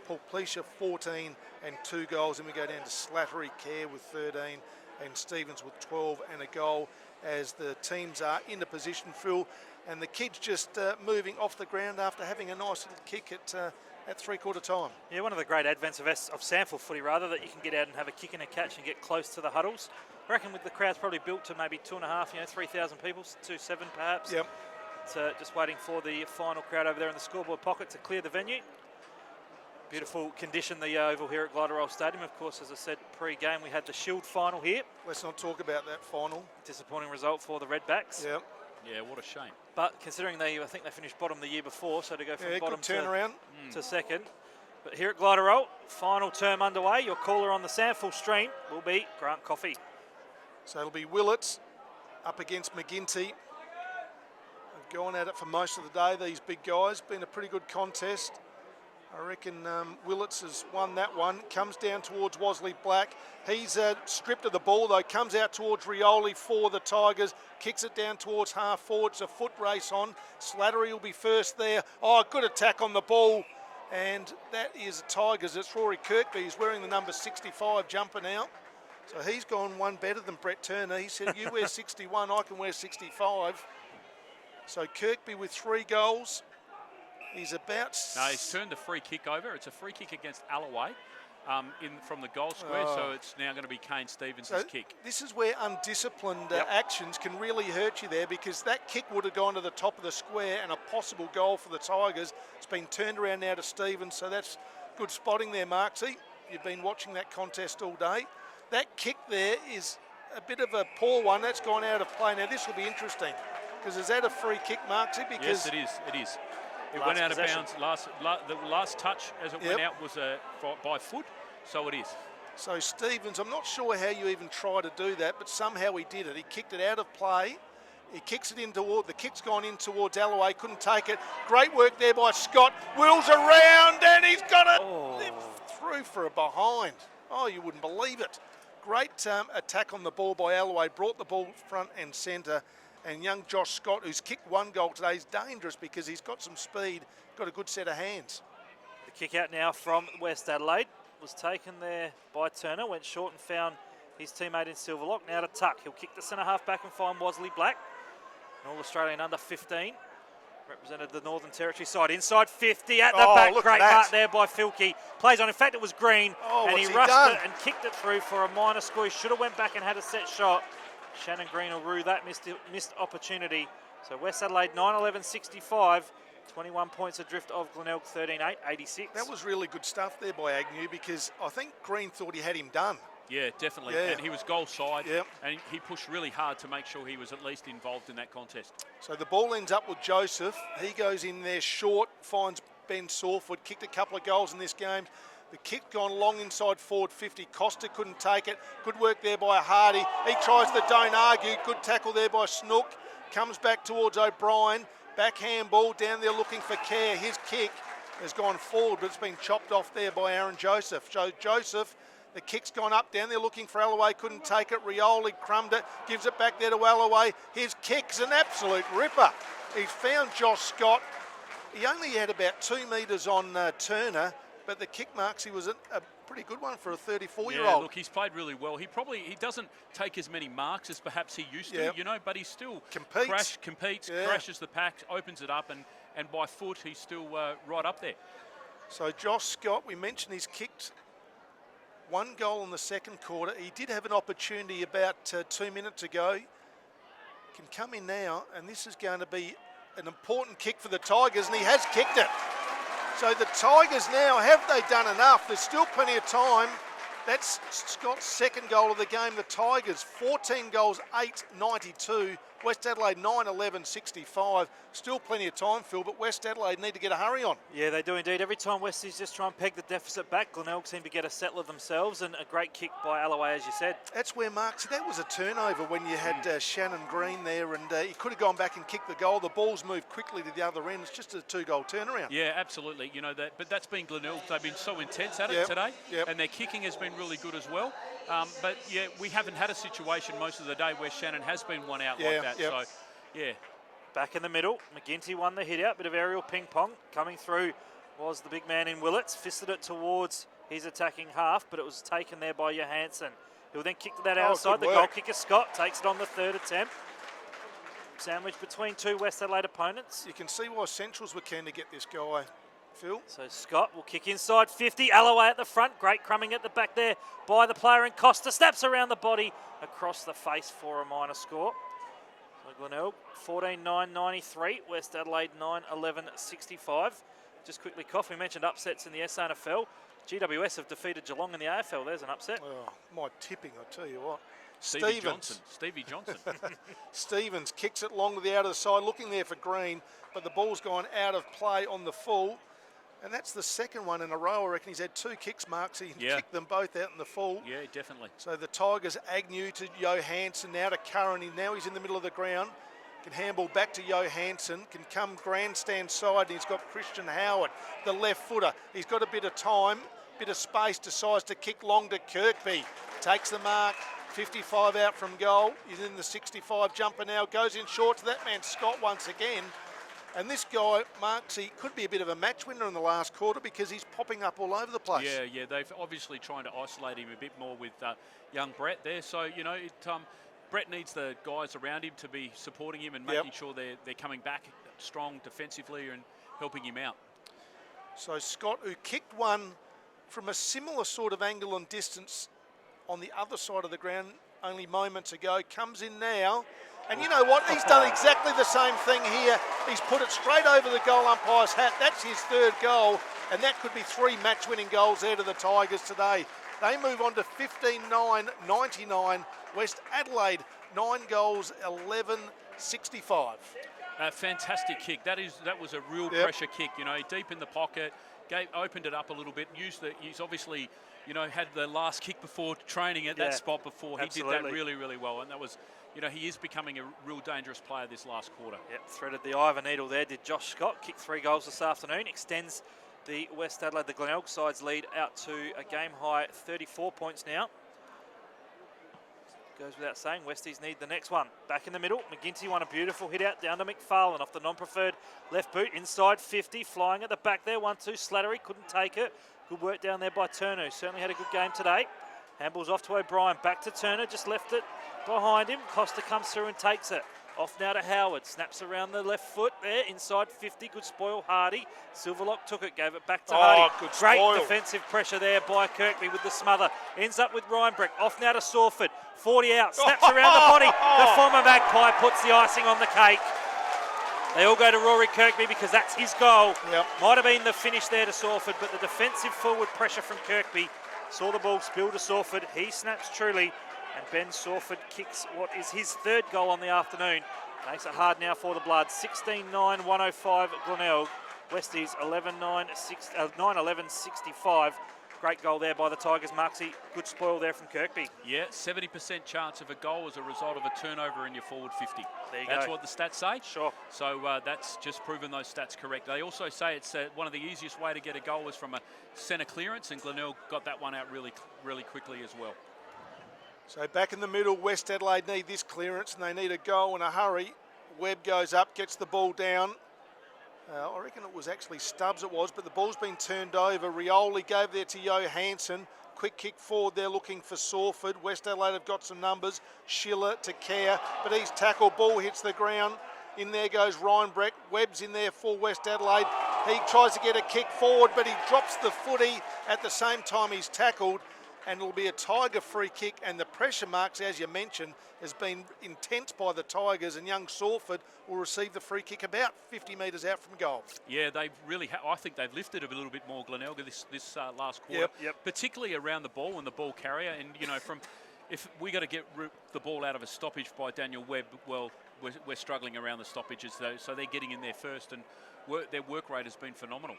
Paul Pleasure 14 and 2 goals. Then we go down to Slattery, Kerr with 13 and Stevens with 12 and a goal as the teams are into position, Phil. And the kids just moving off the ground after having a nice little kick at at three-quarter time. Yeah, one of the great advents of SANFL footy, rather, that you can get out and have a kick and a catch and get close to the huddles. I reckon with the crowd's probably built to maybe 2.5, 3,000 people, 2,700 perhaps. Yep. It's just waiting for the final crowd over there in the scoreboard pocket to clear the venue. Beautiful condition, the oval here at Glenelg Stadium. Of course, as I said, pre-game, we had the Shield final here. Let's not talk about that final. Disappointing result for the Redbacks. Yep. Yeah, what a shame. But considering I think they finished bottom the year before, so to go from bottom good turnaround to second. But here at Glenelg, final term underway. Your caller on the SANFL stream will be Grant Coffey. So it'll be Willets up against McGinty. They've gone at it for most of the day, these big guys. Been a pretty good contest. I reckon Willets has won that one. Comes down towards Wesley Black. He's stripped of the ball though. Comes out towards Rioli for the Tigers. Kicks it down towards half forward. It's a foot race on. Slattery will be first there. Oh, good attack on the ball. And that is the Tigers. It's Rory Kirkby. He's wearing the number 65 jumping out. So he's gone one better than Brett Turner. He said, you wear 61, I can wear 65. So Kirkby with 3 goals. He's about... No, he's turned the free kick over. It's a free kick against Alloway from the goal square, so it's now going to be Kane Stevens' kick. This is where undisciplined actions can really hurt you there, because that kick would have gone to the top of the square and a possible goal for the Tigers. It's been turned around now to Stevens, so that's good spotting there, Marksy. You've been watching that contest all day. That kick there is a bit of a poor one. That's gone out of play. Now, this will be interesting, because is that a free kick, Marksy? Because yes, it is. It is. It went out of bounds. The last touch as it went out was by foot, so it is. So Stevens, I'm not sure how you even try to do that, but somehow he did it. He kicked it out of play. He kicks it in toward, the kick's gone in towards Alloway, couldn't take it. Great work there by Scott. Wheels around and he's got it through for a behind. Oh, you wouldn't believe it. Great attack on the ball by Alloway, brought the ball front and centre. And young Josh Scott, who's kicked 1 goal today, is dangerous because he's got some speed, got a good set of hands. The kick out now from West Adelaide was taken there by Turner, went short and found his teammate in Silverlock. Now to Tuck, he'll kick the centre half back and find Wesley Black. An All-Australian under 15, represented the Northern Territory side. Inside 50 at the back, great mark there by Filkey. Plays on, in fact it was Green, and he rushed it and kicked it through for a minor score. He should have went back and had a set shot. Shannon Green will rue that missed opportunity. So West Adelaide 9-11-65, 21 points adrift of Glenelg 13-8, 86. That was really good stuff there by Agnew, because I think Green thought he had him done. Yeah, definitely. Yeah. And he was goal side, yep. And he pushed really hard to make sure he was at least involved in that contest. So the ball ends up with Joseph. He goes in there short, finds Ben Sawford, kicked a couple of goals in this game. The kick gone long inside forward 50. Costa couldn't take it. Good work there by Hardy. He tries the don't argue. Good tackle there by Snook. Comes back towards O'Brien. Backhand ball down there looking for Kerr. His kick has gone forward, but it's been chopped off there by Aaron Joseph. So Joseph, the kick's gone up down there looking for Alloway. Couldn't take it. Rioli crumbed it. Gives it back there to Alloway. His kick's an absolute ripper. He's found Josh Scott. He only had about 2 metres on Turner. But the kick marks, he was a pretty good one for a 34-year-old. Yeah, look, he's played really well. He doesn't take as many marks as perhaps he used to, but he still competes, crashes the pack, opens it up, and by foot, he's still right up there. So Josh Scott, we mentioned he's kicked 1 goal in the second quarter. He did have an opportunity about 2 minutes ago. Can come in now, and this is going to be an important kick for the Tigers, and he has kicked it. So the Tigers now, have they done enough? There's still plenty of time. That's Scott's second goal of the game. The Tigers, 14 goals, 8-92. West Adelaide, 9-11-65. Still plenty of time, Phil, but West Adelaide need to get a hurry on. Yeah, they do indeed. Every time Westies just try and peg the deficit back, Glenelg seem to get a settler themselves, and a great kick by Alloway, as you said. That's where, Mark, see, that was a turnover when you had Shannon Green there, and he could have gone back and kicked the goal. The ball's moved quickly to the other end. It's just a 2-goal turnaround. Yeah, absolutely. You know that, but that's been Glenelg. They've been so intense at it today, and their kicking has been really good as well. But yeah, we haven't had a situation most of the day where Shannon has been one out like that. So. Yeah. Back in the middle, McGinty won the hit out, bit of aerial ping pong. Coming through was the big man in Willets, fisted it towards his attacking half, but it was taken there by Johansson. He'll then kick that outside. The goal kicker Scott takes it on the 3rd attempt. Sandwich between 2 West Adelaide opponents. You can see why Centrals were keen to get this guy. Phil. So Scott will kick inside 50. Alloway at the front. Great crumbing at the back there by the player. And Costa snaps around the body across the face for a minor score. So Glenelg 14-9-93. West Adelaide 9-11-65. Just quickly, Cough, we mentioned upsets in the SANFL. GWS have defeated Geelong in the AFL. There's an upset. Oh, my tipping, I tell you what. Stevie Johnson. Stevens kicks it long to the out of the side, looking there for Green, but the ball's gone out of play on the full. And that's the second one in a row. I reckon he's had 2 kicks, Mark, so he can kick them both out in the full. Yeah, definitely. So the Tigers, Agnew to Johansson, now to Curran. Now he's in the middle of the ground. Can handball back to Johansson, can come grandstand side, and he's got Christian Howard, the left footer. He's got a bit of time, bit of space, decides to kick long to Kirkby. Takes the mark, 55 out from goal. He's in the 65 jumper now, goes in short to that man Scott once again. And this guy, Marksy, could be a bit of a match winner in the last quarter because he's popping up all over the place. Yeah, they've obviously trying to isolate him a bit more with young Brett there. So, you know, Brett needs the guys around him to be supporting him and making sure they're coming back strong defensively and helping him out. So Scott, who kicked one from a similar sort of angle and distance on the other side of the ground only moments ago, comes in now. And you know what? He's done exactly the same thing here. He's put it straight over the goal umpire's hat. That's his 3rd goal. And that could be 3 match-winning goals there to the Tigers today. They move on to 15-9-99. West Adelaide, 9 goals, 11-65. Fantastic kick. That was a real pressure kick. You know, deep in the pocket, opened it up a little bit. He's obviously, you know, had the last kick before training at that spot before. Absolutely. He did that really, really well, and that was, you know, he is becoming a real dangerous player this last quarter. Yep, threaded the eye of a needle there. Did Josh Scott. Kicked 3 goals this afternoon. Extends the West Adelaide, the Glenelg side's lead out to a game high 34 points now. Goes without saying, Westies need the next one. Back in the middle, McGinty won a beautiful hit out down to McFarlane off the non-preferred left boot. Inside 50, flying at the back there. 1-2, Slattery couldn't take it. Good work down there by Turner, who certainly had a good game today. Handball's off to O'Brien, back to Turner, just left it behind him. Costa comes through and takes it. Off now to Howard, snaps around the left foot there, inside 50, good spoil Hardy. Silverlock took it, gave it back to Hardy. Good Great spoil. defensive pressure there by Kirkby with the smother. Ends up with Reinbrecht, off now to Sawford, 40 out, snaps around the body. The former Magpie puts the icing on the cake. They all go to Rory Kirkby because that's his goal. Might have been the finish there to Sawford, but the defensive forward pressure from Kirkby saw the ball spill to Sawford. He snaps truly. And Ben Sawford kicks what is his 3rd goal on the afternoon. Makes it hard now for the Bloods. 16-9-105 Glenelg. Westies 9-11-65. Great goal there by the Tigers. Marksy, good spoil there from Kirkby. Yeah, 70% chance of a goal as a result of a turnover in your forward 50. There you That's go. what the stats say. Sure. So that's just proven those stats correct. They also say it's one of the easiest way to get a goal is from a centre clearance, and Glenelg got that one out really, really quickly as well. So back in the middle, West Adelaide need this clearance and they need a goal in a hurry. Webb goes up, gets the ball down. I reckon it was actually Stubbs but the ball's been turned over. Rioli gave there to Johansson. Quick kick forward there looking for Sawford. West Adelaide have got some numbers. Schiller to Kerr, but he's tackled. Ball hits the ground. In there goes Reinbrecht. Webb's in there for West Adelaide. He tries to get a kick forward, but he drops the footy at the same time he's tackled. And it'll be a Tiger free kick, and the pressure marks, as you mentioned, has been intense by the Tigers, and young Sawford will receive the free kick about 50 metres out from goal. Yeah, they've really, I think they've lifted a little bit more, Glenelg, this last quarter, particularly around the ball and the ball carrier. And, you know, if we got to get the ball out of a stoppage by Daniel Webb, well, we're struggling around the stoppages, though, so they're getting in there first, and their work rate has been phenomenal.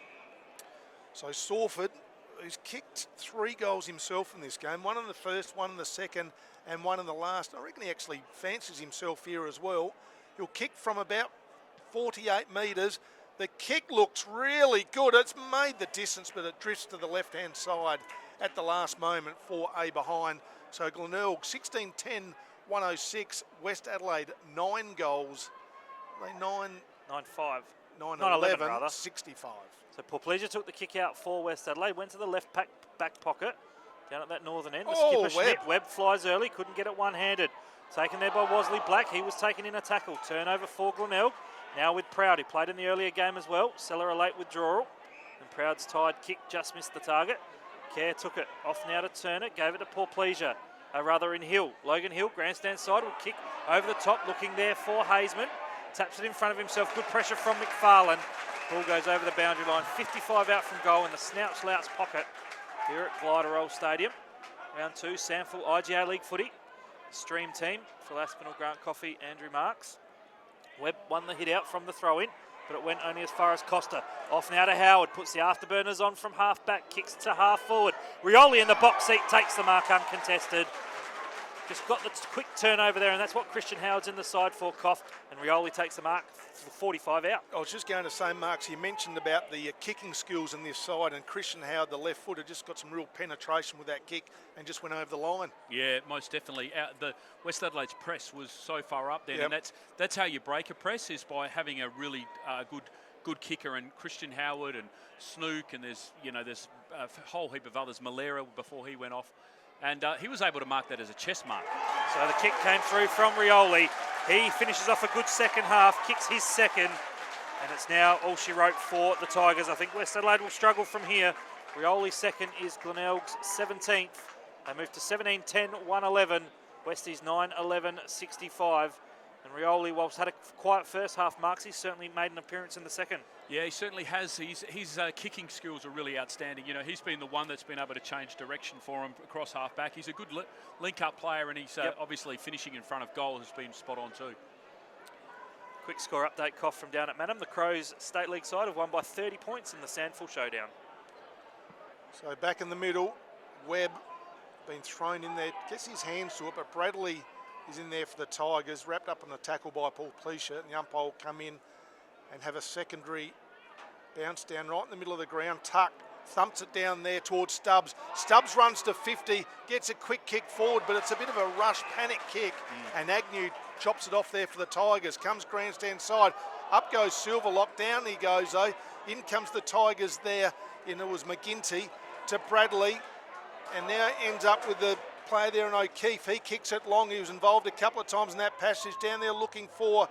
So Sawford, who's kicked 3 goals himself in this game, 1 in the first, 1 in the second, and 1 in the last. I reckon he actually fancies himself here as well. He'll kick from about 48 metres. The kick looks really good. It's made the distance, but it drifts to the left-hand side at the last moment for a behind. So Glenelg, 16-10-106. West Adelaide, 9 goals. They 9-5. 9-11, 65. So Porplegia took the kick out for West Adelaide, went to the left back pocket, down at that northern end. The skipper Schnipp, Webb flies early, couldn't get it one-handed. Taken there by Wasley Black, he was taken in a tackle. Turnover for Glenelg, now with Proud, he played in the earlier game as well. Seller a late withdrawal. And Proud's tied kick just missed the target. Kerr took it off now to Turner, gave it to Paul Pleasure. Rather in Hill. Logan Hill, grandstand side, will kick over the top, looking there for Hazeman. Taps it in front of himself. Good pressure from McFarlane. Ball goes over the boundary line. 55 out from goal in the snout-slouts pocket here at Glenelg Stadium. Round 2, SANFL IGA League footy. Stream team, Phil Aspinall, Grant Coffey, Andrew Marks. Webb won the hit out from the throw-in, but it went only as far as Costa. Off now to Howard, puts the afterburners on from half-back, kicks to half-forward. Rioli in the box seat, takes the mark uncontested. Just got the quick turnover there, and that's what Christian Howard's in the side for, Koff. And Rioli takes the mark for 45 out. I was just going to say, Marks, you mentioned about the kicking skills on this side, and Christian Howard, the left footer, just got some real penetration with that kick and just went over the line. Yeah, most definitely. The West Adelaide's press was so far up there, and that's how you break a press, is by having a really good kicker. And Christian Howard and Snook, and there's a whole heap of others. Malera before he went off. And he was able to mark that as a chest mark. So the kick came through from Rioli. He finishes off a good second half, kicks his second, and it's now all she wrote for the Tigers. I think West Adelaide will struggle from here. Rioli's second is Glenelg's 17th. They move to 17-10-111. Westies 9-11-65. And Rioli, whilst had a quiet first half, Marks, he's certainly made an appearance in the second. Yeah, he certainly has. His kicking skills are really outstanding. He's been the one that's been able to change direction for him across half-back. He's a good link-up player, and he's obviously finishing in front of goal has been spot on too. Quick score update, Koff, from down at Manham. The Crows State League side have won by 30 points in the SANFL showdown. So back in the middle, Webb been thrown in there, gets his hands to it, but Bradley is in there for the Tigers, wrapped up on the tackle by Paul Pleasure, and the umpire will come in and have a secondary bounce down right in the middle of the ground. Tuck thumps it down there towards Stubbs. Stubbs runs to 50, gets a quick kick forward, but it's a bit of a rush panic kick, and Agnew chops it off there for the Tigers. Comes grandstand side, up goes Silverlock, down he goes though. In comes the Tigers there, and it was McGinty to Bradley, and now ends up with the play there in O'Keefe. He kicks it long. He was involved a couple of times in that passage down there looking for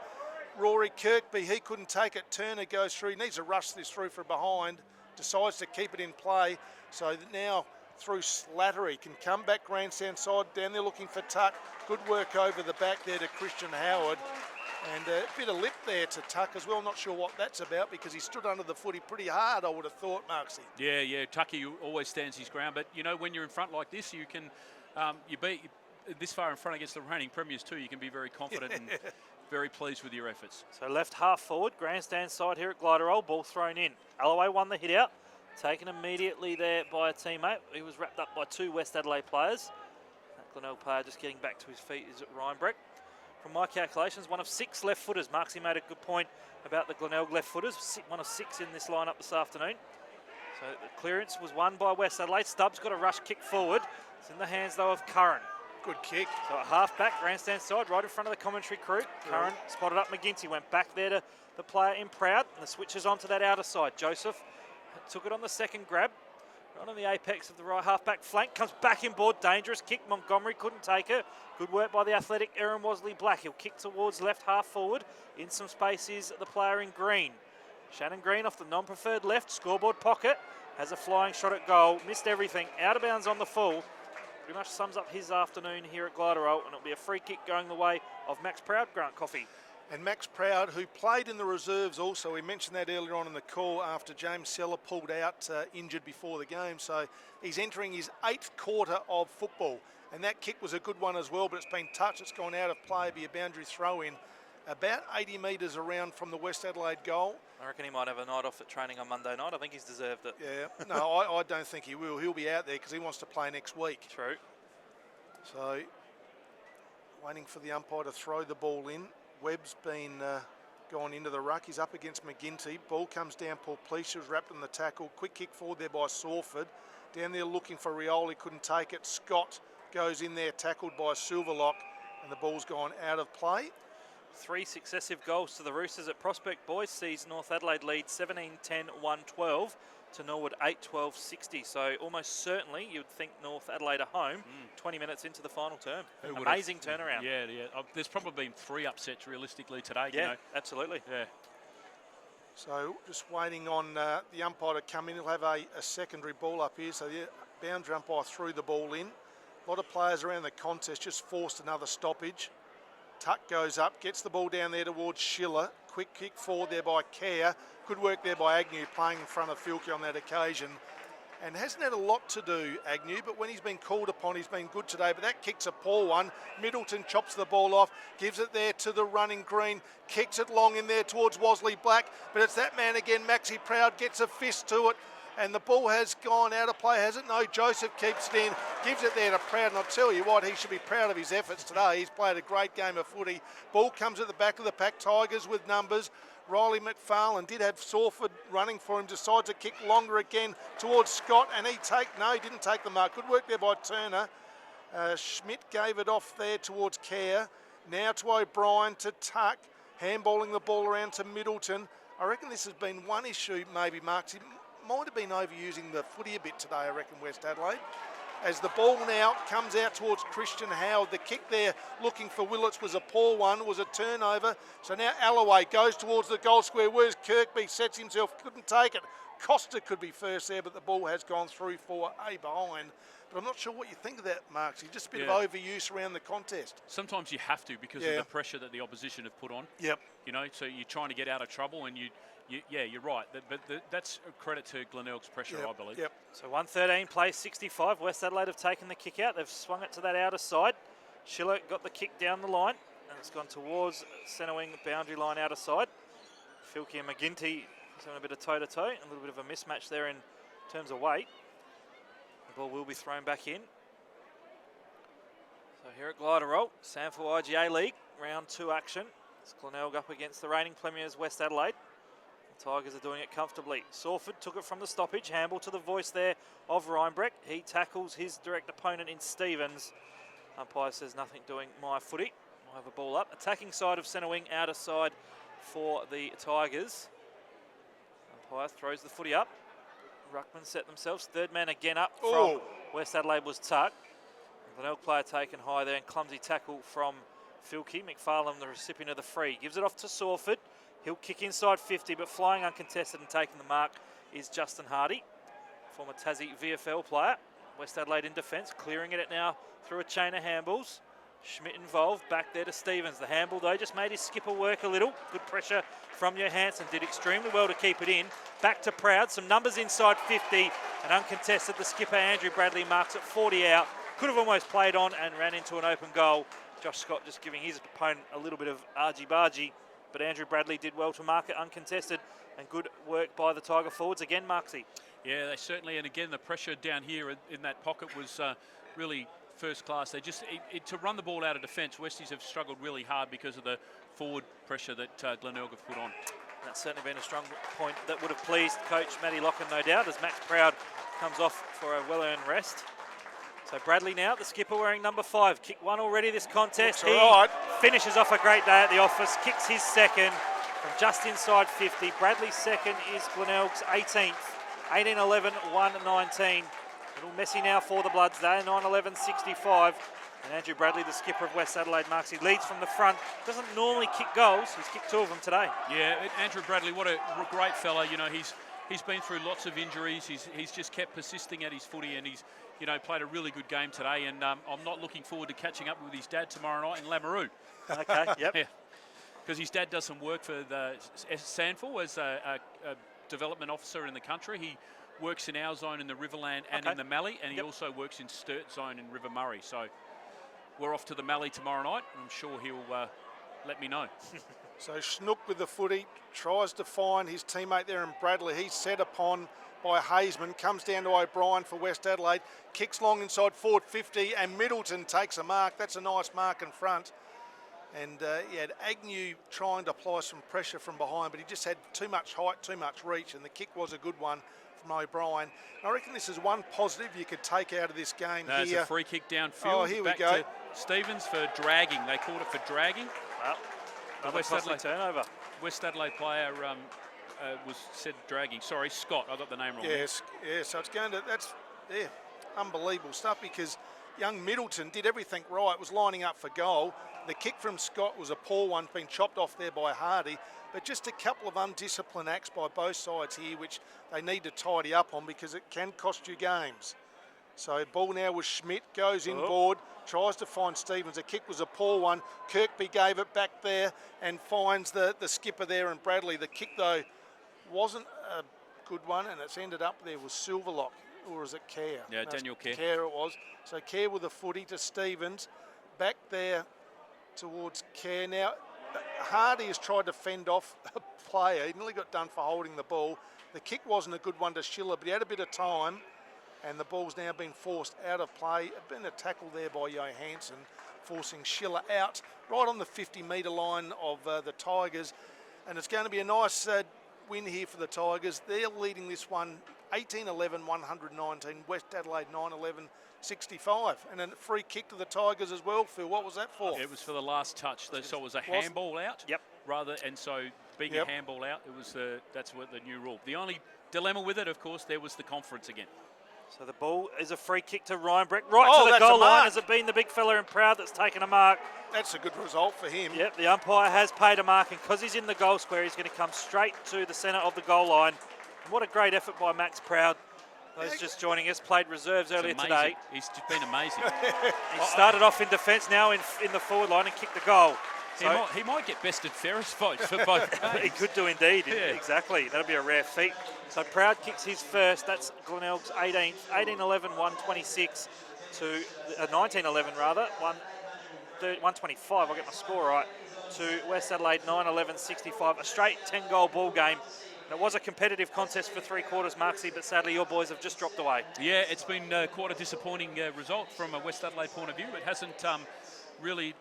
Rory Kirkby. He couldn't take it. Turner goes through. He needs to rush this through from behind. Decides to keep it in play. So now through Slattery. Can come back grandstand side. Down there looking for Tuck. Good work over the back there to Christian Howard. And a bit of lip there to Tuck as well. Not sure what that's about because he stood under the footy pretty hard, I would have thought, Marksy. Yeah. Tucky always stands his ground. But, when you're in front like this, you can... you be this far in front against the reigning premiers too. You can be very confident and very pleased with your efforts. So left half forward, grandstand side here at Glenelg, ball thrown in. Alloway won the hit out, taken immediately there by a teammate. He was wrapped up by two West Adelaide players. That Glenelg player just getting back to his feet is Reinbrecht. From my calculations, one of 6 left footers. Marksy made a good point about the Glenelg left footers. One of 6 in this lineup this afternoon. So the clearance was won by West Adelaide. Stubbs got a rush kick forward. It's in the hands, though, of Curran. Good kick. So a half-back, grandstand side, right in front of the commentary crew. Curran spotted up McGinty, went back there to the player in Proud, and the switches onto that outer side. Joseph took it on the second grab. Right on the apex of the right half-back flank. Comes back in board, dangerous kick. Montgomery couldn't take it. Good work by the athletic Aaron Wasley-Black. He'll kick towards left half forward. In some space is the player in green. Shannon Green off the non-preferred left, scoreboard pocket. Has a flying shot at goal, missed everything, out of bounds on the full. Pretty much sums up his afternoon here at Glenelg, and it'll be a free kick going the way of Max Proud, Grant Coffey. And Max Proud, who played in the reserves also, we mentioned that earlier on in the call after James Seller pulled out injured before the game. So he's entering his 8th quarter of football, and that kick was a good one as well, but it's been touched, it's gone out of play, be a boundary throw in. About 80 metres around from the West Adelaide goal. I reckon he might have a night off at training on Monday night. I think he's deserved it. Yeah, no, I don't think he will. He'll be out there because he wants to play next week. True. So, waiting for the umpire to throw the ball in. Webb's been gone into the ruck. He's up against McGinty. Ball comes down. Paul Pleasure was wrapped in the tackle. Quick kick forward there by Sawford. Down there looking for Rioli. Couldn't take it. Scott goes in there, tackled by Silverlock, and the ball's gone out of play. 3 successive goals to the Roosters at Prospect Boys sees North Adelaide lead 17-10-112 to Norwood 8-12-60. So almost certainly you'd think North Adelaide are home 20 minutes into the final term. Amazing turnaround. Yeah. There's probably been 3 upsets realistically today. Yeah, absolutely. Yeah. So just waiting on the umpire to come in. He'll have a secondary ball up here. So the boundary umpire threw the ball in. A lot of players around the contest just forced another stoppage. Tuck goes up, gets the ball down there towards Schiller. Quick kick forward there by Kerr. Good work there by Agnew, playing in front of Filkey on that occasion. And hasn't had a lot to do, Agnew, but when he's been called upon, he's been good today. But that kick's a poor one. Middleton chops the ball off, gives it there to the running Green, kicks it long in there towards Wasley Black. But it's that man again, Maxi Proud, gets a fist to it. And the ball has gone out of play, has it? No, Joseph keeps it in, gives it there to Proud. And I'll tell you what, he should be proud of his efforts today. He's played a great game of footy. Ball comes at the back of the pack, Tigers with numbers. Riley McFarlane did have Sawford running for him, decides to kick longer again towards Scott, and he didn't take the mark. Good work there by Turner. Schmidt gave it off there towards Kerr. Now to O'Brien, to Tuck, handballing the ball around to Middleton. I reckon this has been one issue, maybe, Marks. He might have been overusing the footy a bit today, I reckon, West Adelaide. As the ball now comes out towards Christian Howard. The kick there looking for Willits was a poor one, was a turnover. So now Alloway goes towards the goal square. Where's Kirkby? Sets himself, couldn't take it. Costa could be first there, but the ball has gone through for a behind. But I'm not sure what you think of that, Marks. Just a bit of overuse around the contest. Sometimes you have to because of the pressure that the opposition have put on. Yep. You know, so you're trying to get out of trouble and you're right. But that's a credit to Glenelg's pressure, I believe. Yep. So 1:13 play, 65. West Adelaide have taken the kick out. They've swung it to that outer side. Schiller got the kick down the line, and it's gone towards centre wing boundary line outer side. Filkey and McGinty is having a bit of toe-to-toe, a little bit of a mismatch there in terms of weight. The ball will be thrown back in. So here at Glider Roll, SANFL IGA League, round 2 action. It's Glenelg up against the reigning premiers, West Adelaide. Tigers are doing it comfortably. Sawford took it from the stoppage. Handball to the voice there of Reinbrecht. He tackles his direct opponent in Stevens. Umpire says nothing doing my footy. I'll have a ball up. Attacking side of centre wing, outer side for the Tigers. Umpire throws the footy up. Ruckman set themselves. Third man again up from West Adelaide was Tuck. Glenelg player taken high there and clumsy tackle from Filkey. McFarlane, the recipient of the free, gives it off to Sawford. He'll kick inside 50, but flying uncontested and taking the mark is Justin Hardy, former Tassie VFL player. West Adelaide in defence, clearing it now through a chain of handballs. Schmidt involved, back there to Stevens. The handball, though, just made his skipper work a little. Good pressure from Johansson, did extremely well to keep it in. Back to Proud, some numbers inside 50, and uncontested. The skipper, Andrew Bradley, marks at 40 out. Could have almost played on and ran into an open goal. Josh Scott just giving his opponent a little bit of argy-bargy. But Andrew Bradley did well to mark it uncontested, and good work by the Tiger forwards again, Marksy. Yeah, they certainly, and again, the pressure down here in that pocket was really first class. They just, to run the ball out of defence, Westies have struggled really hard because of the forward pressure that Glenelg have put on. That's certainly been a strong point that would have pleased coach Matty Locken, no doubt, as Max Proud comes off for a well-earned rest. So Bradley now, the skipper, wearing number 5. Kick 1 already this contest. He finishes off a great day at the office, kicks his second from just inside 50. Bradley's second is Glenelg's 18th. 18-11, 1-19. A little messy now for the Bloods there, 9-11-65. And Andrew Bradley, the skipper of West Adelaide, marks. He leads from the front. Doesn't normally kick goals. He's kicked 2 of them today. Yeah, Andrew Bradley, what a great fella. You know, he's been through lots of injuries. He's just kept persisting at his footy, and he's played a really good game today. And I'm not looking forward to catching up with his dad tomorrow night in Lameroo. Okay, yep. Yeah, because his dad does some work for the SANFL as a development officer in the country. He works in our zone in the Riverland and in the Mallee, and he also works in Sturt zone in River Murray. So we're off to the Mallee tomorrow night. I'm sure he'll let me know. So Schnook with the footy, tries to find his teammate there in Bradley. He's set upon by Hazeman, comes down to O'Brien for West Adelaide, kicks long inside forward 50, and Middleton takes a mark. That's a nice mark in front. And he had Agnew trying to apply some pressure from behind, but he just had too much height, too much reach, and the kick was a good one from O'Brien. I reckon this is one positive you could take out of this game here. It's a free kick downfield. Oh, here we go. To Stevens for dragging. They called it for dragging. Well, another West Adelaide turnover. West Adelaide player was said dragging. Sorry, Scott. I got the name wrong. Yes, yeah. So it's going to. That's unbelievable stuff, because young Middleton did everything right, was lining up for goal. The kick from Scott was a poor one, been chopped off there by Hardy, but just a couple of undisciplined acts by both sides here, which they need to tidy up on because it can cost you games. So ball now with Schmidt, goes inboard, tries to find Stevens. The kick was a poor one. Kirkby gave it back there and finds the skipper there and Bradley. The kick, though, wasn't a good one, and it's ended up there with Silverlock, or is it Kerr? Yeah, no, Daniel Kerr. Kerr it was. So Kerr with a footy to Stevens. Back there towards Kerr. Now, Hardy has tried to fend off a player. He nearly got done for holding the ball. The kick wasn't a good one to Schiller, but he had a bit of time. And the ball's now been forced out of play. Been a tackle there by Johansson, forcing Schiller out right on the 50-metre line of the Tigers. And it's going to be a nice win here for the Tigers. They're leading this one 18-11, 119. West Adelaide 9-11, 65. And a free kick to the Tigers as well, Phil. What was that for? It was for the last touch. So it was a handball out. Yep. And so being a handball out, it was that's what the new rule. The only dilemma with it, of course, there was the conference again. So the ball is a free kick to Ryanbreck, right to the goal line. Has it been the big fella in Proud that's taken a mark? That's a good result for him. Yep, the umpire has paid a mark, and because he's in the goal square, he's going to come straight to the centre of the goal line. And what a great effort by Max Proud. Those just joining us, played reserves earlier today. He's just been amazing. He started off in defence, now in the forward line and kicked the goal. So he might get bested Ferris votes for both games. He could do indeed, Yeah. exactly. That'll be a rare feat. So Proud kicks his first. That's Glenelg's 18th, 18-11, 126 to 19-11 rather, 125. I'll get my score right. To West Adelaide 9-11, 65. A straight 10-goal ball game. And it was a competitive contest for 3 quarters, Marksy, but sadly your boys have just dropped away. Yeah, it's been quite a disappointing result from a West Adelaide point of view. It hasn't really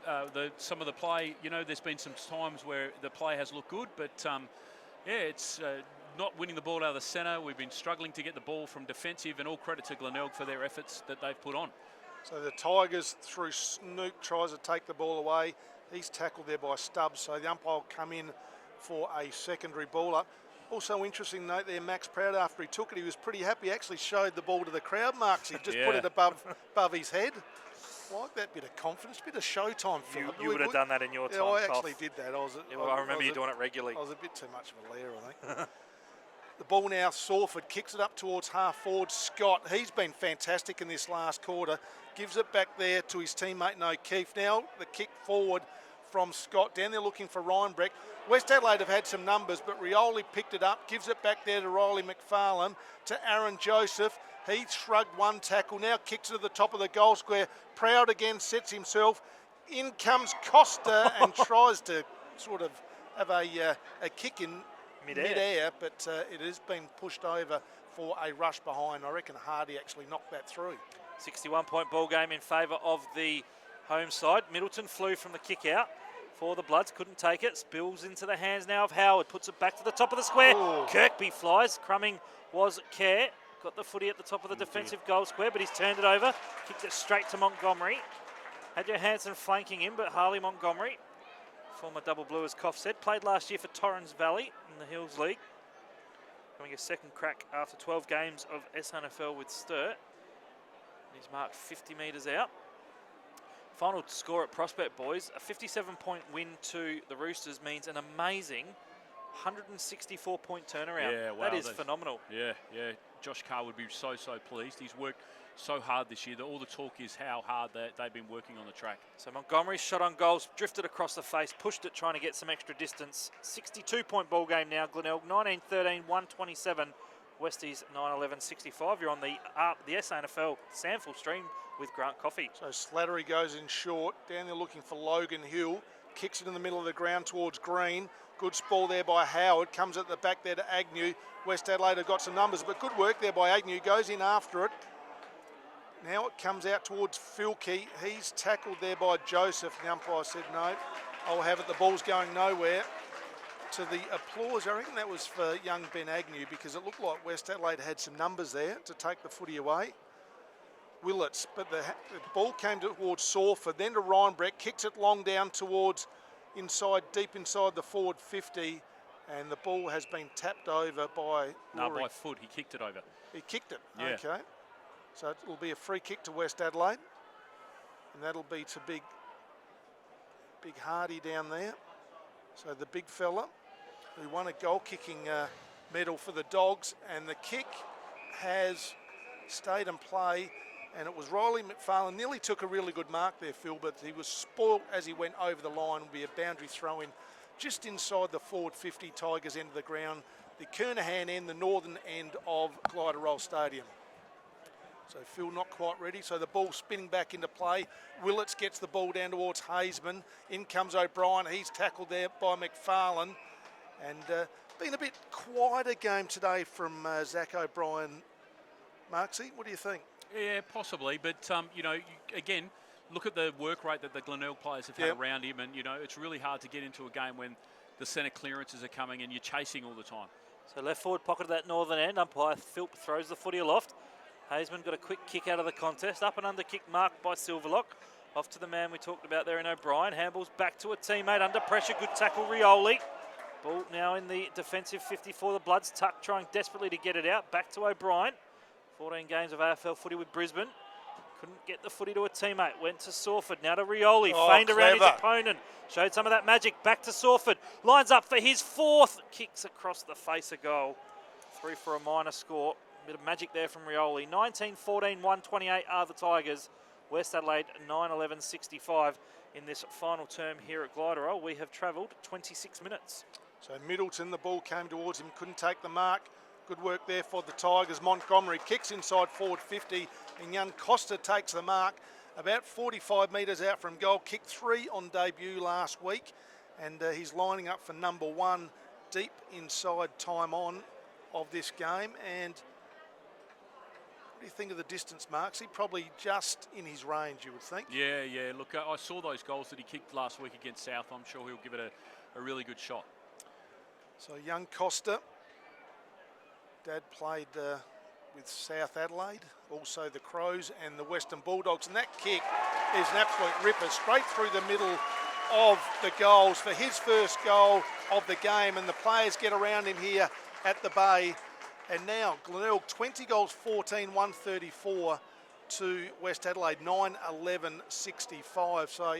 some of the play. You know, there's been some times where the play has looked good, but it's not winning the ball out of the centre. We've been struggling to get the ball from defensive, and all credit to Glenelg for their efforts that they've put on. So the Tigers, through Snook, tries to take the ball away. He's tackled there by Stubbs, so the umpire will come in for a secondary ball up. Also interesting note there, Max Proud, after he took it, he was pretty happy. He actually showed the ball to the crowd, Marks. He just put it above his head. Like that bit of confidence, bit of showtime, Philip. You would have done that in your time, I actually did that. I remember you doing it regularly. I was a bit too much of a lair, I think. The ball now, Sawford kicks it up towards half forward. Scott, he's been fantastic in this last quarter. Gives it back there to his teammate O'Keefe. Now the kick forward from Scott. Down there looking for Ryanbreck. West Adelaide have had some numbers, but Rioli picked it up. Gives it back there to Riley McFarlane. To Aaron Joseph. He shrugged one tackle. Now kicks it to the top of the goal square. Proud again sets himself. In comes Costa and tries to sort of have a kick in mid-air, but it has been pushed over for a rush behind. I reckon Hardy actually knocked that through. 61-point ball game in favour of the home side. Middleton flew from the kick out for the Bloods, couldn't take it. Spills into the hands now of Howard, puts it back to the top of the square. Ooh. Kirkby flies, crumbing was Kerr. Got the footy at the top of the defensive goal square, but he's turned it over. Kicked it straight to Montgomery. Had Johansson flanking him, but Harley Montgomery, former double blue as Koff said, played last year for Torrens Valley in the Hills League. Having a second crack after 12 games of SANFL with Sturt. He's marked 50 metres out. Final score at Prospect, boys. A 57-point win to the Roosters means an amazing 164-point turnaround. Yeah, wow, that is phenomenal. Yeah. Josh Carr would be so pleased. He's worked so hard this year. All the talk is how hard they've been working on the track. So Montgomery's shot on goals, drifted across the face, pushed it, trying to get some extra distance. 62-point ball game now, Glenelg. 19-13, 127. Westies 9-11, 65. You're on the SANFL SANFL stream with Grant Coffey. So Slattery goes in short. Down there looking for Logan Hill. Kicks it in the middle of the ground towards Green. Good ball there by Howard. Comes at the back there to Agnew. West Adelaide have got some numbers, but good work there by Agnew. Goes in after it. Now it comes out towards Filkey. He's tackled there by Joseph. The umpire said no. I'll have it. The ball's going nowhere. To the applause, I reckon that was for young Ben Agnew, because it looked like West Adelaide had some numbers there to take the footy away. Willits, but the ball came towards Sawford, then to Ryanbreck, kicks it long down towards deep inside the forward 50, and the ball has been tapped over by by foot. He kicked it over. He kicked it, yeah. Okay. So it will be a free kick to West Adelaide. And that'll be to big Hardy down there. So the big fella who won a goal-kicking medal for the Dogs, and the kick has stayed in play, and it was Riley McFarlane. Nearly took a really good mark there, Phil, but he was spoilt as he went over the line. Will be a boundary throw-in just inside the forward 50 Tigers end of the ground, the Kernahan end, the northern end of Glenelg Stadium. So Phil not quite ready, so the ball spinning back into play. Willits gets the ball down towards Hazeman. In comes O'Brien, he's tackled there by McFarlane. And been a bit quieter game today from Zach O'Brien. Marksy, what do you think? Yeah, possibly, but again, look at the work rate that the Glenelg players have had around him, and it's really hard to get into a game when the centre clearances are coming and you're chasing all the time. So left forward pocket of that northern end. Umpire Philp throws the footy aloft. Hazeman got a quick kick out of the contest. Up and under kick marked by Silverlock. Off to the man we talked about there in O'Brien. Handballs back to a teammate. Under pressure. Good tackle, Rioli. Ball now in the defensive 54. The Bloods tuck, trying desperately to get it out. Back to O'Brien. 14 games of AFL footy with Brisbane. Couldn't get the footy to a teammate. Went to Sawford. Now to Rioli. Feigned around his opponent. Showed some of that magic. Back to Sawford. Lines up for his fourth. Kicks across the face of goal. 3 for a minor score. Bit of magic there from Rioli. 19-14, 128 are the Tigers. West Adelaide 9-11-65 in this final term here at Glenelg. We have travelled 26 minutes. So Middleton, the ball came towards him, couldn't take the mark. Good work there for the Tigers. Montgomery kicks inside forward 50, and young Costa takes the mark about 45 metres out from goal. Kicked 3 on debut last week, and he's lining up for number 1 deep inside time on of this game. And what do you think of the distance, Marksy? Probably just in his range, you would think. Yeah. Look, I saw those goals that he kicked last week against South. I'm sure he'll give it a really good shot. So young Costa, Dad played with South Adelaide, also the Crows and the Western Bulldogs, and that kick is an absolute ripper straight through the middle of the goals for his first goal of the game, and the players get around him here at the Bay. And now Glenelg 20 goals 14, 134 to West Adelaide 9-11-65. So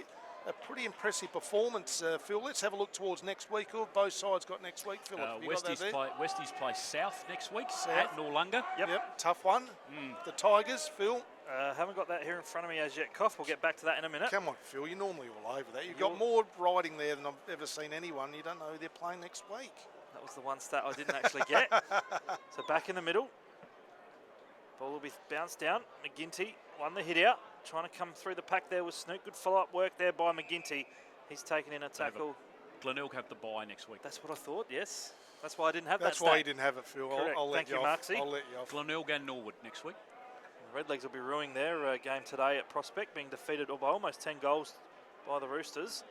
a pretty impressive performance, Phil. Let's have a look towards next week. Who have both sides got next week, Phil? Westies play South next week at Noarlunga. Yep, tough one. The Tigers, Phil. Haven't got that here in front of me as yet, Koff. We'll get back to that in a minute. Come on, Phil. You're normally all over that. You've got more riding there than I've ever seen anyone. You don't know who they're playing next week. That was the one stat I didn't actually get. So back in the middle. Ball will be bounced down. McGinty won the hit out. Trying to come through the pack there with Snook. Good follow-up work there by McGinty. He's taken in a tackle. Glenelg have the bye next week. That's what I thought, yes. That's why I didn't have That's that why stat. you didn't have it, Phil. I'll let Thank you, off. Marksy. I'll let you off. Glenelg and Norwood next week. The Redlegs will be ruining their game today at Prospect, being defeated by almost 10 goals by the Roosters.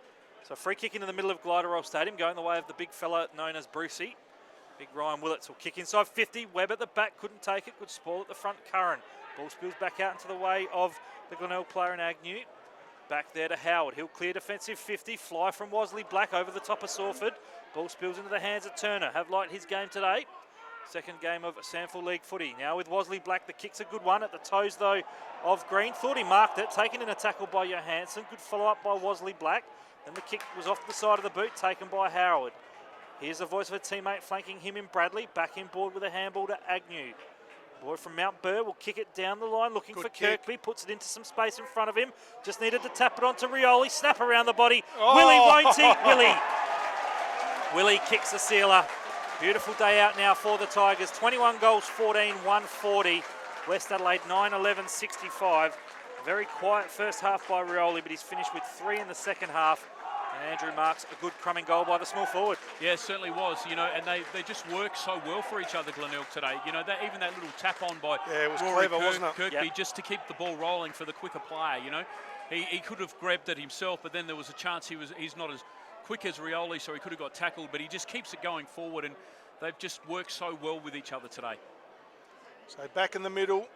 So free kick into the middle of Glenelg Stadium, going the way of the big fella known as Brucey. Big Ryan Willits will kick inside 50. Webb at the back, couldn't take it. Good spoil at the front, Curran. Ball spills back out into the way of the Glenelg player in Agnew. Back there to Howard. He'll clear defensive 50. Fly from Wasley Black over the top of Sawford. Ball spills into the hands of Turner. Have liked his game today. Second game of SANFL League footy. Now with Wasley Black, the kick's a good one at the toes though of Green. Thought he marked it. Taken in a tackle by Johansson. Good follow up by Wasley Black. Then the kick was off the side of the boot, taken by Howard. Here's the voice of a teammate flanking him in Bradley. Back in board with a handball to Agnew. Boy from Mount Burr will kick it down the line, looking for Kirkby. Puts it into some space in front of him. Just needed to tap it onto Rioli. Snap around the body. Willie, won't he? Willie kicks the sealer. Beautiful day out now for the Tigers. 21 goals, 14, 140. West Adelaide 9-11-65. Very quiet first half by Rioli, but he's finished with 3 in the second half. And Andrew marks a good crumbing goal by the small forward. Yeah, it certainly was. And they just work so well for each other, Glenelg, today. Even that little tap on by it was Rory clever, wasn't it? Kirkby, just to keep the ball rolling for the quicker player. He could have grabbed it himself, but then there was a chance he's not as quick as Rioli, so he could have got tackled. But he just keeps it going forward, and they've just worked so well with each other today. So back in the middle,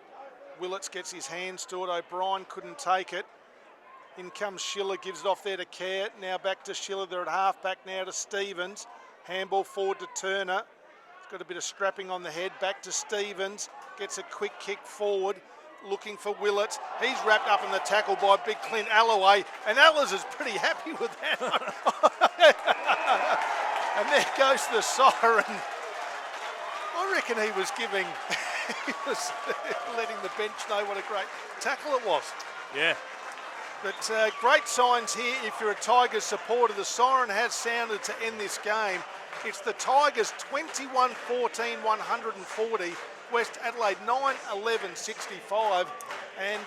Willits gets his hands to it. O'Brien couldn't take it. In comes Schiller, gives it off there to Kerr. Now back to Schiller. They're at half back now to Stevens. Handball forward to Turner. He's got a bit of strapping on the head. Back to Stevens. Gets a quick kick forward. looking for Willett. He's wrapped up in the tackle by big Clint Alloway, and Allers is pretty happy with that. And there goes the siren. I reckon he was giving, he was letting the bench know what a great tackle it was. Yeah. But great signs here if you're a Tigers supporter. The siren has sounded to end this game. It's the Tigers 21-14, 140. West Adelaide 9-11, 65. And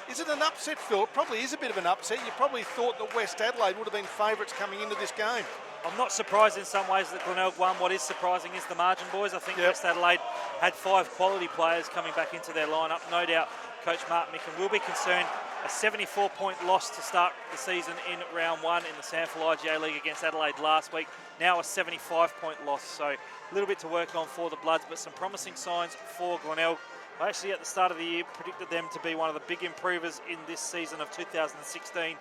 is it an upset, Phil? It probably is a bit of an upset. You probably thought that West Adelaide would have been favourites coming into this game. I'm not surprised in some ways that Glenelg won. What is surprising is the margin, boys. I think West Adelaide had 5 quality players coming back into their lineup. No doubt Coach Mark Micken will be concerned. A 74-point loss to start the season in round 1 in the SANFL IGA League against Adelaide last week. Now a 75-point loss. So a little bit to work on for the Bloods, but some promising signs for Glenelg. I actually, at the start of the year, predicted them to be one of the big improvers in this season of 2016. And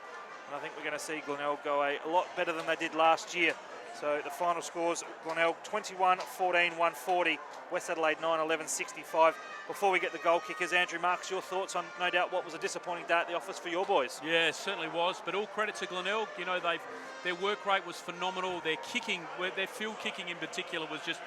I think we're going to see Glenelg go a lot better than they did last year. So the final scores, Glenelg 21-14, 140, West Adelaide 9-11, 65. Before we get the goal kickers, Andrew Marks, your thoughts on, no doubt, what was a disappointing day at the office for your boys? Yeah, it certainly was, but all credit to Glenelg. You know, their work rate was phenomenal. Their kicking, their field kicking in particular, was just